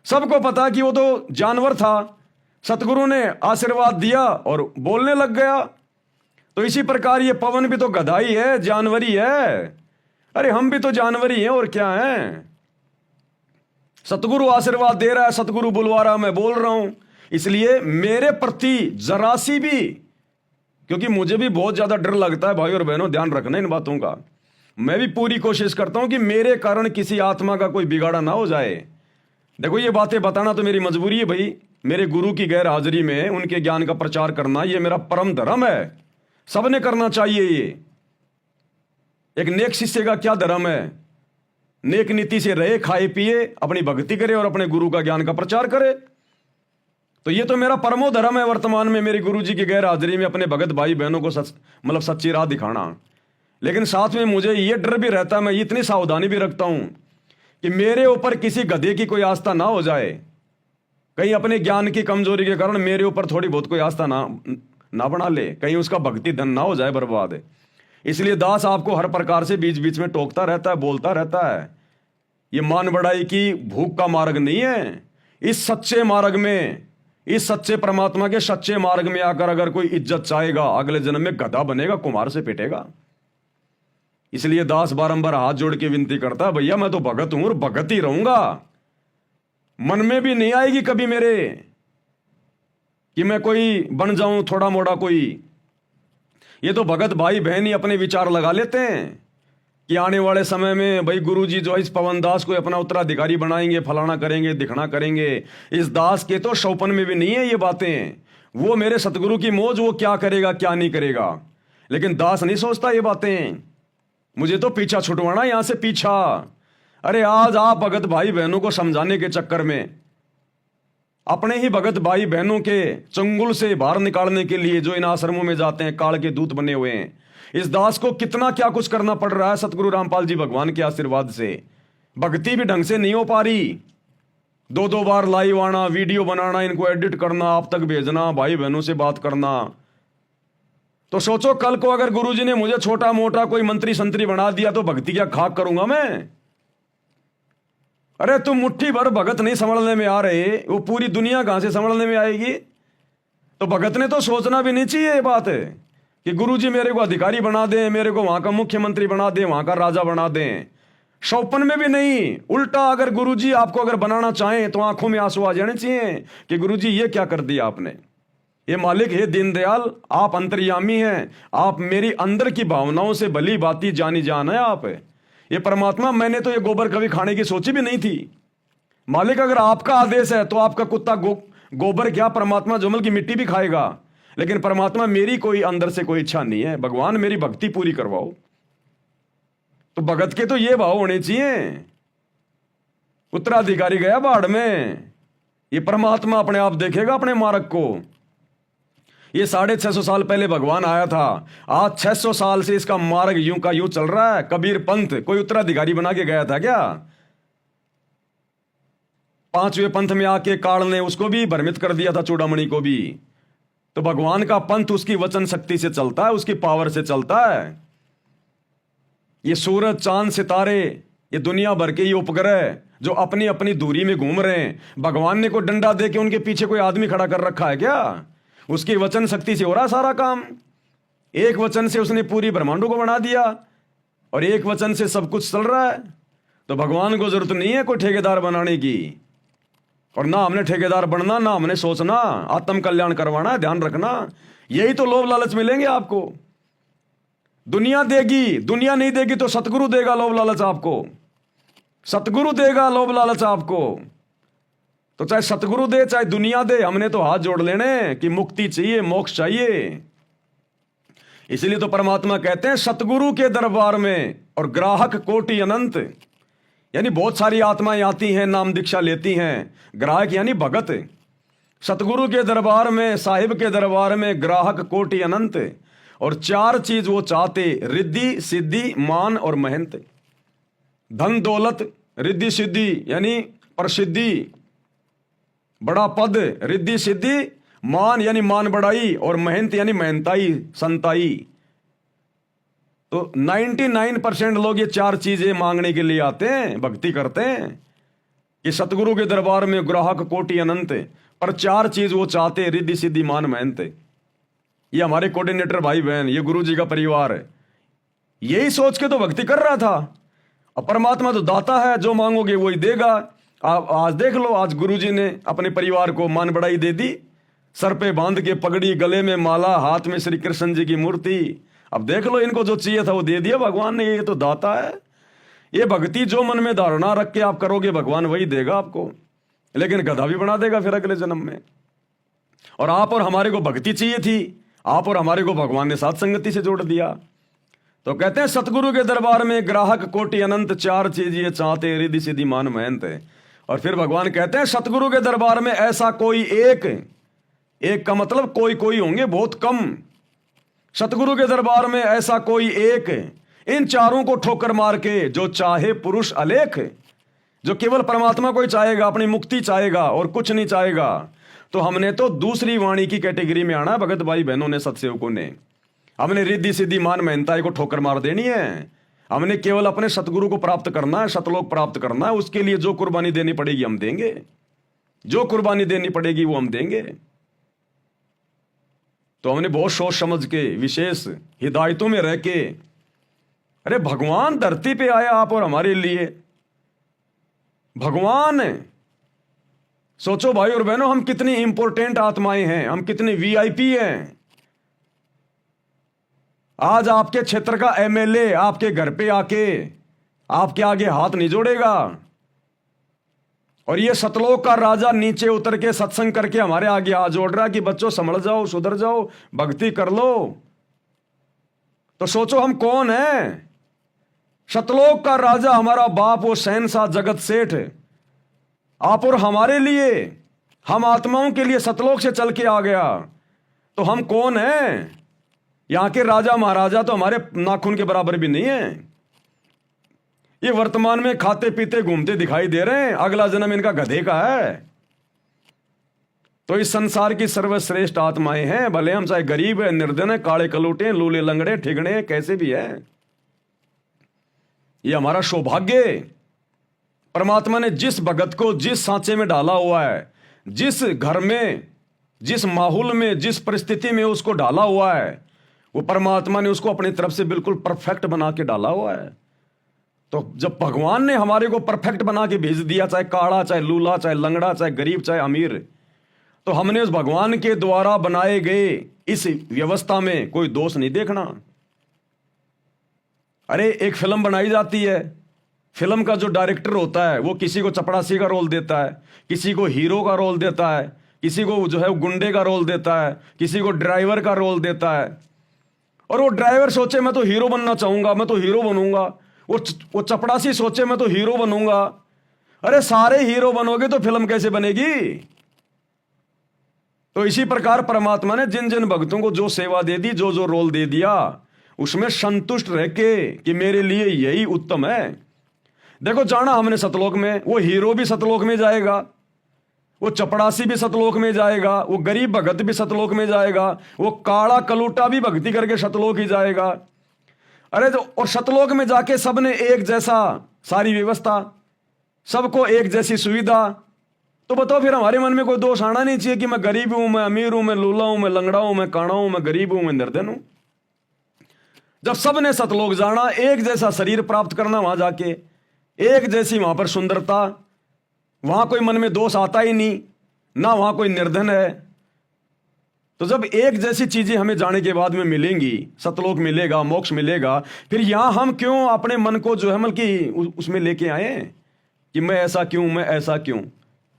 सबको पता कि वो तो जानवर था, सतगुरु ने आशीर्वाद दिया और बोलने लग गया। तो इसी प्रकार ये पवन भी तो गधा ही है, जानवर ही है। अरे हम भी तो जानवर ही हैं, और क्या हैं। सतगुरु आशीर्वाद दे रहा है, सतगुरु बुलवा रहा, मैं बोल रहा हूं। इसलिए मेरे प्रति जरा सी भी, क्योंकि मुझे भी बहुत ज्यादा डर लगता है भाई और बहनों, ध्यान रखना इन बातों का। मैं भी पूरी कोशिश करता हूं कि मेरे कारण किसी आत्मा का कोई बिगाड़ा ना हो जाए। देखो ये बातें बताना तो मेरी मजबूरी है भाई। मेरे गुरु की गैर हाजिरी में उनके ज्ञान का प्रचार करना ये मेरा परम धर्म है, सबने करना चाहिए। ये एक नेक शिष्य का क्या धर्म है, नेक नीति से रहे, खाए पिए, अपनी भक्ति करे और अपने गुरु का ज्ञान का प्रचार करे। तो ये तो मेरा परमो धर्म है वर्तमान में, मेरे गुरु जी की गैर हाजिरी में अपने भगत भाई बहनों को सच्ची राह दिखाना। लेकिन साथ में मुझे ये डर भी रहता है, मैं इतनी सावधानी भी रखता हूं कि मेरे ऊपर किसी गधे की कोई आस्था ना हो जाए। कहीं अपने ज्ञान की कमजोरी के कारण मेरे ऊपर थोड़ी बहुत कोई आस्था ना बना ले, कहीं उसका भक्ति धन ना हो जाए बर्बाद। इसलिए दास आपको हर प्रकार से बीच बीच में टोकता रहता है, बोलता रहता है। ये मान बढ़ाई की भूख का मार्ग नहीं है। इस सच्चे मार्ग में, इस सच्चे परमात्मा के सच्चे मार्ग में आकर अगर कोई इज्जत चाहेगा, अगले जन्म में गधा बनेगा, कुम्हार से पिटेगा। इसलिए दास बारंबार हाथ जोड़ के विनती करता है, भैया मैं तो भगत हूं और भगत ही रहूंगा। मन में भी नहीं आएगी कभी मेरे कि मैं कोई बन जाऊं थोड़ा मोड़ा कोई। ये तो भगत भाई बहन ही अपने विचार लगा लेते हैं कि आने वाले समय में भाई गुरुजी जो इस पवन दास को अपना उत्तराधिकारी बनाएंगे, फलाना करेंगे, दिखना करेंगे। इस दास के तो शौपन में भी नहीं है ये बातें। वो मेरे सतगुरु की मौज, वो क्या करेगा क्या नहीं करेगा। लेकिन दास नहीं सोचता ये बातें। मुझे तो पीछा छुटवाना, यहां से पीछा। अरे आज आप भगत भाई बहनों को समझाने के चक्कर में, अपने ही भगत भाई बहनों के चंगुल से बाहर निकालने के लिए जो इन आश्रमों में जाते हैं, काल के दूत बने हुए हैं, इस दास को कितना क्या कुछ करना पड़ रहा है सतगुरु रामपाल जी भगवान के आशीर्वाद से। भक्ति भी ढंग से नहीं हो पा रही। दो बार लाइव आना, वीडियो बनाना, इनको एडिट करना, आप तक भेजना, भाई बहनों से बात करना। तो सोचो कल को अगर गुरुजी ने मुझे छोटा मोटा कोई मंत्री संतरी बना दिया तो भक्ति क्या खाक करूंगा मैं। अरे तुम मुट्ठी भर भगत नहीं संभलने में आ रहे, वो पूरी दुनिया कहां से संभलने में आएगी। तो भगत ने तो सोचना भी नहीं चाहिए ये बात है कि गुरुजी मेरे को अधिकारी बना दें, मेरे को वहां का मुख्यमंत्री बना दें, वहां का राजा बना दें। शौपन में भी नहीं, उल्टा अगर गुरुजी आपको अगर बनाना चाहें तो आंखों में आंसू आ जाने चाहिए कि गुरुजी ये क्या कर दिया आपने। ये मालिक है दीनदयाल, आप अंतर्यामी हैं, आप मेरी अंदर की भावनाओं से भली बाती जानी जान है आप। ये परमात्मा, मैंने तो ये गोबर कभी खाने की सोची भी नहीं थी। मालिक अगर आपका आदेश है तो आपका कुत्ता गोबर क्या, परमात्मा जमल की मिट्टी भी खाएगा। लेकिन परमात्मा मेरी कोई अंदर से कोई इच्छा नहीं है, भगवान मेरी भक्ति पूरी करवाओ। तो भगत के तो ये भाव होने चाहिए। उत्तराधिकारी गया बाढ़ में, ये परमात्मा अपने आप देखेगा अपने मार्ग को। ये 650 साल पहले भगवान आया था, आज 600 साल से इसका मार्ग यूं का यूं चल रहा है। कबीर पंथ कोई उत्तराधिकारी बना के गया था क्या? 5वें पंथ में आके काल ने उसको भी भ्रमित कर दिया था, चूड़ामणि को भी। तो भगवान का पंथ उसकी वचन शक्ति से चलता है, उसकी पावर से चलता है। ये सूरज चांद सितारे, ये दुनिया भर के ये उपग्रह जो अपनी अपनी दूरी में घूम रहे हैं, भगवान ने कोई डंडा दे के उनके पीछे कोई आदमी खड़ा कर रखा है क्या? उसकी वचन शक्ति से हो रहा सारा काम। एक वचन से उसने पूरी ब्रह्मांडों को बना दिया और एक वचन से सब कुछ चल रहा है। तो भगवान को जरूरत नहीं है कोई ठेकेदार बनाने की, और ना हमने ठेकेदार बनना, ना हमने सोचना आत्म कल्याण करवाना। ध्यान रखना, यही तो लोभ लालच मिलेंगे आपको। दुनिया देगी, दुनिया नहीं देगी तो सतगुरु देगा लोभ लालच आपको। सतगुरु देगा लोभ लालच आपको। तो चाहे सतगुरु दे चाहे दुनिया दे, हमने तो हाथ जोड़ लेने कि मुक्ति चाहिए, मोक्ष चाहिए। इसलिए तो परमात्मा कहते हैं सतगुरु के दरबार में और ग्राहक कोटि अनंत। यानी बहुत सारी आत्माएं आती हैं, नाम दीक्षा लेती हैं। ग्राहक यानी भगत। सतगुरु के दरबार में, साहिब के दरबार में ग्राहक कोटि अनंत। और 4 चीज वो चाहते, रिद्धि सिद्धि मान और महंत। धन दौलत, रिद्धि सिद्धि यानी प्रसिद्धि, बड़ा पद, रिद्धि सिद्धि, मान यानी मान बढ़ाई, और महंत यानी महंताई, संताई। तो 99% लोग ये 4 चीजें मांगने के लिए आते हैं, भक्ति करते हैं कि सतगुरु के दरबार में ग्राहक कोटि अनंत। पर 4 चीज वो चाहते, रिद्धि सिद्धि मान मेहनत। ये हमारे कोऑर्डिनेटर भाई बहन, ये गुरु जी का परिवार है, यही सोच के तो भक्ति कर रहा था। अब परमात्मा तो दाता है, जो मांगोगे वही देगा। आप आज देख लो, आज गुरुजी ने अपने परिवार को मान बढ़ाई दे दी, सर पे बांध के पगड़ी, गले में माला, हाथ में श्री कृष्ण जी की मूर्ति। अब देख लो, इनको जो चाहिए था वो दे दिया भगवान ने। ये तो दाता है। ये भक्ति जो मन में धारणा रख के आप करोगे, भगवान वही देगा आपको, लेकिन गधा भी बना देगा फिर अगले जन्म में। और आप और हमारे को भक्ति चाहिए थी, आप और हमारे को भगवान ने साथ संगति से जोड़ दिया। तो कहते हैं सतगुरु के दरबार में ग्राहक कोटि अनंत, 4 चीज ये चाहते, रिद्धि सिद्धि मान मेहनत है। और फिर भगवान कहते हैं सतगुरु के दरबार में ऐसा कोई एक का मतलब कोई कोई होंगे, बहुत कम। सतगुरु के दरबार में ऐसा कोई एक, इन 4 को ठोकर मार के जो चाहे पुरुष अलेख, जो केवल परमात्मा को ही चाहेगा, अपनी मुक्ति चाहेगा और कुछ नहीं चाहेगा। तो हमने तो दूसरी वाणी की कैटेगरी में आना है भगत भाई बहनों ने, सत्सेवकों ने। हमने रिद्धि सिद्धि मान मेहनताई को ठोकर मार देनी है। हमने केवल अपने सतगुरु को प्राप्त करना है, सतलोक प्राप्त करना है। उसके लिए जो कुर्बानी देनी पड़ेगी हम देंगे, जो कुर्बानी देनी पड़ेगी वो हम देंगे। तो हमने बहुत सोच समझ के, विशेष हिदायतों में रह के, अरे भगवान धरती पे आया आप और हमारे लिए। भगवान, सोचो भाई और बहनों, हम कितनी इंपॉर्टेंट आत्माएं हैं, हम कितने वीआईपी हैं। आज आपके क्षेत्र का एमएलए आपके घर पे आके आपके आगे हाथ नहीं जोड़ेगा, और ये सतलोक का राजा नीचे उतर के सत्संग करके हमारे आगे हाथ जोड़ रहा कि बच्चों संभल जाओ, सुधर जाओ, भक्ति कर लो। तो सोचो हम कौन हैं। सतलोक का राजा हमारा बाप, वो शहंशाह जगत सेठ, आप और हमारे लिए, हम आत्माओं के लिए सतलोक से चल के आ गया। तो हम कौन हैं। यहां के राजा महाराजा तो हमारे नाखून के बराबर भी नहीं है। ये वर्तमान में खाते पीते घूमते दिखाई दे रहे हैं, अगला जन्म इनका गधे का है। तो इस संसार की सर्वश्रेष्ठ आत्माएं हैं, भले हम चाहे गरीब है, निर्धन है, काले कलूटे, लूले लंगड़े, ठिगड़े, कैसे भी है। ये हमारा सौभाग्य। परमात्मा ने जिस भगत को जिस सांचे में डाला हुआ है, जिस घर में, जिस माहौल में, जिस परिस्थिति में उसको डाला हुआ है, वो परमात्मा ने उसको अपनी तरफ से बिल्कुल परफेक्ट बना के डाला हुआ है। तो जब भगवान ने हमारे को परफेक्ट बना के भेज दिया, चाहे काड़ा, चाहे लूला, चाहे लंगड़ा, चाहे गरीब, चाहे अमीर, तो हमने उस भगवान के द्वारा बनाए गए इस व्यवस्था में कोई दोष नहीं देखना। अरे एक फिल्म बनाई जाती है, फिल्म का जो डायरेक्टर होता है वो किसी को चपड़ासी का रोल देता है, किसी को हीरो का रोल देता है, किसी को जो है गुंडे का रोल देता है, किसी को ड्राइवर का रोल देता है। और वो ड्राइवर सोचे मैं तो हीरो बनना चाहूंगा, मैं तो हीरो बनूंगा। वो चपड़ासी सोचे मैं तो हीरो बनूंगा। अरे सारे हीरो बनोगे तो फिल्म कैसे बनेगी। तो इसी प्रकार परमात्मा ने जिन जिन भक्तों को जो सेवा दे दी, जो जो रोल दे दिया, उसमें संतुष्ट रह के कि मेरे लिए यही उत्तम है। देखो जाना हमने सतलोक में, वो हीरो भी सतलोक में जाएगा, वो चपड़ासी भी सतलोक में जाएगा, वो गरीब भगत भी सतलोक में जाएगा, वो काड़ा कलूटा भी भक्ति करके सतलोक ही जाएगा। अरे तो और सतलोक में जाके सबने एक जैसा सारी व्यवस्था, सबको एक जैसी सुविधा। तो बताओ फिर हमारे मन में कोई दोष आना नहीं चाहिए कि मैं गरीब हूं, मैं अमीर हूं, मैं लूला हूं, मैं लंगड़ा हूं, मैं काणा हूं, मैं गरीब हूं, मैं निर्धन हूं। जब सबने सतलोक जाना, एक जैसा शरीर प्राप्त करना, वहां जाके एक जैसी वहां पर सुंदरता, वहां कोई मन में दोष आता ही नहीं, ना वहां कोई निर्धन है। तो जब एक जैसी चीजें हमें जाने के बाद में मिलेंगी, सतलोक मिलेगा, मोक्ष मिलेगा, फिर यहां हम क्यों अपने मन को जो है कि उसमें लेके आए कि मैं ऐसा क्यों, मैं ऐसा क्यों।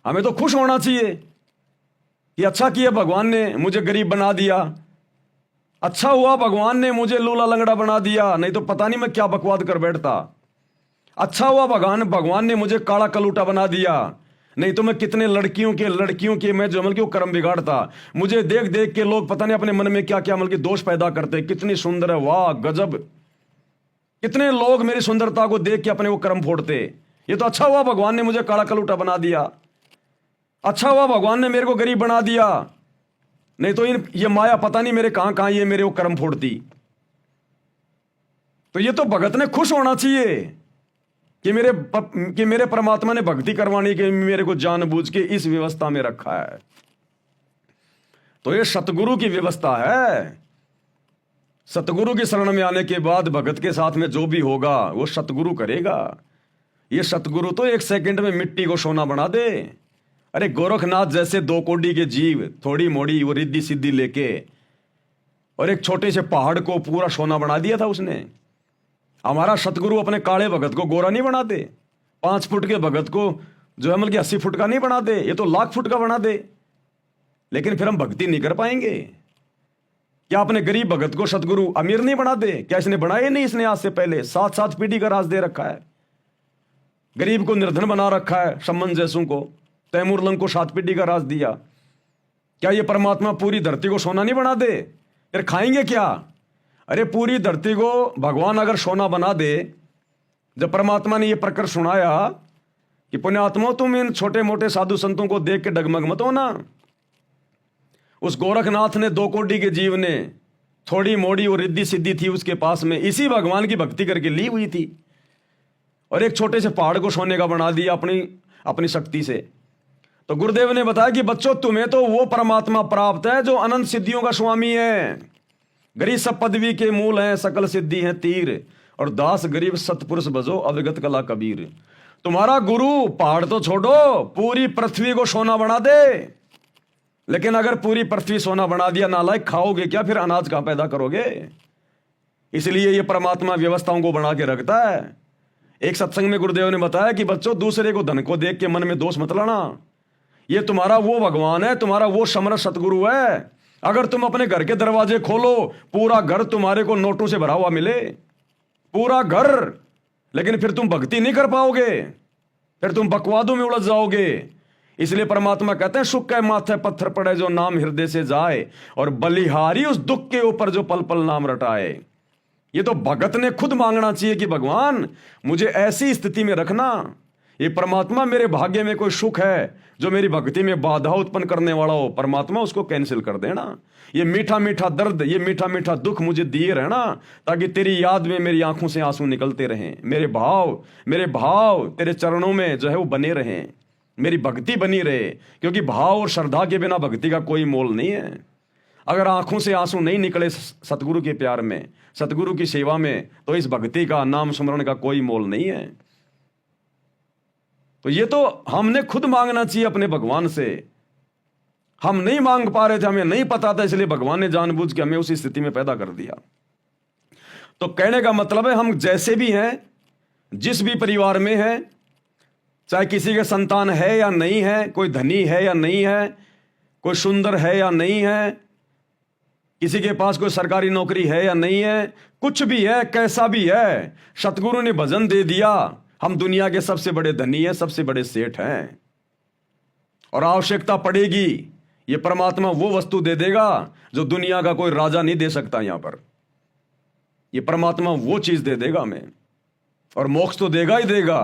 हमें तो खुश होना चाहिए कि अच्छा किया भगवान ने मुझे गरीब बना दिया, अच्छा हुआ भगवान ने मुझे लूला लंगड़ा बना दिया, नहीं तो पता नहीं मैं क्या बकवाद कर बैठता। अच्छा हुआ भगवान ने मुझे काला कलूटा बना दिया, नहीं तो मैं कितने लड़कियों के मैं जो वो कर्म बिगाड़ता। मुझे देख देख के लोग पता नहीं अपने मन में क्या क्या दोष पैदा करते, कितनी सुंदर है, वाह गजब। कितने लोग मेरी सुंदरता को देख के अपने वो कर्म फोड़ते। ये तो अच्छा हुआ भगवान ने मुझे काला कलूटा बना दिया, अच्छा हुआ भगवान ने मेरे को गरीब बना दिया, नहीं तो ये माया पता नहीं मेरे कहां कहां ये मेरे वो कर्म फोड़ती। तो ये तो भगत ने खुश होना चाहिए कि मेरे परमात्मा ने भक्ति करवाने के मेरे को जानबूझ के इस व्यवस्था में रखा है। तो ये सतगुरु की व्यवस्था है। सतगुरु की शरण में आने के बाद भगत के साथ में जो भी होगा वो सतगुरु करेगा। ये सतगुरु तो 1 सेकंड में मिट्टी को सोना बना दे। अरे गोरखनाथ जैसे 2 कोड़ी के जीव थोड़ी मोड़ी वो रिद्धि सिद्धि लेके और एक छोटे से पहाड़ को पूरा सोना बना दिया था उसने। हमारा सतगुरु अपने काले भगत को गोरा नहीं बना दे, 5 फुट के भगत को जो है मतलब 80 फुट का नहीं बना दे, ये तो लाख फुट का बना दे। लेकिन फिर हम भक्ति नहीं कर पाएंगे। क्या अपने गरीब भगत को सतगुरु अमीर नहीं बना दे? क्या इसने बनाए नहीं? इसने आज से पहले 7-7 पीढ़ी का राज दे रखा है। गरीब को निर्धन बना रखा है। सम्मन जैसों को, तैमूर लंग को 7 पीढ़ी का राज दिया। क्या ये परमात्मा पूरी धरती को सोना नहीं बना दे? फिर खाएंगे क्या? अरे पूरी धरती को भगवान अगर सोना बना दे, जब परमात्मा ने ये प्रकरण सुनाया कि पुण्यात्मा तुम इन छोटे मोटे साधु संतों को देख के डगमग मत होना। उस गोरखनाथ ने 2 कोड़ी के जीव ने थोड़ी मोड़ी और रिद्धि सिद्धि थी उसके पास में, इसी भगवान की भक्ति करके ली हुई थी और एक छोटे से पहाड़ को सोने का बना दिया अपनी शक्ति से। तो गुरुदेव ने बताया कि बच्चों तुम्हें तो वो परमात्मा प्राप्त है जो अनंत सिद्धियों का स्वामी है। गरीब सब पदवी के मूल हैं, सकल सिद्धि है तीर, और दास गरीब सतपुरुष बजो अविगत कला कबीर। तुम्हारा गुरु पहाड़ तो छोड़ो, पूरी पृथ्वी को सोना बना दे। लेकिन अगर पूरी पृथ्वी सोना बना दिया नालायक, खाओगे क्या? फिर अनाज कहां पैदा करोगे? इसलिए ये परमात्मा व्यवस्थाओं को बना के रखता है। एक सत्संग में गुरुदेव ने बताया कि बच्चों दूसरे को धन को देख के मन में दोष मत लाना। ये तुम्हारा वो भगवान है, तुम्हारा वो समर्थ सतगुरु है। अगर तुम अपने घर के दरवाजे खोलो, पूरा घर तुम्हारे को नोटों से भरा हुआ मिले, पूरा घर, लेकिन फिर तुम भक्ति नहीं कर पाओगे, फिर तुम बकवादों में उलझ जाओगे। इसलिए परमात्मा कहते हैं सुख के माथे पत्थर पड़े जो नाम हृदय से जाए, और बलिहारी उस दुख के ऊपर जो पल पल नाम रटाए। ये तो भगत ने खुद मांगना चाहिए कि भगवान मुझे ऐसी स्थिति में रखना। ये परमात्मा मेरे भाग्य में कोई सुख है जो मेरी भक्ति में बाधा उत्पन्न करने वाला हो, परमात्मा उसको कैंसिल कर देना। ये मीठा मीठा दर्द, ये मीठा मीठा दुख मुझे दिए रहना, ताकि तेरी याद में मेरी आंखों से आंसू निकलते रहें। मेरे भाव तेरे चरणों में जो है वो बने रहें, मेरी भक्ति बनी रहे। क्योंकि भाव और श्रद्धा के बिना भक्ति का कोई मोल नहीं है। अगर आंखों से आंसू नहीं निकले सतगुरु के प्यार में, सतगुरु की सेवा में, तो इस भक्ति का, नाम स्मरण का कोई मोल नहीं है। तो ये तो हमने खुद मांगना चाहिए अपने भगवान से। हम नहीं मांग पा रहे थे, हमें नहीं पता था, इसलिए भगवान ने जानबूझ के हमें उसी स्थिति में पैदा कर दिया। तो कहने का मतलब है हम जैसे भी हैं, जिस भी परिवार में हैं, चाहे किसी के संतान है या नहीं है, कोई धनी है या नहीं है, कोई सुंदर है या नहीं है, किसी के पास कोई सरकारी नौकरी है या नहीं है, कुछ भी है, कैसा भी है, सतगुरु ने भजन दे दिया, हम दुनिया के सबसे बड़े धनी हैं, सबसे बड़े सेठ हैं। और आवश्यकता पड़ेगी, ये परमात्मा वो वस्तु दे देगा जो दुनिया का कोई राजा नहीं दे सकता। यहां पर ये परमात्मा वो चीज दे देगा हमें, और मोक्ष तो देगा ही देगा।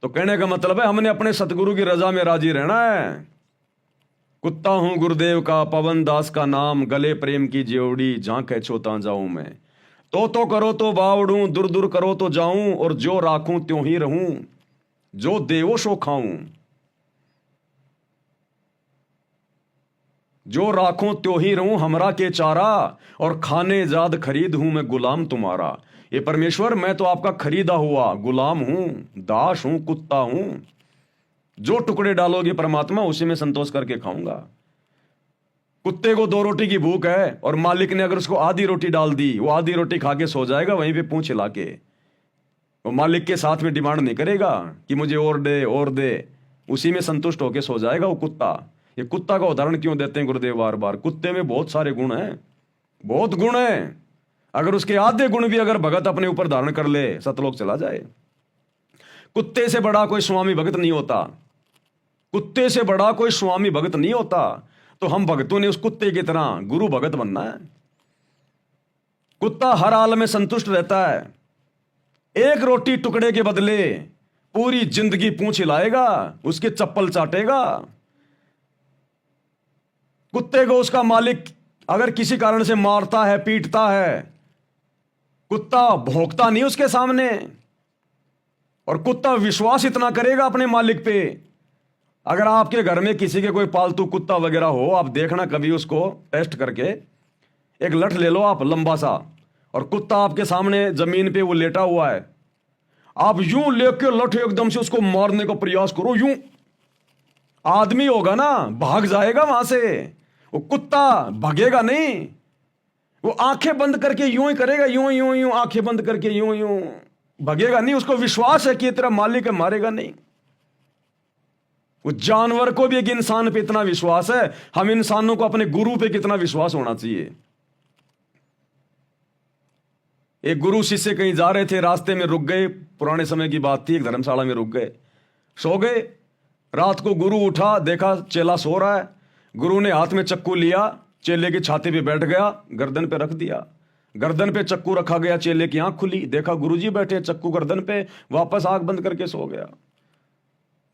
तो कहने का मतलब है हमने अपने सतगुरु की रजा में राजी रहना है। कुत्ता हूं गुरुदेव का, पवन दास का नाम, गले प्रेम की जेवड़ी, झांके छोता जाऊं मैं। तो करो तो बावड़ूं, दूर दूर करो तो जाऊं, और जो राखूं त्यों ही रहूं, जो देवो सो खाऊं। जो राखूं त्यों ही रहूं, हमरा के चारा, और खाने जाद खरीद हूं मैं गुलाम तुम्हारा। ये परमेश्वर मैं तो आपका खरीदा हुआ गुलाम हूं, दास हूं, कुत्ता हूं। जो टुकड़े डालोगे परमात्मा, उसी में संतोष करके खाऊंगा। कुत्ते को 2 रोटी की भूख है, और मालिक ने अगर उसको आधी रोटी डाल दी, वो आधी रोटी खा के सो जाएगा वहीं पे पूंछ हिला के। वो मालिक के साथ में डिमांड नहीं करेगा कि मुझे और दे, उसी में संतुष्ट होके सो जाएगा वो कुत्ता। ये कुत्ता का उदाहरण क्यों देते हैं गुरुदेव बार बार? कुत्ते में बहुत सारे गुण हैं, बहुत गुण हैं। अगर उसके आधे गुण भी अगर भगत अपने ऊपर धारण कर ले, सतलोक चला जाए। कुत्ते से बड़ा कोई स्वामी भगत नहीं होता, कुत्ते से बड़ा कोई स्वामी भगत नहीं होता। तो हम भक्तों ने उस कुत्ते की तरह गुरु भगत बनना है। कुत्ता हर हाल में संतुष्ट रहता है, एक रोटी टुकड़े के बदले पूरी जिंदगी पूंछ हिलाएगा, उसके चप्पल चाटेगा। कुत्ते को उसका मालिक अगर किसी कारण से मारता है, पीटता है, कुत्ता भौंकता नहीं उसके सामने। और कुत्ता विश्वास इतना करेगा अपने मालिक पे, अगर आपके घर में किसी के कोई पालतू कुत्ता वगैरह हो, आप देखना कभी उसको टेस्ट करके, एक लठ ले लो आप लंबा सा, और कुत्ता आपके सामने जमीन पे वो लेटा हुआ है, आप यूं लेके लठ एकदम से उसको मारने का प्रयास करो, यूं आदमी होगा ना भाग जाएगा वहां से, वो कुत्ता भागेगा नहीं, वो आंखें बंद करके यूं ही करेगा, यूं यूं यूं आंखें बंद करके यूं यूं भागेगा नहीं। उसको विश्वास है कि ये तेरा मालिक है, मारेगा नहीं। वो जानवर को भी एक इंसान पे इतना विश्वास है, हम इंसानों को अपने गुरु पे कितना विश्वास होना चाहिए। एक गुरु शिष्य कहीं जा रहे थे, रास्ते में रुक गए, पुराने समय की बात थी, एक धर्मशाला में रुक गए, सो गए। रात को गुरु उठा, देखा चेला सो रहा है, गुरु ने हाथ में चक्कू लिया, चेले की छाती पे बैठ गया, गर्दन पे रख दिया, गर्दन पे चक्कू रखा गया, चेले की आंख खुली, देखा गुरुजी बैठे, चक्कू गर्दन पे, वापस आंख बंद करके सो गया।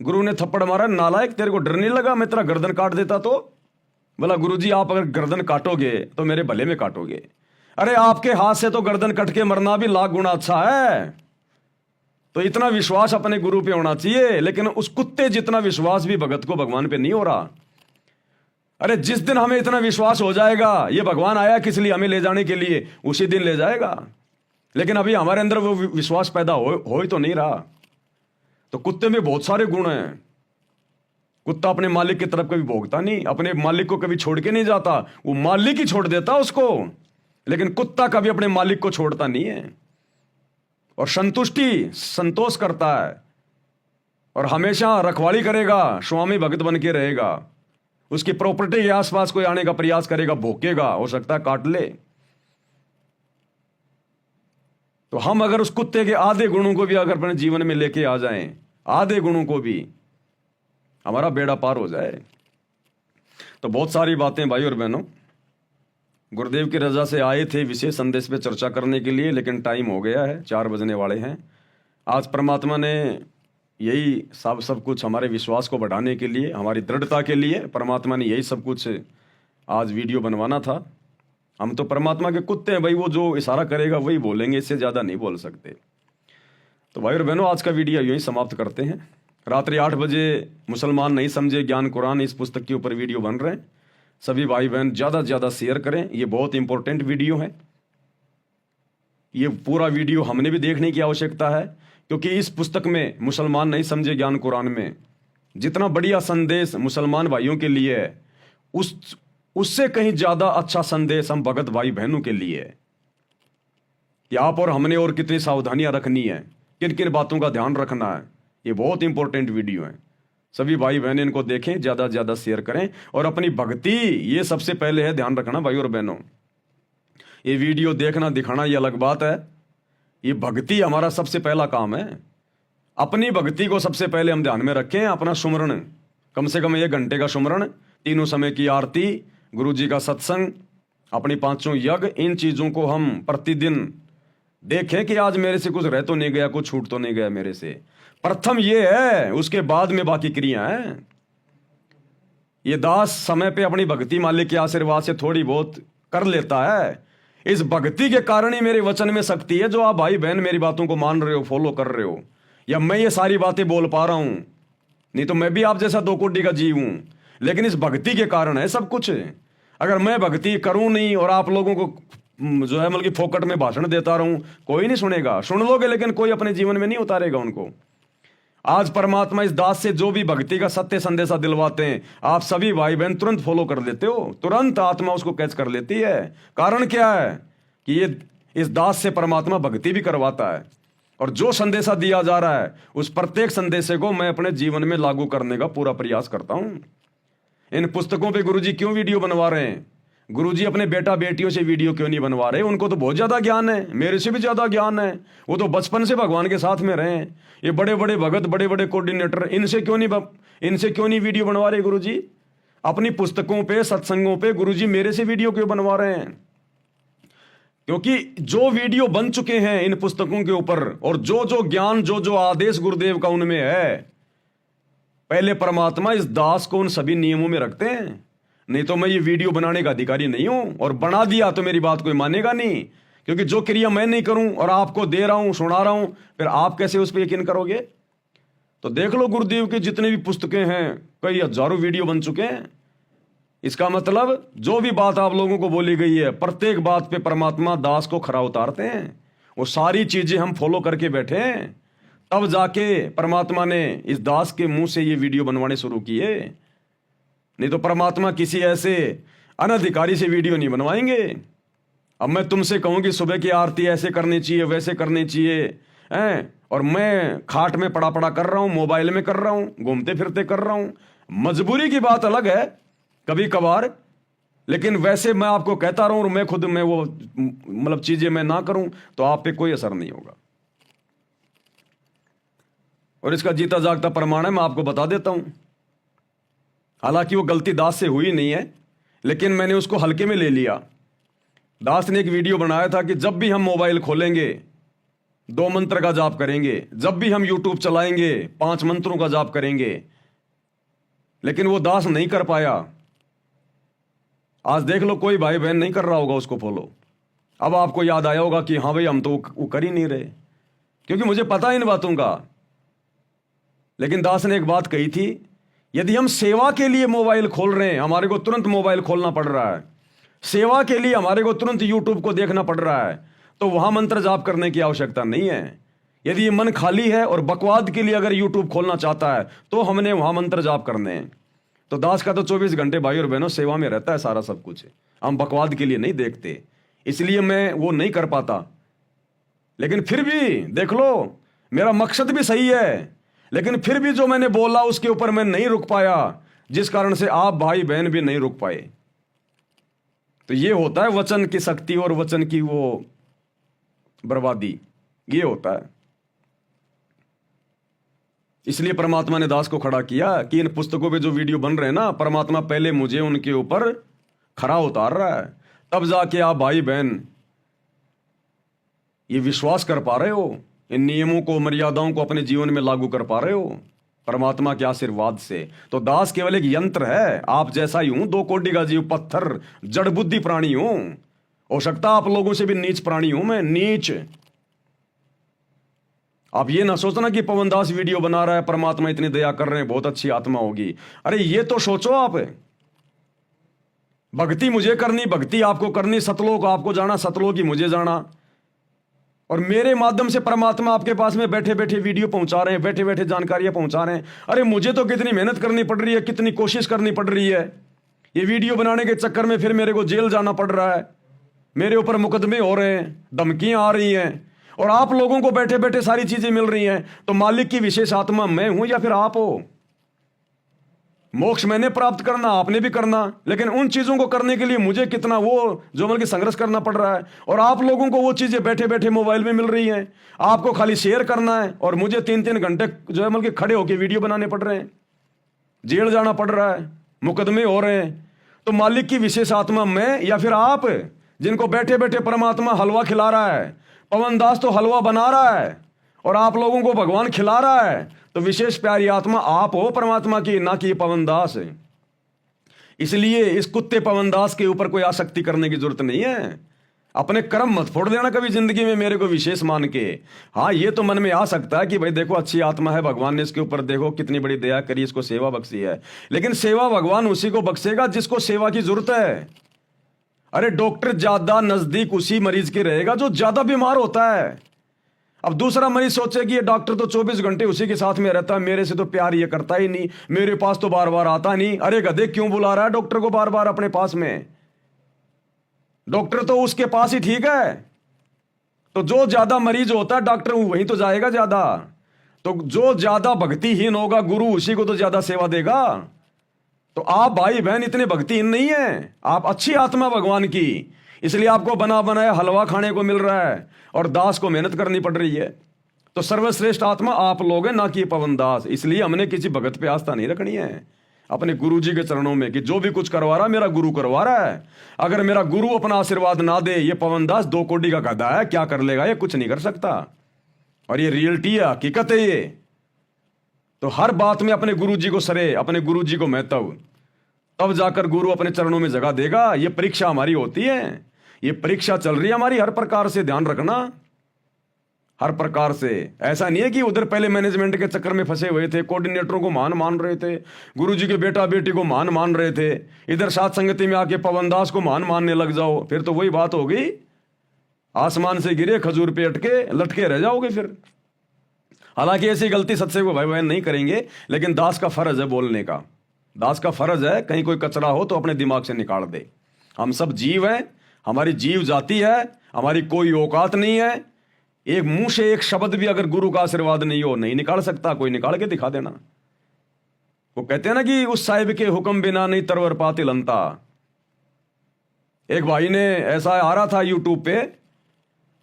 गुरु ने थप्पड़ मारा, नालायक तेरे को डर नहीं लगा मैं तेरा गर्दन काट देता तो? बोला गुरुजी आप अगर गर्दन काटोगे तो मेरे भले में काटोगे। अरे आपके हाथ से तो गर्दन कट के मरना भी लाख गुना अच्छा है। तो इतना विश्वास अपने गुरु पे होना चाहिए, लेकिन उस कुत्ते जितना विश्वास भी भगत को भगवान पे नहीं हो रहा। अरे जिस दिन हमें इतना विश्वास हो जाएगा ये भगवान आया किस लिए, हमें ले जाने के लिए, उसी दिन ले जाएगा। लेकिन अभी हमारे अंदर वो विश्वास पैदा हो ही तो नहीं रहा। तो कुत्ते में बहुत सारे गुण हैं। कुत्ता अपने मालिक की तरफ कभी भोगता नहीं, अपने मालिक को कभी छोड़ के नहीं जाता, वो मालिक ही छोड़ देता उसको, लेकिन कुत्ता कभी अपने मालिक को छोड़ता नहीं है और संतोष करता है और हमेशा रखवाली करेगा, स्वामी भक्त बन के रहेगा। उसकी प्रॉपर्टी के आसपास कोई आने का प्रयास करेगा, भोंकेगा, हो सकता है काट ले। तो हम अगर उस कुत्ते के आधे गुणों को भी अगर अपने जीवन में लेके आ जाएं, आधे गुणों को भी, हमारा बेड़ा पार हो जाए। तो बहुत सारी बातें भाई और बहनों गुरुदेव की रजा से आए थे विशेष संदेश पे चर्चा करने के लिए, लेकिन टाइम हो गया है, 4 बजने वाले हैं। आज परमात्मा ने यही सब कुछ हमारे विश्वास को बढ़ाने के लिए, हमारी दृढ़ता के लिए परमात्मा ने यही सब कुछ आज वीडियो बनवाना था। हम तो परमात्मा के कुत्ते हैं भाई, वो जो इशारा करेगा वही बोलेंगे, इससे ज़्यादा नहीं बोल सकते। तो भाई और बहनों आज का वीडियो यहीं समाप्त करते हैं। रात्रि 8 बजे मुसलमान नहीं समझे ज्ञान कुरान इस पुस्तक के ऊपर वीडियो बन रहे हैं। सभी भाई बहन ज़्यादा से ज़्यादा शेयर करें, ये बहुत इंपॉर्टेंट वीडियो है। ये पूरा वीडियो हमने भी देखने की आवश्यकता है, क्योंकि इस पुस्तक में मुसलमान नहीं समझे ज्ञान कुरान में जितना बढ़िया संदेश मुसलमान भाइयों के लिए है, उससे कहीं ज़्यादा अच्छा संदेश हम भगत भाई बहनों के लिए है कि आप और हमने और कितनी सावधानियां रखनी है, किन किन बातों का ध्यान रखना है। ये बहुत इंपॉर्टेंट वीडियो है। सभी भाई बहन इनको देखें, ज़्यादा से ज़्यादा शेयर करें और अपनी भक्ति, ये सबसे पहले है, ध्यान रखना भाई और बहनों। ये वीडियो देखना दिखाना ये अलग बात है, ये भक्ति हमारा सबसे पहला काम है। अपनी भक्ति को सबसे पहले हम ध्यान में रखें। अपना सुमरण, कम से कम 1 घंटे का सुमरण, 3 समय की आरती, गुरु जी का सत्संग, अपनी 5 यज्ञ, इन चीज़ों को हम प्रतिदिन देखें कि आज मेरे से कुछ रह तो नहीं गया, कुछ छूट तो नहीं गया मेरे से। प्रथम ये है, उसके बाद में बाकी क्रिया है। ये दास समय पे अपनी भक्ति मालिक के आशीर्वाद से थोड़ी बहुत कर लेता है। इस भक्ति के कारण ही मेरे वचन में शक्ति है, जो आप भाई बहन मेरी बातों को मान रहे हो, फॉलो कर रहे हो, या मैं ये सारी बातें बोल पा रहा हूं। नहीं तो मैं भी आप जैसा 2 कोटि का जीव हूं, लेकिन इस भक्ति के कारण है सब कुछ। अगर मैं भक्ति करूं नहीं और आप लोगों को जो है मतलब फोकट में भाषण देता रहूं, कोई नहीं सुनेगा। सुन लोगे लेकिन कोई अपने जीवन में नहीं उतारेगा उनको। आज परमात्मा इस दास से जो भी भक्ति का सत्य संदेशा दिलवाते हैं, आप सभी भाई बहन तुरंत फॉलो कर लेते हो, तुरंत आत्मा उसको कैच कर लेती है। कारण क्या है कि ये इस दास से परमात्मा भक्ति भी करवाता है, और जो संदेशा दिया जा रहा है उस प्रत्येक संदेशे को मैं अपने जीवन में लागू करने का पूरा प्रयास करता हूं। इन पुस्तकों पे गुरुजी क्यों वीडियो बनवा रहे हैं? गुरुजी अपने बेटा बेटियों से वीडियो क्यों नहीं बनवा रहे? उनको तो बहुत ज्यादा ज्ञान है, मेरे से भी ज्यादा ज्ञान है। वो तो बचपन से भगवान के साथ में रहे हैं। ये बड़े बड़े भगत, बड़े बड़े कोऑर्डिनेटर, इनसे क्यों नहीं वीडियो बनवा रहे गुरुजी? अपनी पुस्तकों पे, सत्संगों पे गुरुजी मेरे से वीडियो क्यों बनवा रहे हैं? क्योंकि जो वीडियो बन चुके हैं इन पुस्तकों के ऊपर, और जो जो ज्ञान, जो जो आदेश गुरुदेव का उनमें है, पहले परमात्मा इस दास को उन सभी नियमों में रखते हैं। नहीं तो मैं ये वीडियो बनाने का अधिकारी नहीं हूं, और बना दिया तो मेरी बात कोई मानेगा नहीं। क्योंकि जो क्रिया मैं नहीं करूं और आपको दे रहा हूं, सुना रहा हूं, फिर आप कैसे उस पर यकीन करोगे? तो देख लो गुरुदेव की जितनी भी पुस्तकें हैं, कई हजारों वीडियो बन चुके हैं। इसका मतलब जो भी बात आप लोगों को बोली गई है, प्रत्येक बात पे परमात्मा दास को खरा उतारते हैं। वो सारी चीजें हम फॉलो करके बैठे हैं, तब जाके परमात्मा ने इस दास के मुंह से ये वीडियो बनवाने शुरू किए। नहीं तो परमात्मा किसी ऐसे अनधिकारी से वीडियो नहीं बनवाएंगे। अब मैं तुमसे कहूं कि सुबह की आरती ऐसे करनी चाहिए, वैसे करनी चाहिए, हैं, और मैं खाट में पड़ा पड़ा कर रहा हूं, मोबाइल में कर रहा हूं, घूमते फिरते कर रहा हूं। मजबूरी की बात अलग है कभी कभार, लेकिन वैसे मैं आपको कहता रहूं और मैं खुद में वो मतलब चीजें मैं ना करूं तो आप पे कोई असर नहीं होगा। और इसका जीता जागता प्रमाण है, मैं आपको बता देता हूं। हालांकि वो गलती दास से हुई नहीं है, लेकिन मैंने उसको हल्के में ले लिया। दास ने एक वीडियो बनाया था कि जब भी हम मोबाइल खोलेंगे 2 मंत्र का जाप करेंगे, जब भी हम यूट्यूब चलाएंगे 5 मंत्रों का जाप करेंगे, लेकिन वो दास नहीं कर पाया। आज देख लो कोई भाई बहन नहीं कर रहा होगा उसको फॉलो। अब आपको याद आया होगा कि हाँ भाई हम तो वो कर ही नहीं रहे, क्योंकि मुझे पता इन बातों का। लेकिन दास ने एक बात कही थी, यदि हम सेवा के लिए मोबाइल खोल रहे हैं, हमारे को तुरंत मोबाइल खोलना पड़ रहा है, सेवा के लिए हमारे को तुरंत यूट्यूब को देखना पड़ रहा है, तो वहां मंत्र जाप करने की आवश्यकता नहीं है। यदि ये मन खाली है और बकवाद के लिए अगर यूट्यूब खोलना चाहता है तो हमने वहां मंत्र जाप करने हैं। तो दास का तो 24 घंटे भाई और बहनों सेवा में रहता है सारा सब कुछ, हम बकवाद के लिए नहीं देखते, इसलिए मैं वो नहीं कर पाता। लेकिन फिर भी देख लो, मेरा मकसद भी सही है, लेकिन फिर भी जो मैंने बोला उसके ऊपर मैं नहीं रुक पाया, जिस कारण से आप भाई बहन भी नहीं रुक पाए। तो ये होता है वचन की शक्ति और वचन की वो बर्बादी, ये होता है। इसलिए परमात्मा ने दास को खड़ा किया कि इन पुस्तकों पे जो वीडियो बन रहे हैं ना, परमात्मा पहले मुझे उनके ऊपर खरा उतार रहा है, तब जाके आप भाई बहन ये विश्वास कर पा रहे हो, इन नियमों को मर्यादाओं को अपने जीवन में लागू कर पा रहे हो परमात्मा के आशीर्वाद से। तो दास केवल एक यंत्र है, आप जैसा ही हूं, 2 कोटि का जीव, पत्थर, जड़ बुद्धि प्राणी हूं। हो सकता आप लोगों से भी नीच प्राणी हूं मैं, नीच। आप ये ना सोचना कि पवन दास वीडियो बना रहा है, परमात्मा इतनी दया कर रहे हैं, बहुत अच्छी आत्मा होगी। अरे ये तो सोचो आप, भक्ति मुझे करनी, भक्ति आपको करनी, सतलोक आपको जाना, सतलोक ही मुझे जाना, और मेरे माध्यम से परमात्मा आपके पास में बैठे बैठे वीडियो पहुंचा रहे हैं, बैठे बैठे जानकारियां पहुंचा रहे हैं। अरे मुझे तो कितनी मेहनत करनी पड़ रही है, कितनी कोशिश करनी पड़ रही है। ये वीडियो बनाने के चक्कर में फिर मेरे को जेल जाना पड़ रहा है, मेरे ऊपर मुकदमे हो रहे हैं, धमकियां आ रही हैं, और आप लोगों को बैठे बैठे सारी चीजें मिल रही हैं। तो मालिक की विशेष आत्मा मैं हूं या फिर आप हो? मोक्ष मैंने प्राप्त करना, आपने भी करना, लेकिन उन चीजों को करने के लिए मुझे कितना वो जो मतलब कि संघर्ष करना पड़ रहा है, और आप लोगों को वो चीजें बैठे बैठे मोबाइल में मिल रही हैं। आपको खाली शेयर करना है और मुझे 3-3 घंटे जो है मतलब कि खड़े होकर वीडियो बनाने पड़ रहे हैं, जेल जाना पड़ रहा है, मुकदमे हो रहे हैं। तो मालिक की विशेष आत्मा मैं या फिर आप, जिनको बैठे बैठे परमात्मा हलवा खिला रहा है? पवन दास तो हलवा बना रहा है और आप लोगों को भगवान खिला रहा है। तो विशेष प्यारी आत्मा आप हो परमात्मा की, ना कि पवन दास है। इसलिए इस कुत्ते पवन दास के ऊपर कोई आसक्ति करने की जरूरत नहीं है। अपने कर्म मत फोड़ देना कभी जिंदगी में मेरे को विशेष मान के। हाँ, ये तो मन में आ सकता है कि भाई देखो अच्छी आत्मा है, भगवान ने इसके ऊपर देखो कितनी बड़ी दया करी, इसको सेवा बख्शी है। लेकिन सेवा भगवान उसी को बख्शेगा जिसको सेवा की जरूरत है। अरे डॉक्टर ज्यादा नजदीक उसी मरीज के रहेगा जो ज्यादा बीमार होता है। अब दूसरा मरीज सोचे कि ये डॉक्टर तो 24 घंटे उसी के साथ में रहता है, मेरे से तो प्यार ये करता ही नहीं, मेरे पास तो बार बार आता नहीं। अरे गधे, क्यों बुला रहा है डॉक्टर को बार बार अपने पास में? डॉक्टर तो उसके पास ही ठीक है। तो जो ज्यादा मरीज होता है डॉक्टर वहीं तो जाएगा ज्यादा। तो जो ज्यादा भक्तिहीन होगा गुरु उसी को तो ज्यादा सेवा देगा। तो आप भाई बहन इतने भक्तिहीन नहीं है, आप अच्छी आत्मा भगवान की, इसलिए आपको बना बनाया हलवा खाने को मिल रहा है और दास को मेहनत करनी पड़ रही है। तो सर्वश्रेष्ठ आत्मा आप लोग हैं, ना कि पवन दास। इसलिए हमने किसी भगत पे आस्था नहीं रखनी है, अपने गुरु जी के चरणों में, कि जो भी कुछ करवा रहा मेरा गुरु करवा रहा है। अगर मेरा गुरु अपना आशीर्वाद ना दे, ये पवन दास 2 कोटि का गधा है, क्या कर लेगा? ये कुछ नहीं कर सकता। और ये रियलिटी है, हकीकत है ये। तो हर बात में अपने गुरु जी को सरे, अपने गुरु जी को महत्व, तब जाकर गुरु अपने चरणों में जगह देगा। ये परीक्षा हमारी होती है, ये परीक्षा चल रही है हमारी हर प्रकार से, ध्यान रखना। हर प्रकार से। ऐसा नहीं है कि उधर पहले मैनेजमेंट के चक्कर में फंसे हुए थे, कोऑर्डिनेटरों को महान मान रहे थे, गुरुजी के बेटा बेटी को महान मान रहे थे, इधर साथ संगति में आके पवन दास को महान मानने लग जाओ, फिर तो वही बात होगी, आसमान से गिरे खजूर पे अटके लटके रह जाओगे फिर। हालांकि ऐसी गलती सत्संग को भाई बहन नहीं करेंगे, लेकिन दास का फर्ज है बोलने का। दास का फर्ज है कहीं कोई कचरा हो तो अपने दिमाग से निकाल दे। हम सब जीव हैं, हमारी जीव जाति है, हमारी कोई औकात नहीं है। एक मुंह से एक शब्द भी अगर गुरु का आशीर्वाद नहीं हो नहीं निकाल सकता, कोई निकाल के दिखा देना। वो कहते हैं ना कि उस साहिब के हुक्म बिना नहीं तरवर पाते लंता। एक भाई ने ऐसा आ रहा था यूट्यूब पे,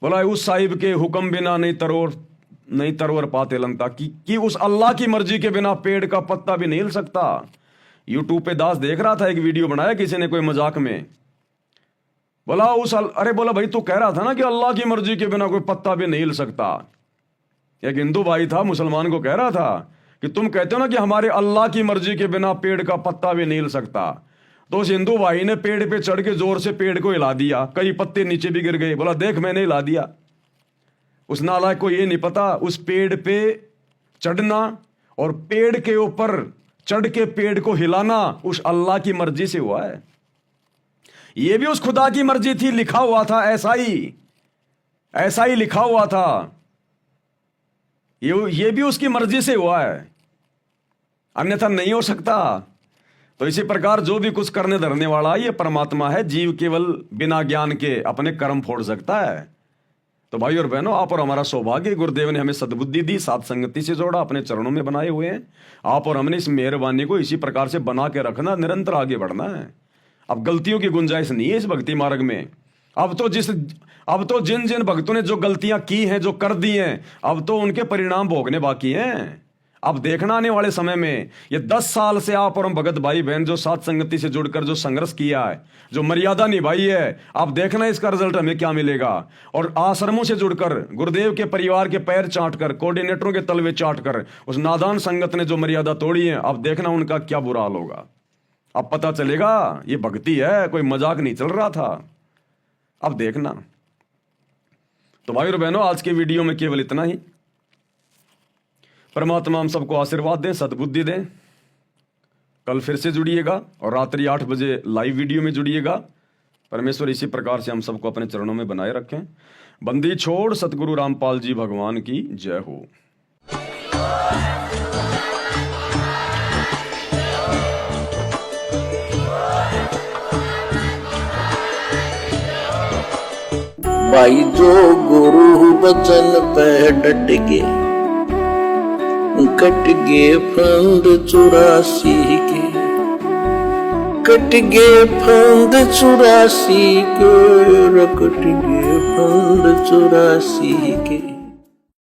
बोला उस साहिब के हुक्म बिना नहीं तरवर पाते लंता, कि उस अल्लाह की मर्जी के बिना पेड़ का पत्ता भी नहीं हिल सकता। यूट्यूब पे दास देख रहा था, एक वीडियो बनाया किसी ने कोई मजाक में, बोला अरे बोला भाई तू कह रहा था ना कि अल्लाह की मर्जी के बिना कोई पत्ता भी नहीं हिल सकता। एक हिंदू भाई था मुसलमान को कह रहा था कि तुम कहते हो ना कि हमारे अल्लाह की मर्जी के बिना पेड़ का पत्ता भी नहीं हिल सकता। तो उस हिंदू भाई ने पेड़ पे चढ़ के जोर से पेड़ को हिला दिया, कई पत्ते नीचे भी गिर गए। बोला देख मैंने हिला दिया। उस नालायक को ये नहीं पता उस पेड़ पे चढ़ना और पेड़ के ऊपर चढ़ के पेड़ को हिलाना उस अल्लाह की मर्जी से हुआ है। ये भी उस खुदा की मर्जी थी, लिखा हुआ था, ऐसा ही लिखा हुआ था। ये भी उसकी मर्जी से हुआ है, अन्यथा नहीं हो सकता। तो इसी प्रकार जो भी कुछ करने धरने वाला ये परमात्मा है, जीव केवल बिना ज्ञान के अपने कर्म फोड़ सकता है। तो भाई और बहनों, आप और हमारा सौभाग्य, गुरुदेव ने हमें सद्बुद्धि दी, साथ संगति से जोड़ा, अपने चरणों में बनाए हुए हैं। आप और हमने इस मेहरबानी को इसी प्रकार से बना के रखना, निरंतर आगे बढ़ना है। अब गलतियों की गुंजाइश नहीं है इस भक्ति मार्ग में। अब तो जिन जिन भक्तों ने जो गलतियां की हैं, जो कर दी हैं, अब तो उनके परिणाम भोगने बाकी हैं। अब देखना आने वाले समय में, ये 10 साल से आप और हम भगत भाई बहन जो साथ संगति से जुड़कर जो संघर्ष किया है, जो मर्यादा निभाई है, अब देखना इसका रिजल्ट हमें क्या मिलेगा। और आश्रमों से जुड़कर गुरुदेव के परिवार के पैर चाट कर, कोऑर्डिनेटरों के तलवे चाट कर उस नादान संगत ने जो मर्यादा तोड़ी है, अब देखना उनका क्या बुरा हाल होगा। अब पता चलेगा ये भक्ति है, कोई मजाक नहीं चल रहा था। अब देखना। तो भाई और बहनों, आज के वीडियो में केवल इतना ही। परमात्मा हम सबको आशीर्वाद दें, सद्बुद्धि दें। कल फिर से जुड़िएगा और रात्रि 8 बजे लाइव वीडियो में जुड़िएगा। परमेश्वर इसी प्रकार से हम सबको अपने चरणों में बनाए रखें। बंदी छोड़ सतगुरु रामपाल जी भगवान की जय हो। भाई जो गुरु बचन पे डट के कट गे फंद 84 के, कट गे फंद 84 के, कट गे फंद 84 के।